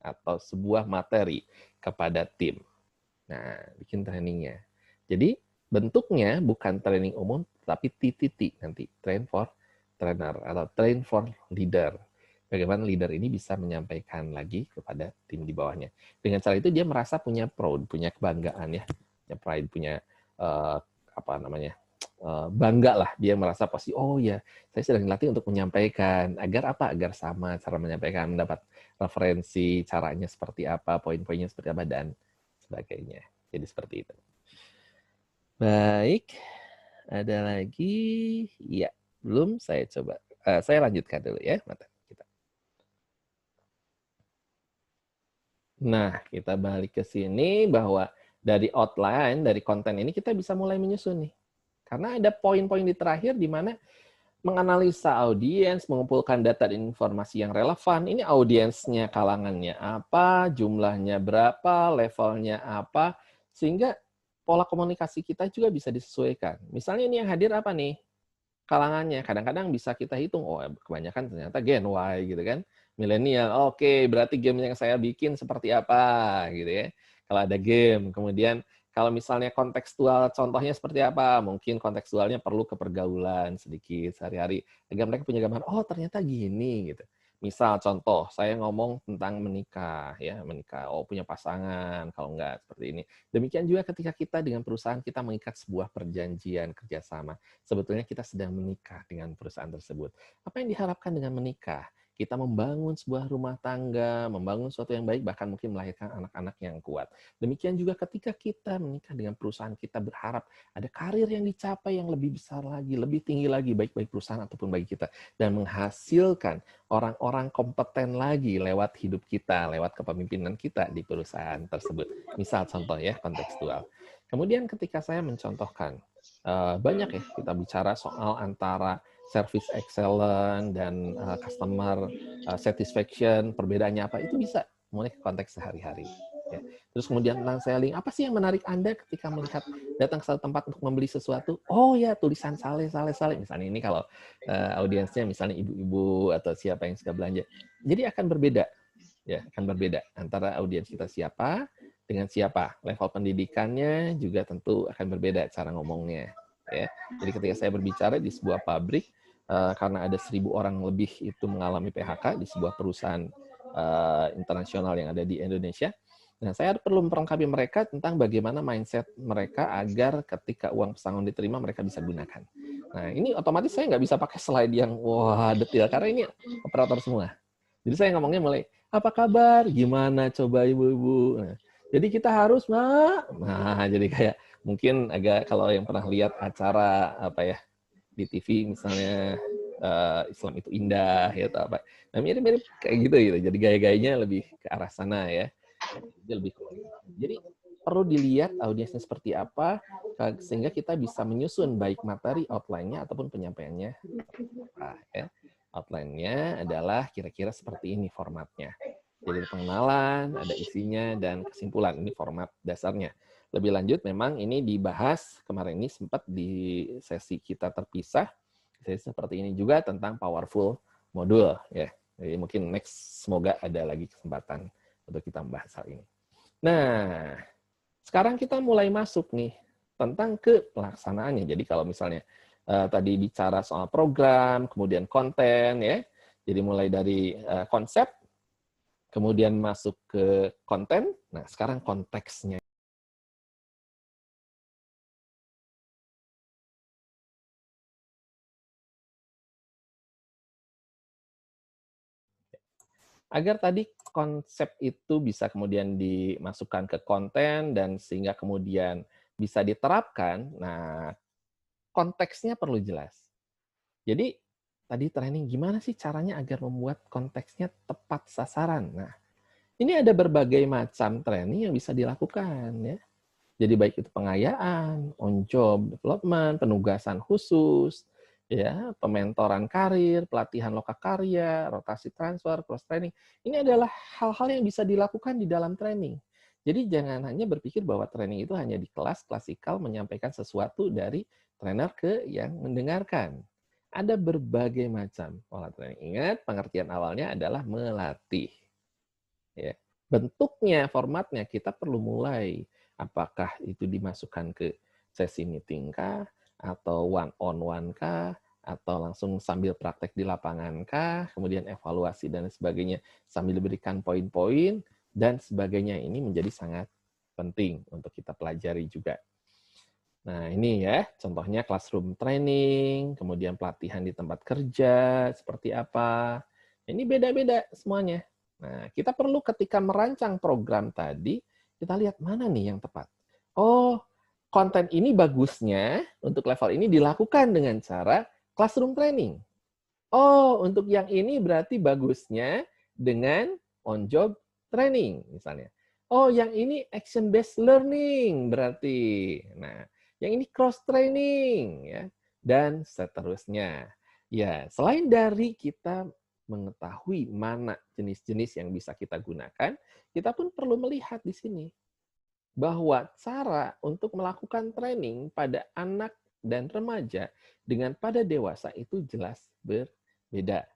Speaker 1: atau sebuah materi kepada tim. Nah, bikin trainingnya. Jadi bentuknya bukan training umum, tapi TTT nanti, train for trainer atau train for leader. Bagaimana leader ini bisa menyampaikan lagi kepada tim di bawahnya. Dengan cara itu dia merasa punya proud, punya kebanggaan ya, punya pride, punya bangga lah. Dia merasa pasti, oh ya, saya sedang dilatih untuk menyampaikan. Agar apa? Agar sama cara menyampaikan, mendapat referensi, caranya seperti apa, poin-poinnya seperti apa, dan sebagainya. Jadi seperti itu. Baik, ada lagi? Ya, belum. Saya coba. Saya lanjutkan dulu ya, mata kita. Nah, kita balik ke sini bahwa dari outline, dari konten ini kita bisa mulai menyusun nih. Karena ada poin-poin di terakhir di mana menganalisa audiens, mengumpulkan data dan informasi yang relevan. Ini audiensnya, kalangannya apa, jumlahnya berapa, levelnya apa, sehingga pola komunikasi kita juga bisa disesuaikan. Misalnya ini yang hadir apa nih? Kalangannya. Kadang-kadang bisa kita hitung, oh kebanyakan ternyata Gen Y gitu kan. Milenial, oke, berarti game yang saya bikin seperti apa gitu ya. Kalau ada game, kemudian kalau misalnya kontekstual, contohnya seperti apa? Mungkin kontekstualnya perlu ke pergaulan sedikit sehari-hari agar mereka punya gambaran, oh ternyata gini gitu. Misal contoh, saya ngomong tentang menikah ya, menikah, oh punya pasangan, kalau enggak seperti ini. Demikian juga ketika kita dengan perusahaan kita mengikat sebuah perjanjian kerjasama. Sebetulnya kita sedang menikah dengan perusahaan tersebut. Apa yang diharapkan dengan menikah? Kita membangun sebuah rumah tangga, membangun sesuatu yang baik, bahkan mungkin melahirkan anak-anak yang kuat. Demikian juga ketika kita menikah dengan perusahaan, kita berharap ada karir yang dicapai yang lebih besar lagi, lebih tinggi lagi, baik perusahaan ataupun bagi kita. Dan menghasilkan orang-orang kompeten lagi lewat hidup kita, lewat kepemimpinan kita di perusahaan tersebut. Misal contoh ya, kontekstual. Kemudian ketika saya mencontohkan, banyak ya kita bicara soal antara service excellent dan customer satisfaction, perbedaannya apa, itu bisa mulai ke konteks sehari-hari. Ya. Terus kemudian tentang selling, apa sih yang menarik Anda ketika melihat datang ke satu tempat untuk membeli sesuatu? Oh ya, tulisan Saleh. Misalnya ini kalau audiensnya misalnya ibu-ibu atau siapa yang suka belanja. Jadi akan berbeda, ya akan berbeda antara audiens kita siapa dengan siapa. Level pendidikannya juga tentu akan berbeda cara ngomongnya. Ya. Jadi ketika saya berbicara di sebuah pabrik, karena ada 1.000 orang lebih itu mengalami PHK di sebuah perusahaan internasional yang ada di Indonesia. Nah, saya perlu memperlengkapi mereka tentang bagaimana mindset mereka agar ketika uang pesangon diterima mereka bisa gunakan. Nah, ini otomatis saya nggak bisa pakai slide yang wah detail karena ini operator semua. Jadi saya ngomongnya mulai, apa kabar? Gimana coba ibu-ibu? Nah, jadi kita harus, nah jadi kayak mungkin agak kalau yang pernah lihat acara apa ya di TV misalnya Islam itu indah ya atau apa. Nah mirip-mirip kayak gitu. Jadi gaya-gayanya lebih ke arah sana ya. Jadi lebih komunikasi. Jadi perlu dilihat audiensnya seperti apa sehingga kita bisa menyusun baik materi outline-nya ataupun penyampaiannya. Ya. Outline-nya adalah kira-kira seperti ini formatnya. Jadi pengenalan, ada isinya dan kesimpulan. Ini format dasarnya. Lebih lanjut memang ini dibahas kemarin ini sempat di sesi kita terpisah. Sesi seperti ini juga tentang powerful modul ya. Jadi mungkin next semoga ada lagi kesempatan untuk kita membahas hal ini. Nah, sekarang kita mulai masuk nih tentang ke pelaksanaannya. Jadi kalau misalnya tadi bicara soal program, kemudian konten ya. Jadi mulai dari konsep, kemudian masuk ke konten. Nah, sekarang konteksnya. Agar tadi konsep itu bisa kemudian dimasukkan ke konten dan sehingga kemudian bisa diterapkan, nah konteksnya perlu jelas. Jadi tadi training gimana sih caranya agar membuat konteksnya tepat sasaran. Nah, ini ada berbagai macam training yang bisa dilakukan ya. Jadi baik itu pengayaan, on job development, penugasan khusus, ya, pementoran karir, pelatihan lokakarya, rotasi transfer, cross training. Ini adalah hal-hal yang bisa dilakukan di dalam training. Jadi jangan hanya berpikir bahwa training itu hanya di kelas klasikal menyampaikan sesuatu dari trainer ke yang mendengarkan. Ada berbagai macam pola training. Ingat, pengertian awalnya adalah melatih. Ya. Bentuknya, formatnya, kita perlu mulai. Apakah itu dimasukkan ke sesi meeting kah? Atau one-on-one kah? atau langsung sambil praktek di lapangan kah, kemudian evaluasi dan sebagainya sambil diberikan poin-poin dan sebagainya. Ini menjadi sangat penting untuk kita pelajari juga. Nah, ini ya, contohnya classroom training, kemudian pelatihan di tempat kerja, seperti apa. Ini beda-beda semuanya. Nah, kita perlu ketika merancang program tadi, kita lihat mana nih yang tepat. Oh, konten ini bagusnya untuk level ini dilakukan dengan cara classroom training. Oh, untuk yang ini berarti bagusnya dengan on-job training, misalnya. Oh, yang ini action-based learning berarti. Nah, yang ini cross-training, ya, dan seterusnya. Ya, selain dari kita mengetahui mana jenis-jenis yang bisa kita gunakan, kita pun perlu melihat di sini bahwa cara untuk melakukan training pada anak dan remaja dengan pada dewasa itu jelas berbeda.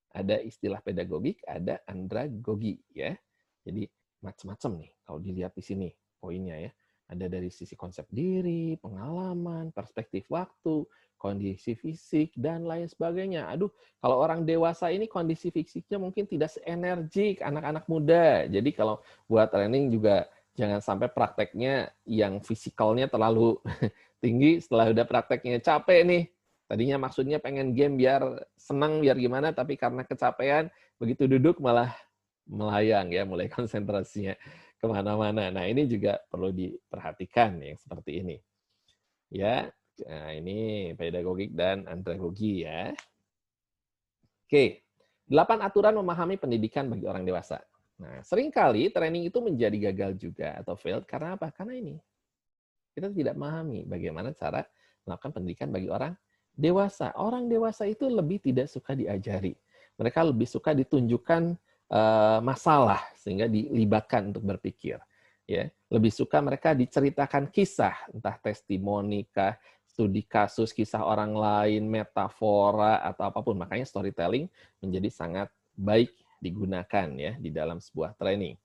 Speaker 1: Ada istilah pedagogik, ada andragogi, ya. Jadi macam-macam nih kalau dilihat di sini poinnya, ya. Ada dari sisi konsep diri, pengalaman, perspektif waktu, kondisi fisik, dan lain sebagainya. Aduh, kalau orang dewasa ini kondisi fisiknya mungkin tidak seenergik anak-anak muda. Jadi kalau buat training juga jangan sampai prakteknya yang fisikalnya terlalu tinggi, setelah udah prakteknya capek nih. Tadinya maksudnya pengen game biar senang, biar gimana, tapi karena kecapean, begitu duduk malah melayang, ya, mulai konsentrasinya kemana-mana. Nah, ini juga perlu diperhatikan yang seperti ini. Ya, nah, ini pedagogik dan andragogi, ya. Oke, 8 aturan memahami pendidikan bagi orang dewasa. Nah, seringkali training itu menjadi gagal juga atau failed karena apa? Karena ini. Kita tidak memahami bagaimana cara melakukan pendidikan bagi orang dewasa. Orang dewasa itu lebih tidak suka diajari. Mereka lebih suka ditunjukkan masalah sehingga dilibatkan untuk berpikir. Ya, lebih suka mereka diceritakan kisah, entah testimoni kah, studi kasus, kisah orang lain, metafora atau apapun. Makanya storytelling menjadi sangat baik digunakan, ya, di dalam sebuah training.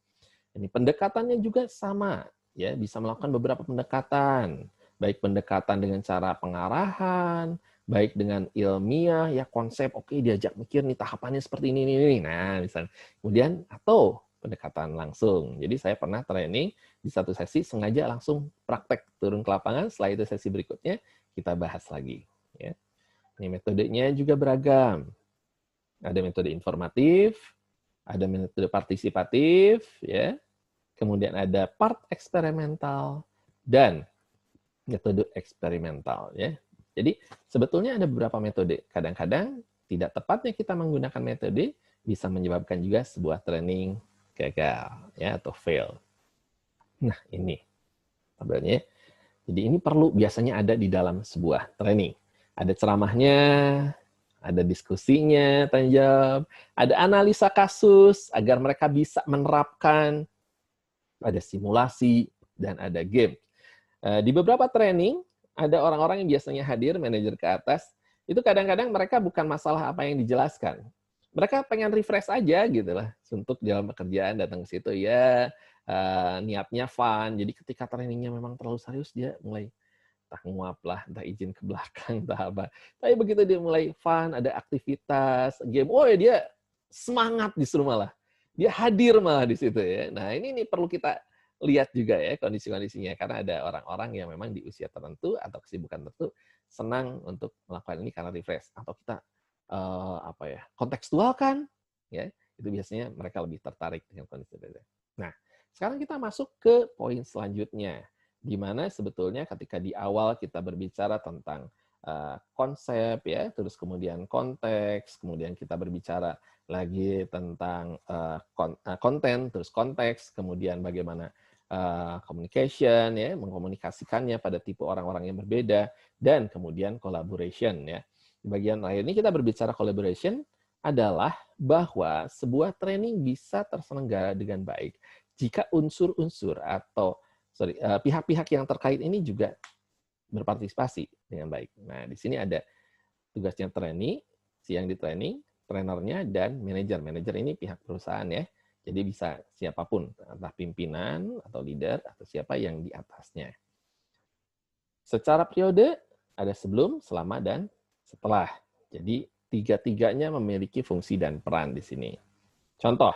Speaker 1: Ini pendekatannya juga sama, ya, bisa melakukan beberapa pendekatan, baik pendekatan dengan cara pengarahan, baik dengan ilmiah, ya, konsep, oke, diajak mikir nih tahapannya seperti ini. Nah, misalnya. Kemudian atau pendekatan langsung. Jadi saya pernah training di satu sesi sengaja langsung praktek turun ke lapangan, setelah itu sesi berikutnya kita bahas lagi, ya. Ini metodenya juga beragam. Ada metode informatif, ada metode partisipatif, ya. Kemudian ada part eksperimental dan metode eksperimental, ya. Jadi sebetulnya ada beberapa metode. Kadang-kadang tidak tepatnya kita menggunakan metode bisa menyebabkan juga sebuah training gagal, ya, atau fail. Nah, ini tabelnya. Jadi ini perlu biasanya ada di dalam sebuah training. Ada ceramahnya, ada diskusinya, tanya jawab, ada analisa kasus agar mereka bisa menerapkan, ada simulasi, dan ada game. Di beberapa training, ada orang-orang yang biasanya hadir, manajer ke atas, itu kadang-kadang mereka bukan masalah apa yang dijelaskan. Mereka pengen refresh aja gitu lah, untuk dalam pekerjaan datang ke situ, ya, niatnya fun. Jadi ketika trainingnya memang terlalu serius, dia mulai entah nguap lah, entah izin ke belakang, entah apa. Tapi begitu dia mulai fun, ada aktivitas, game, oh ya dia semangat justru malah. Dia hadir malah di situ, ya. Nah, ini perlu kita lihat juga, ya, kondisi-kondisinya, karena ada orang-orang yang memang di usia tertentu atau kesibukan tertentu senang untuk melakukan ini karena refresh, atau kita kontekstual kan, ya, itu biasanya mereka lebih tertarik dengan kondisi itu. Nah, sekarang kita masuk ke poin selanjutnya, di mana sebetulnya ketika di awal kita berbicara tentang konsep, ya, terus kemudian konteks, kemudian kita berbicara lagi tentang konten, terus konteks, kemudian bagaimana communication, ya, mengkomunikasikannya pada tipe orang-orang yang berbeda, dan kemudian collaboration, ya. Di bagian akhir ini kita berbicara collaboration adalah bahwa sebuah training bisa terselenggara dengan baik jika unsur-unsur atau pihak-pihak yang terkait ini juga berpartisipasi dengan baik. Nah, di sini ada tugasnya trainee, si yang di training, trainernya, dan manajer. Manajer ini pihak perusahaan, ya. Jadi bisa siapapun, entah pimpinan atau leader atau siapa yang di atasnya. Secara periode ada sebelum, selama, dan setelah. Jadi tiga-tiganya memiliki fungsi dan peran di sini. Contoh,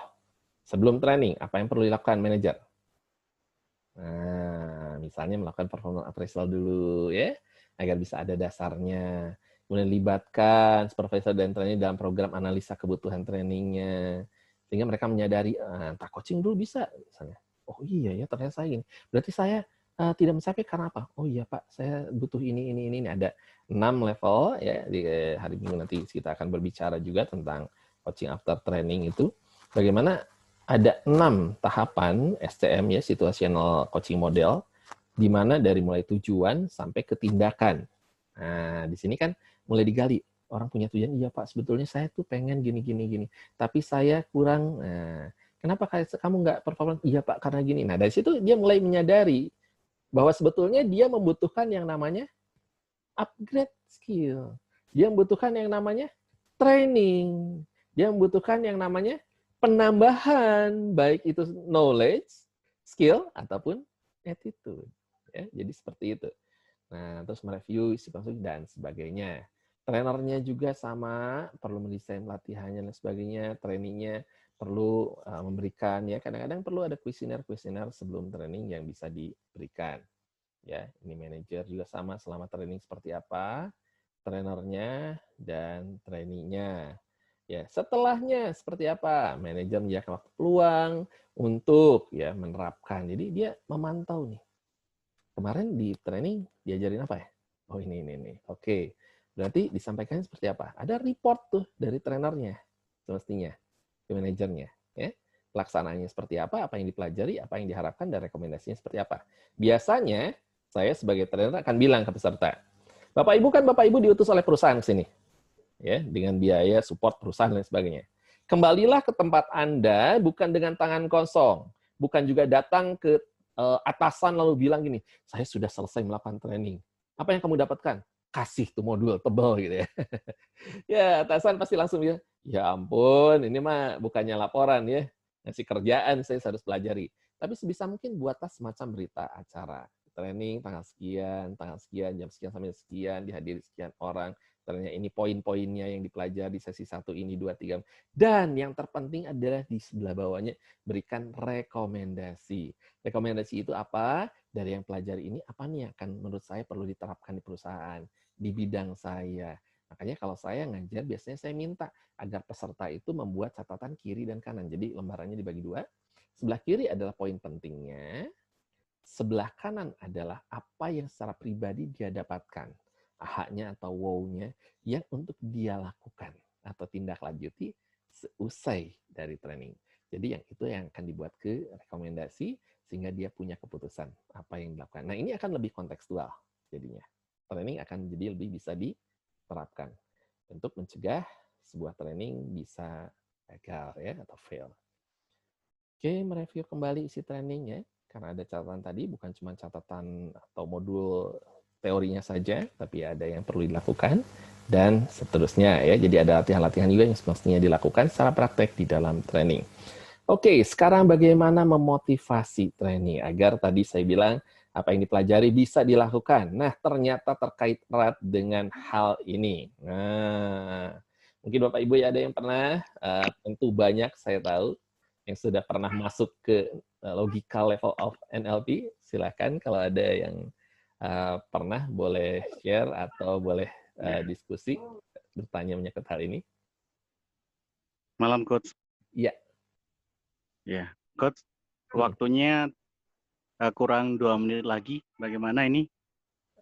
Speaker 1: sebelum training, apa yang perlu dilakukan manajer? Nah, misalnya melakukan performance appraisal dulu ya, agar bisa ada dasarnya. Kemudian libatkan supervisor dan trainee dalam program analisa kebutuhan trainingnya. Sehingga mereka menyadari, entah coaching dulu bisa, misalnya. Oh iya ya, ternyata saya gini. Berarti saya tidak mencapai karena apa? Oh iya Pak, saya butuh ini. Ada 6 level ya, di hari Minggu nanti kita akan berbicara juga tentang coaching after training itu. Bagaimana ada 6 tahapan SCM ya, situational coaching model, di mana dari mulai tujuan sampai ke tindakan. Nah, di sini kan mulai digali. Orang punya tujuan, iya Pak, sebetulnya saya tuh pengen gini. Tapi saya kurang, kenapa kamu nggak perform? Iya Pak, karena gini. Nah, dari situ dia mulai menyadari bahwa sebetulnya dia membutuhkan yang namanya upgrade skill. Dia membutuhkan yang namanya training. Dia membutuhkan yang namanya penambahan, baik itu knowledge, skill, ataupun attitude. Ya, jadi seperti itu. Nah, terus mereview isi konstruksi dan sebagainya. Trainernya juga sama, perlu mendesain latihannya dan sebagainya. Trainingnya perlu memberikan, ya kadang-kadang perlu ada kuesioner sebelum training yang bisa diberikan. Ya, ini manajer juga sama, selama training seperti apa, trainernya dan trainingnya. Ya, setelahnya seperti apa? Manajer menyediakan waktu peluang untuk ya menerapkan. Jadi dia memantau nih. Kemarin di training diajarin apa ya? Oh ini. Oke. Berarti disampaikan seperti apa? Ada report tuh dari trainernya semestinya ke manajernya, ya. Pelaksanaannya seperti apa yang dipelajari, apa yang diharapkan, dan rekomendasinya seperti apa. Biasanya saya sebagai trainer akan bilang ke peserta, Bapak Ibu diutus oleh perusahaan ke sini. Ya, dengan biaya support perusahaan dan sebagainya. Kembalilah ke tempat Anda bukan dengan tangan kosong, bukan juga datang ke atasan lalu bilang gini, saya sudah selesai melakukan training. Apa yang kamu dapatkan? Kasih tuh modul tebal gitu ya. Ya, atasan pasti langsung bilang, ya ampun, ini mah bukannya laporan ya, ngasih kerjaan saya harus pelajari. Tapi sebisa mungkin buatlah semacam berita acara. Training tanggal sekian, jam sekian sampai sekian, dihadiri sekian orang. Ternyata ini poin-poinnya yang dipelajari sesi 1, ini, 2, 3. Dan yang terpenting adalah di sebelah bawahnya berikan rekomendasi. Rekomendasi itu apa? Dari yang pelajari ini, apa nih yang akan menurut saya perlu diterapkan di perusahaan, di bidang saya. Makanya kalau saya ngajar, biasanya saya minta agar peserta itu membuat catatan kiri dan kanan. Jadi lembarannya dibagi 2. Sebelah kiri adalah poin pentingnya, sebelah kanan adalah apa yang secara pribadi dia dapatkan. Aha-nya atau wow-nya yang untuk dia lakukan atau tindak lanjuti seusai dari training. Jadi yang itu yang akan dibuat ke rekomendasi sehingga dia punya keputusan apa yang dilakukan. Nah, ini akan lebih kontekstual jadinya. Training akan jadi lebih bisa diterapkan untuk mencegah sebuah training bisa gagal ya atau fail. Oke, mereview kembali isi trainingnya karena ada catatan tadi, bukan cuma catatan atau modul teorinya saja, tapi ada yang perlu dilakukan dan seterusnya ya. Jadi ada latihan-latihan juga yang semestinya dilakukan secara praktek di dalam training. Oke, sekarang bagaimana memotivasi training agar tadi saya bilang apa yang dipelajari bisa dilakukan. Nah, ternyata terkait erat dengan hal ini. Nah, mungkin Bapak Ibu ya ada yang pernah, tentu banyak saya tahu, yang sudah pernah masuk ke logical level of NLP. Silakan kalau ada yang pernah boleh share atau boleh diskusi, bertanya menyangkut hal ini.
Speaker 2: Malam, Coach.
Speaker 1: Iya.
Speaker 2: Ya, Coach, waktunya kurang 2 menit lagi. Bagaimana ini?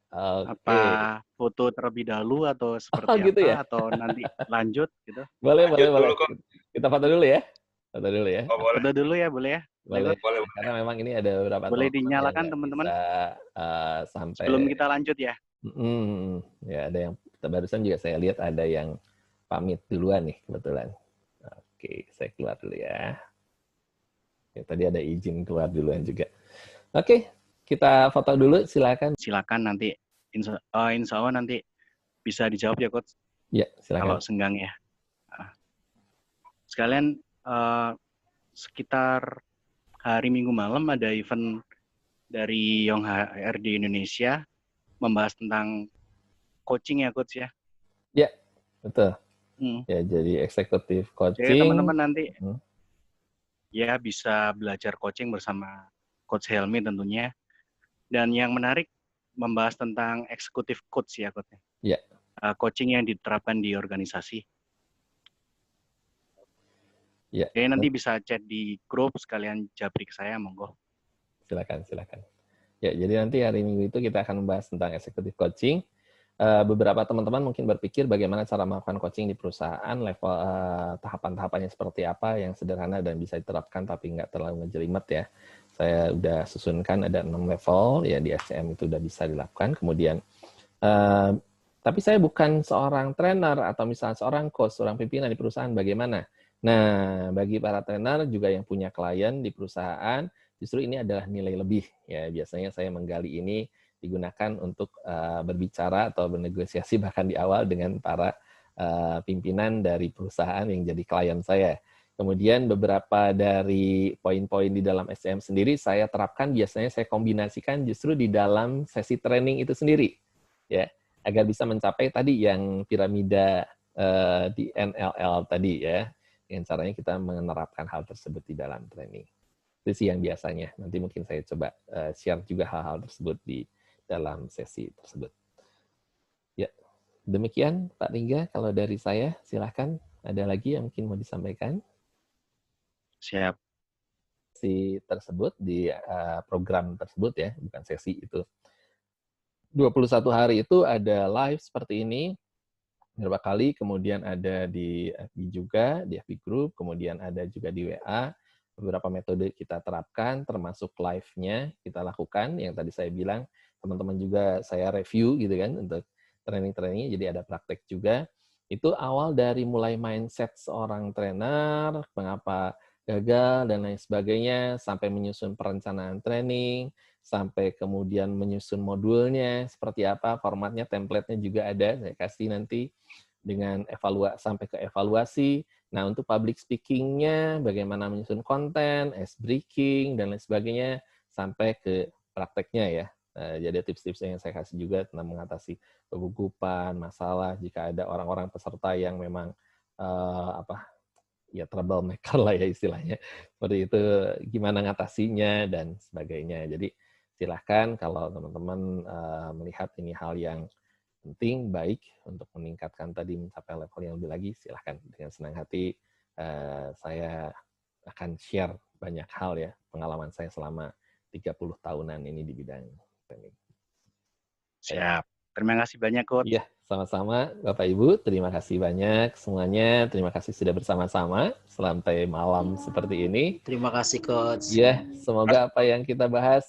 Speaker 2: Apa foto terlebih dahulu atau seperti
Speaker 1: gitu
Speaker 2: apa?
Speaker 1: Ya?
Speaker 2: Atau nanti lanjut gitu?
Speaker 1: Boleh. Kita foto dulu ya. Foto dulu ya.
Speaker 3: Oh, boleh.
Speaker 2: Foto dulu ya, boleh ya?
Speaker 1: Boleh. Karena memang ini ada beberapa
Speaker 2: boleh dinyalakan teman-teman
Speaker 1: sampai
Speaker 2: sebelum kita lanjut ya.
Speaker 1: Ya, ada yang barusan juga saya lihat ada yang pamit duluan nih kebetulan. Oke, saya keluar dulu ya. Ya, tadi ada izin keluar duluan juga. Oke, kita foto dulu, silakan.
Speaker 2: Silakan nanti, insya Allah nanti bisa dijawab ya, Coach.
Speaker 1: Ya, silakan.
Speaker 2: Kalau senggang ya. Sekalian sekitar hari Minggu malam ada event dari Young HRD Indonesia membahas tentang coaching ya, Coach ya.
Speaker 1: Ya. Betul. Ya, jadi eksekutif coaching.
Speaker 2: Jadi teman-teman nanti ya bisa belajar coaching bersama Coach Helmi tentunya. Dan yang menarik membahas tentang eksekutif coach ya, Coach.
Speaker 1: Ya.
Speaker 2: Coaching yang diterapkan di organisasi.
Speaker 1: Ya.
Speaker 2: Jadi nanti bisa chat di grup sekalian japri ke saya, monggo.
Speaker 1: Silakan. Ya, jadi nanti hari Minggu itu kita akan membahas tentang eksekutif coaching. Beberapa teman-teman mungkin berpikir bagaimana cara melakukan coaching di perusahaan, level tahapan-tahapannya seperti apa yang sederhana dan bisa diterapkan tapi nggak terlalu ngejelimet ya. Saya udah susunkan ada 6 level ya di SCM itu udah bisa dilakukan. Kemudian tapi saya bukan seorang trainer atau misalnya seorang coach, seorang pimpinan di perusahaan, bagaimana? Nah, bagi para trainer juga yang punya klien di perusahaan, justru ini adalah nilai lebih ya. Biasanya saya menggali ini digunakan untuk berbicara atau bernegosiasi bahkan di awal dengan para pimpinan dari perusahaan yang jadi klien saya. Kemudian beberapa dari poin-poin di dalam SCM sendiri saya terapkan, biasanya saya kombinasikan justru di dalam sesi training itu sendiri, ya, agar bisa mencapai tadi yang piramida di NLL tadi ya. Dengan caranya kita menerapkan hal tersebut di dalam training. Itu sih yang biasanya. Nanti mungkin saya coba share juga hal-hal tersebut di dalam sesi tersebut. Ya, demikian Pak Lingga. Kalau dari saya, silahkan. Ada lagi yang mungkin mau disampaikan?
Speaker 2: Siap.
Speaker 1: Sesi tersebut, di program tersebut ya, bukan sesi itu. 21 hari itu ada live seperti ini, beberapa kali, kemudian ada di FB juga, di FB Group, kemudian ada juga di WA. Beberapa metode kita terapkan, termasuk live-nya kita lakukan, yang tadi saya bilang, teman-teman juga saya review gitu kan untuk training-trainingnya, jadi ada praktek juga. Itu awal dari mulai mindset seorang trainer, mengapa gagal dan lain sebagainya, sampai menyusun perencanaan training, sampai kemudian menyusun modulnya seperti apa, formatnya, template-nya juga ada, saya kasih nanti dengan sampai ke evaluasi. Nah, untuk public speaking-nya, bagaimana menyusun konten, ice breaking, dan lain sebagainya, sampai ke prakteknya ya. Jadi tips-tips yang saya kasih juga tentang mengatasi kegugupan, masalah jika ada orang-orang peserta yang memang ya troublemaker lah ya istilahnya. Seperti itu, gimana ngatasinya dan sebagainya. Jadi silahkan kalau teman-teman melihat ini hal yang penting, baik untuk meningkatkan tadi mencapai level yang lebih lagi, silahkan. Dengan senang hati saya akan share banyak hal ya, pengalaman saya selama 30 tahunan ini di bidang training.
Speaker 2: Siap. Terima kasih banyak, Coach.
Speaker 1: Iya, sama-sama Bapak Ibu. Terima kasih banyak semuanya. Terima kasih sudah bersama-sama sampai malam seperti ini.
Speaker 5: Terima kasih, Coach.
Speaker 1: Ya, semoga apa yang kita bahas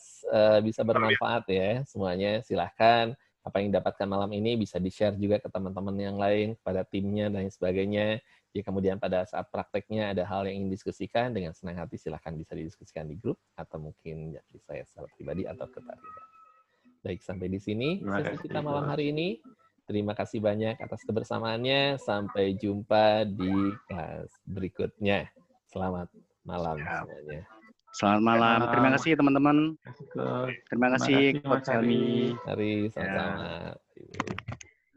Speaker 1: bisa bermanfaat ya semuanya. Silahkan apa yang didapatkan malam ini bisa di-share juga ke teman-teman yang lain, kepada timnya dan sebagainya. Jika kemudian pada saat prakteknya ada hal yang ingin diskusikan, dengan senang hati silahkan bisa didiskusikan di grup atau mungkin ya saya secara pribadi atau ke Pak Rida. Baik, sampai di sini sesi kita malam hari ini. Terima kasih banyak atas kebersamaannya. Sampai jumpa di kelas berikutnya. Selamat malam semuanya.
Speaker 2: Selamat malam. Terima kasih teman-teman. Terima kasih Coach Helmi.
Speaker 1: Mari sama-sama.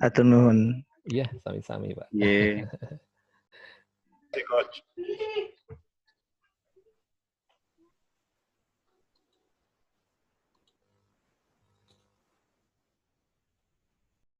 Speaker 7: Atur nuhun.
Speaker 1: Iya, sami-sami Pak.
Speaker 2: Iya.
Speaker 4: Coach.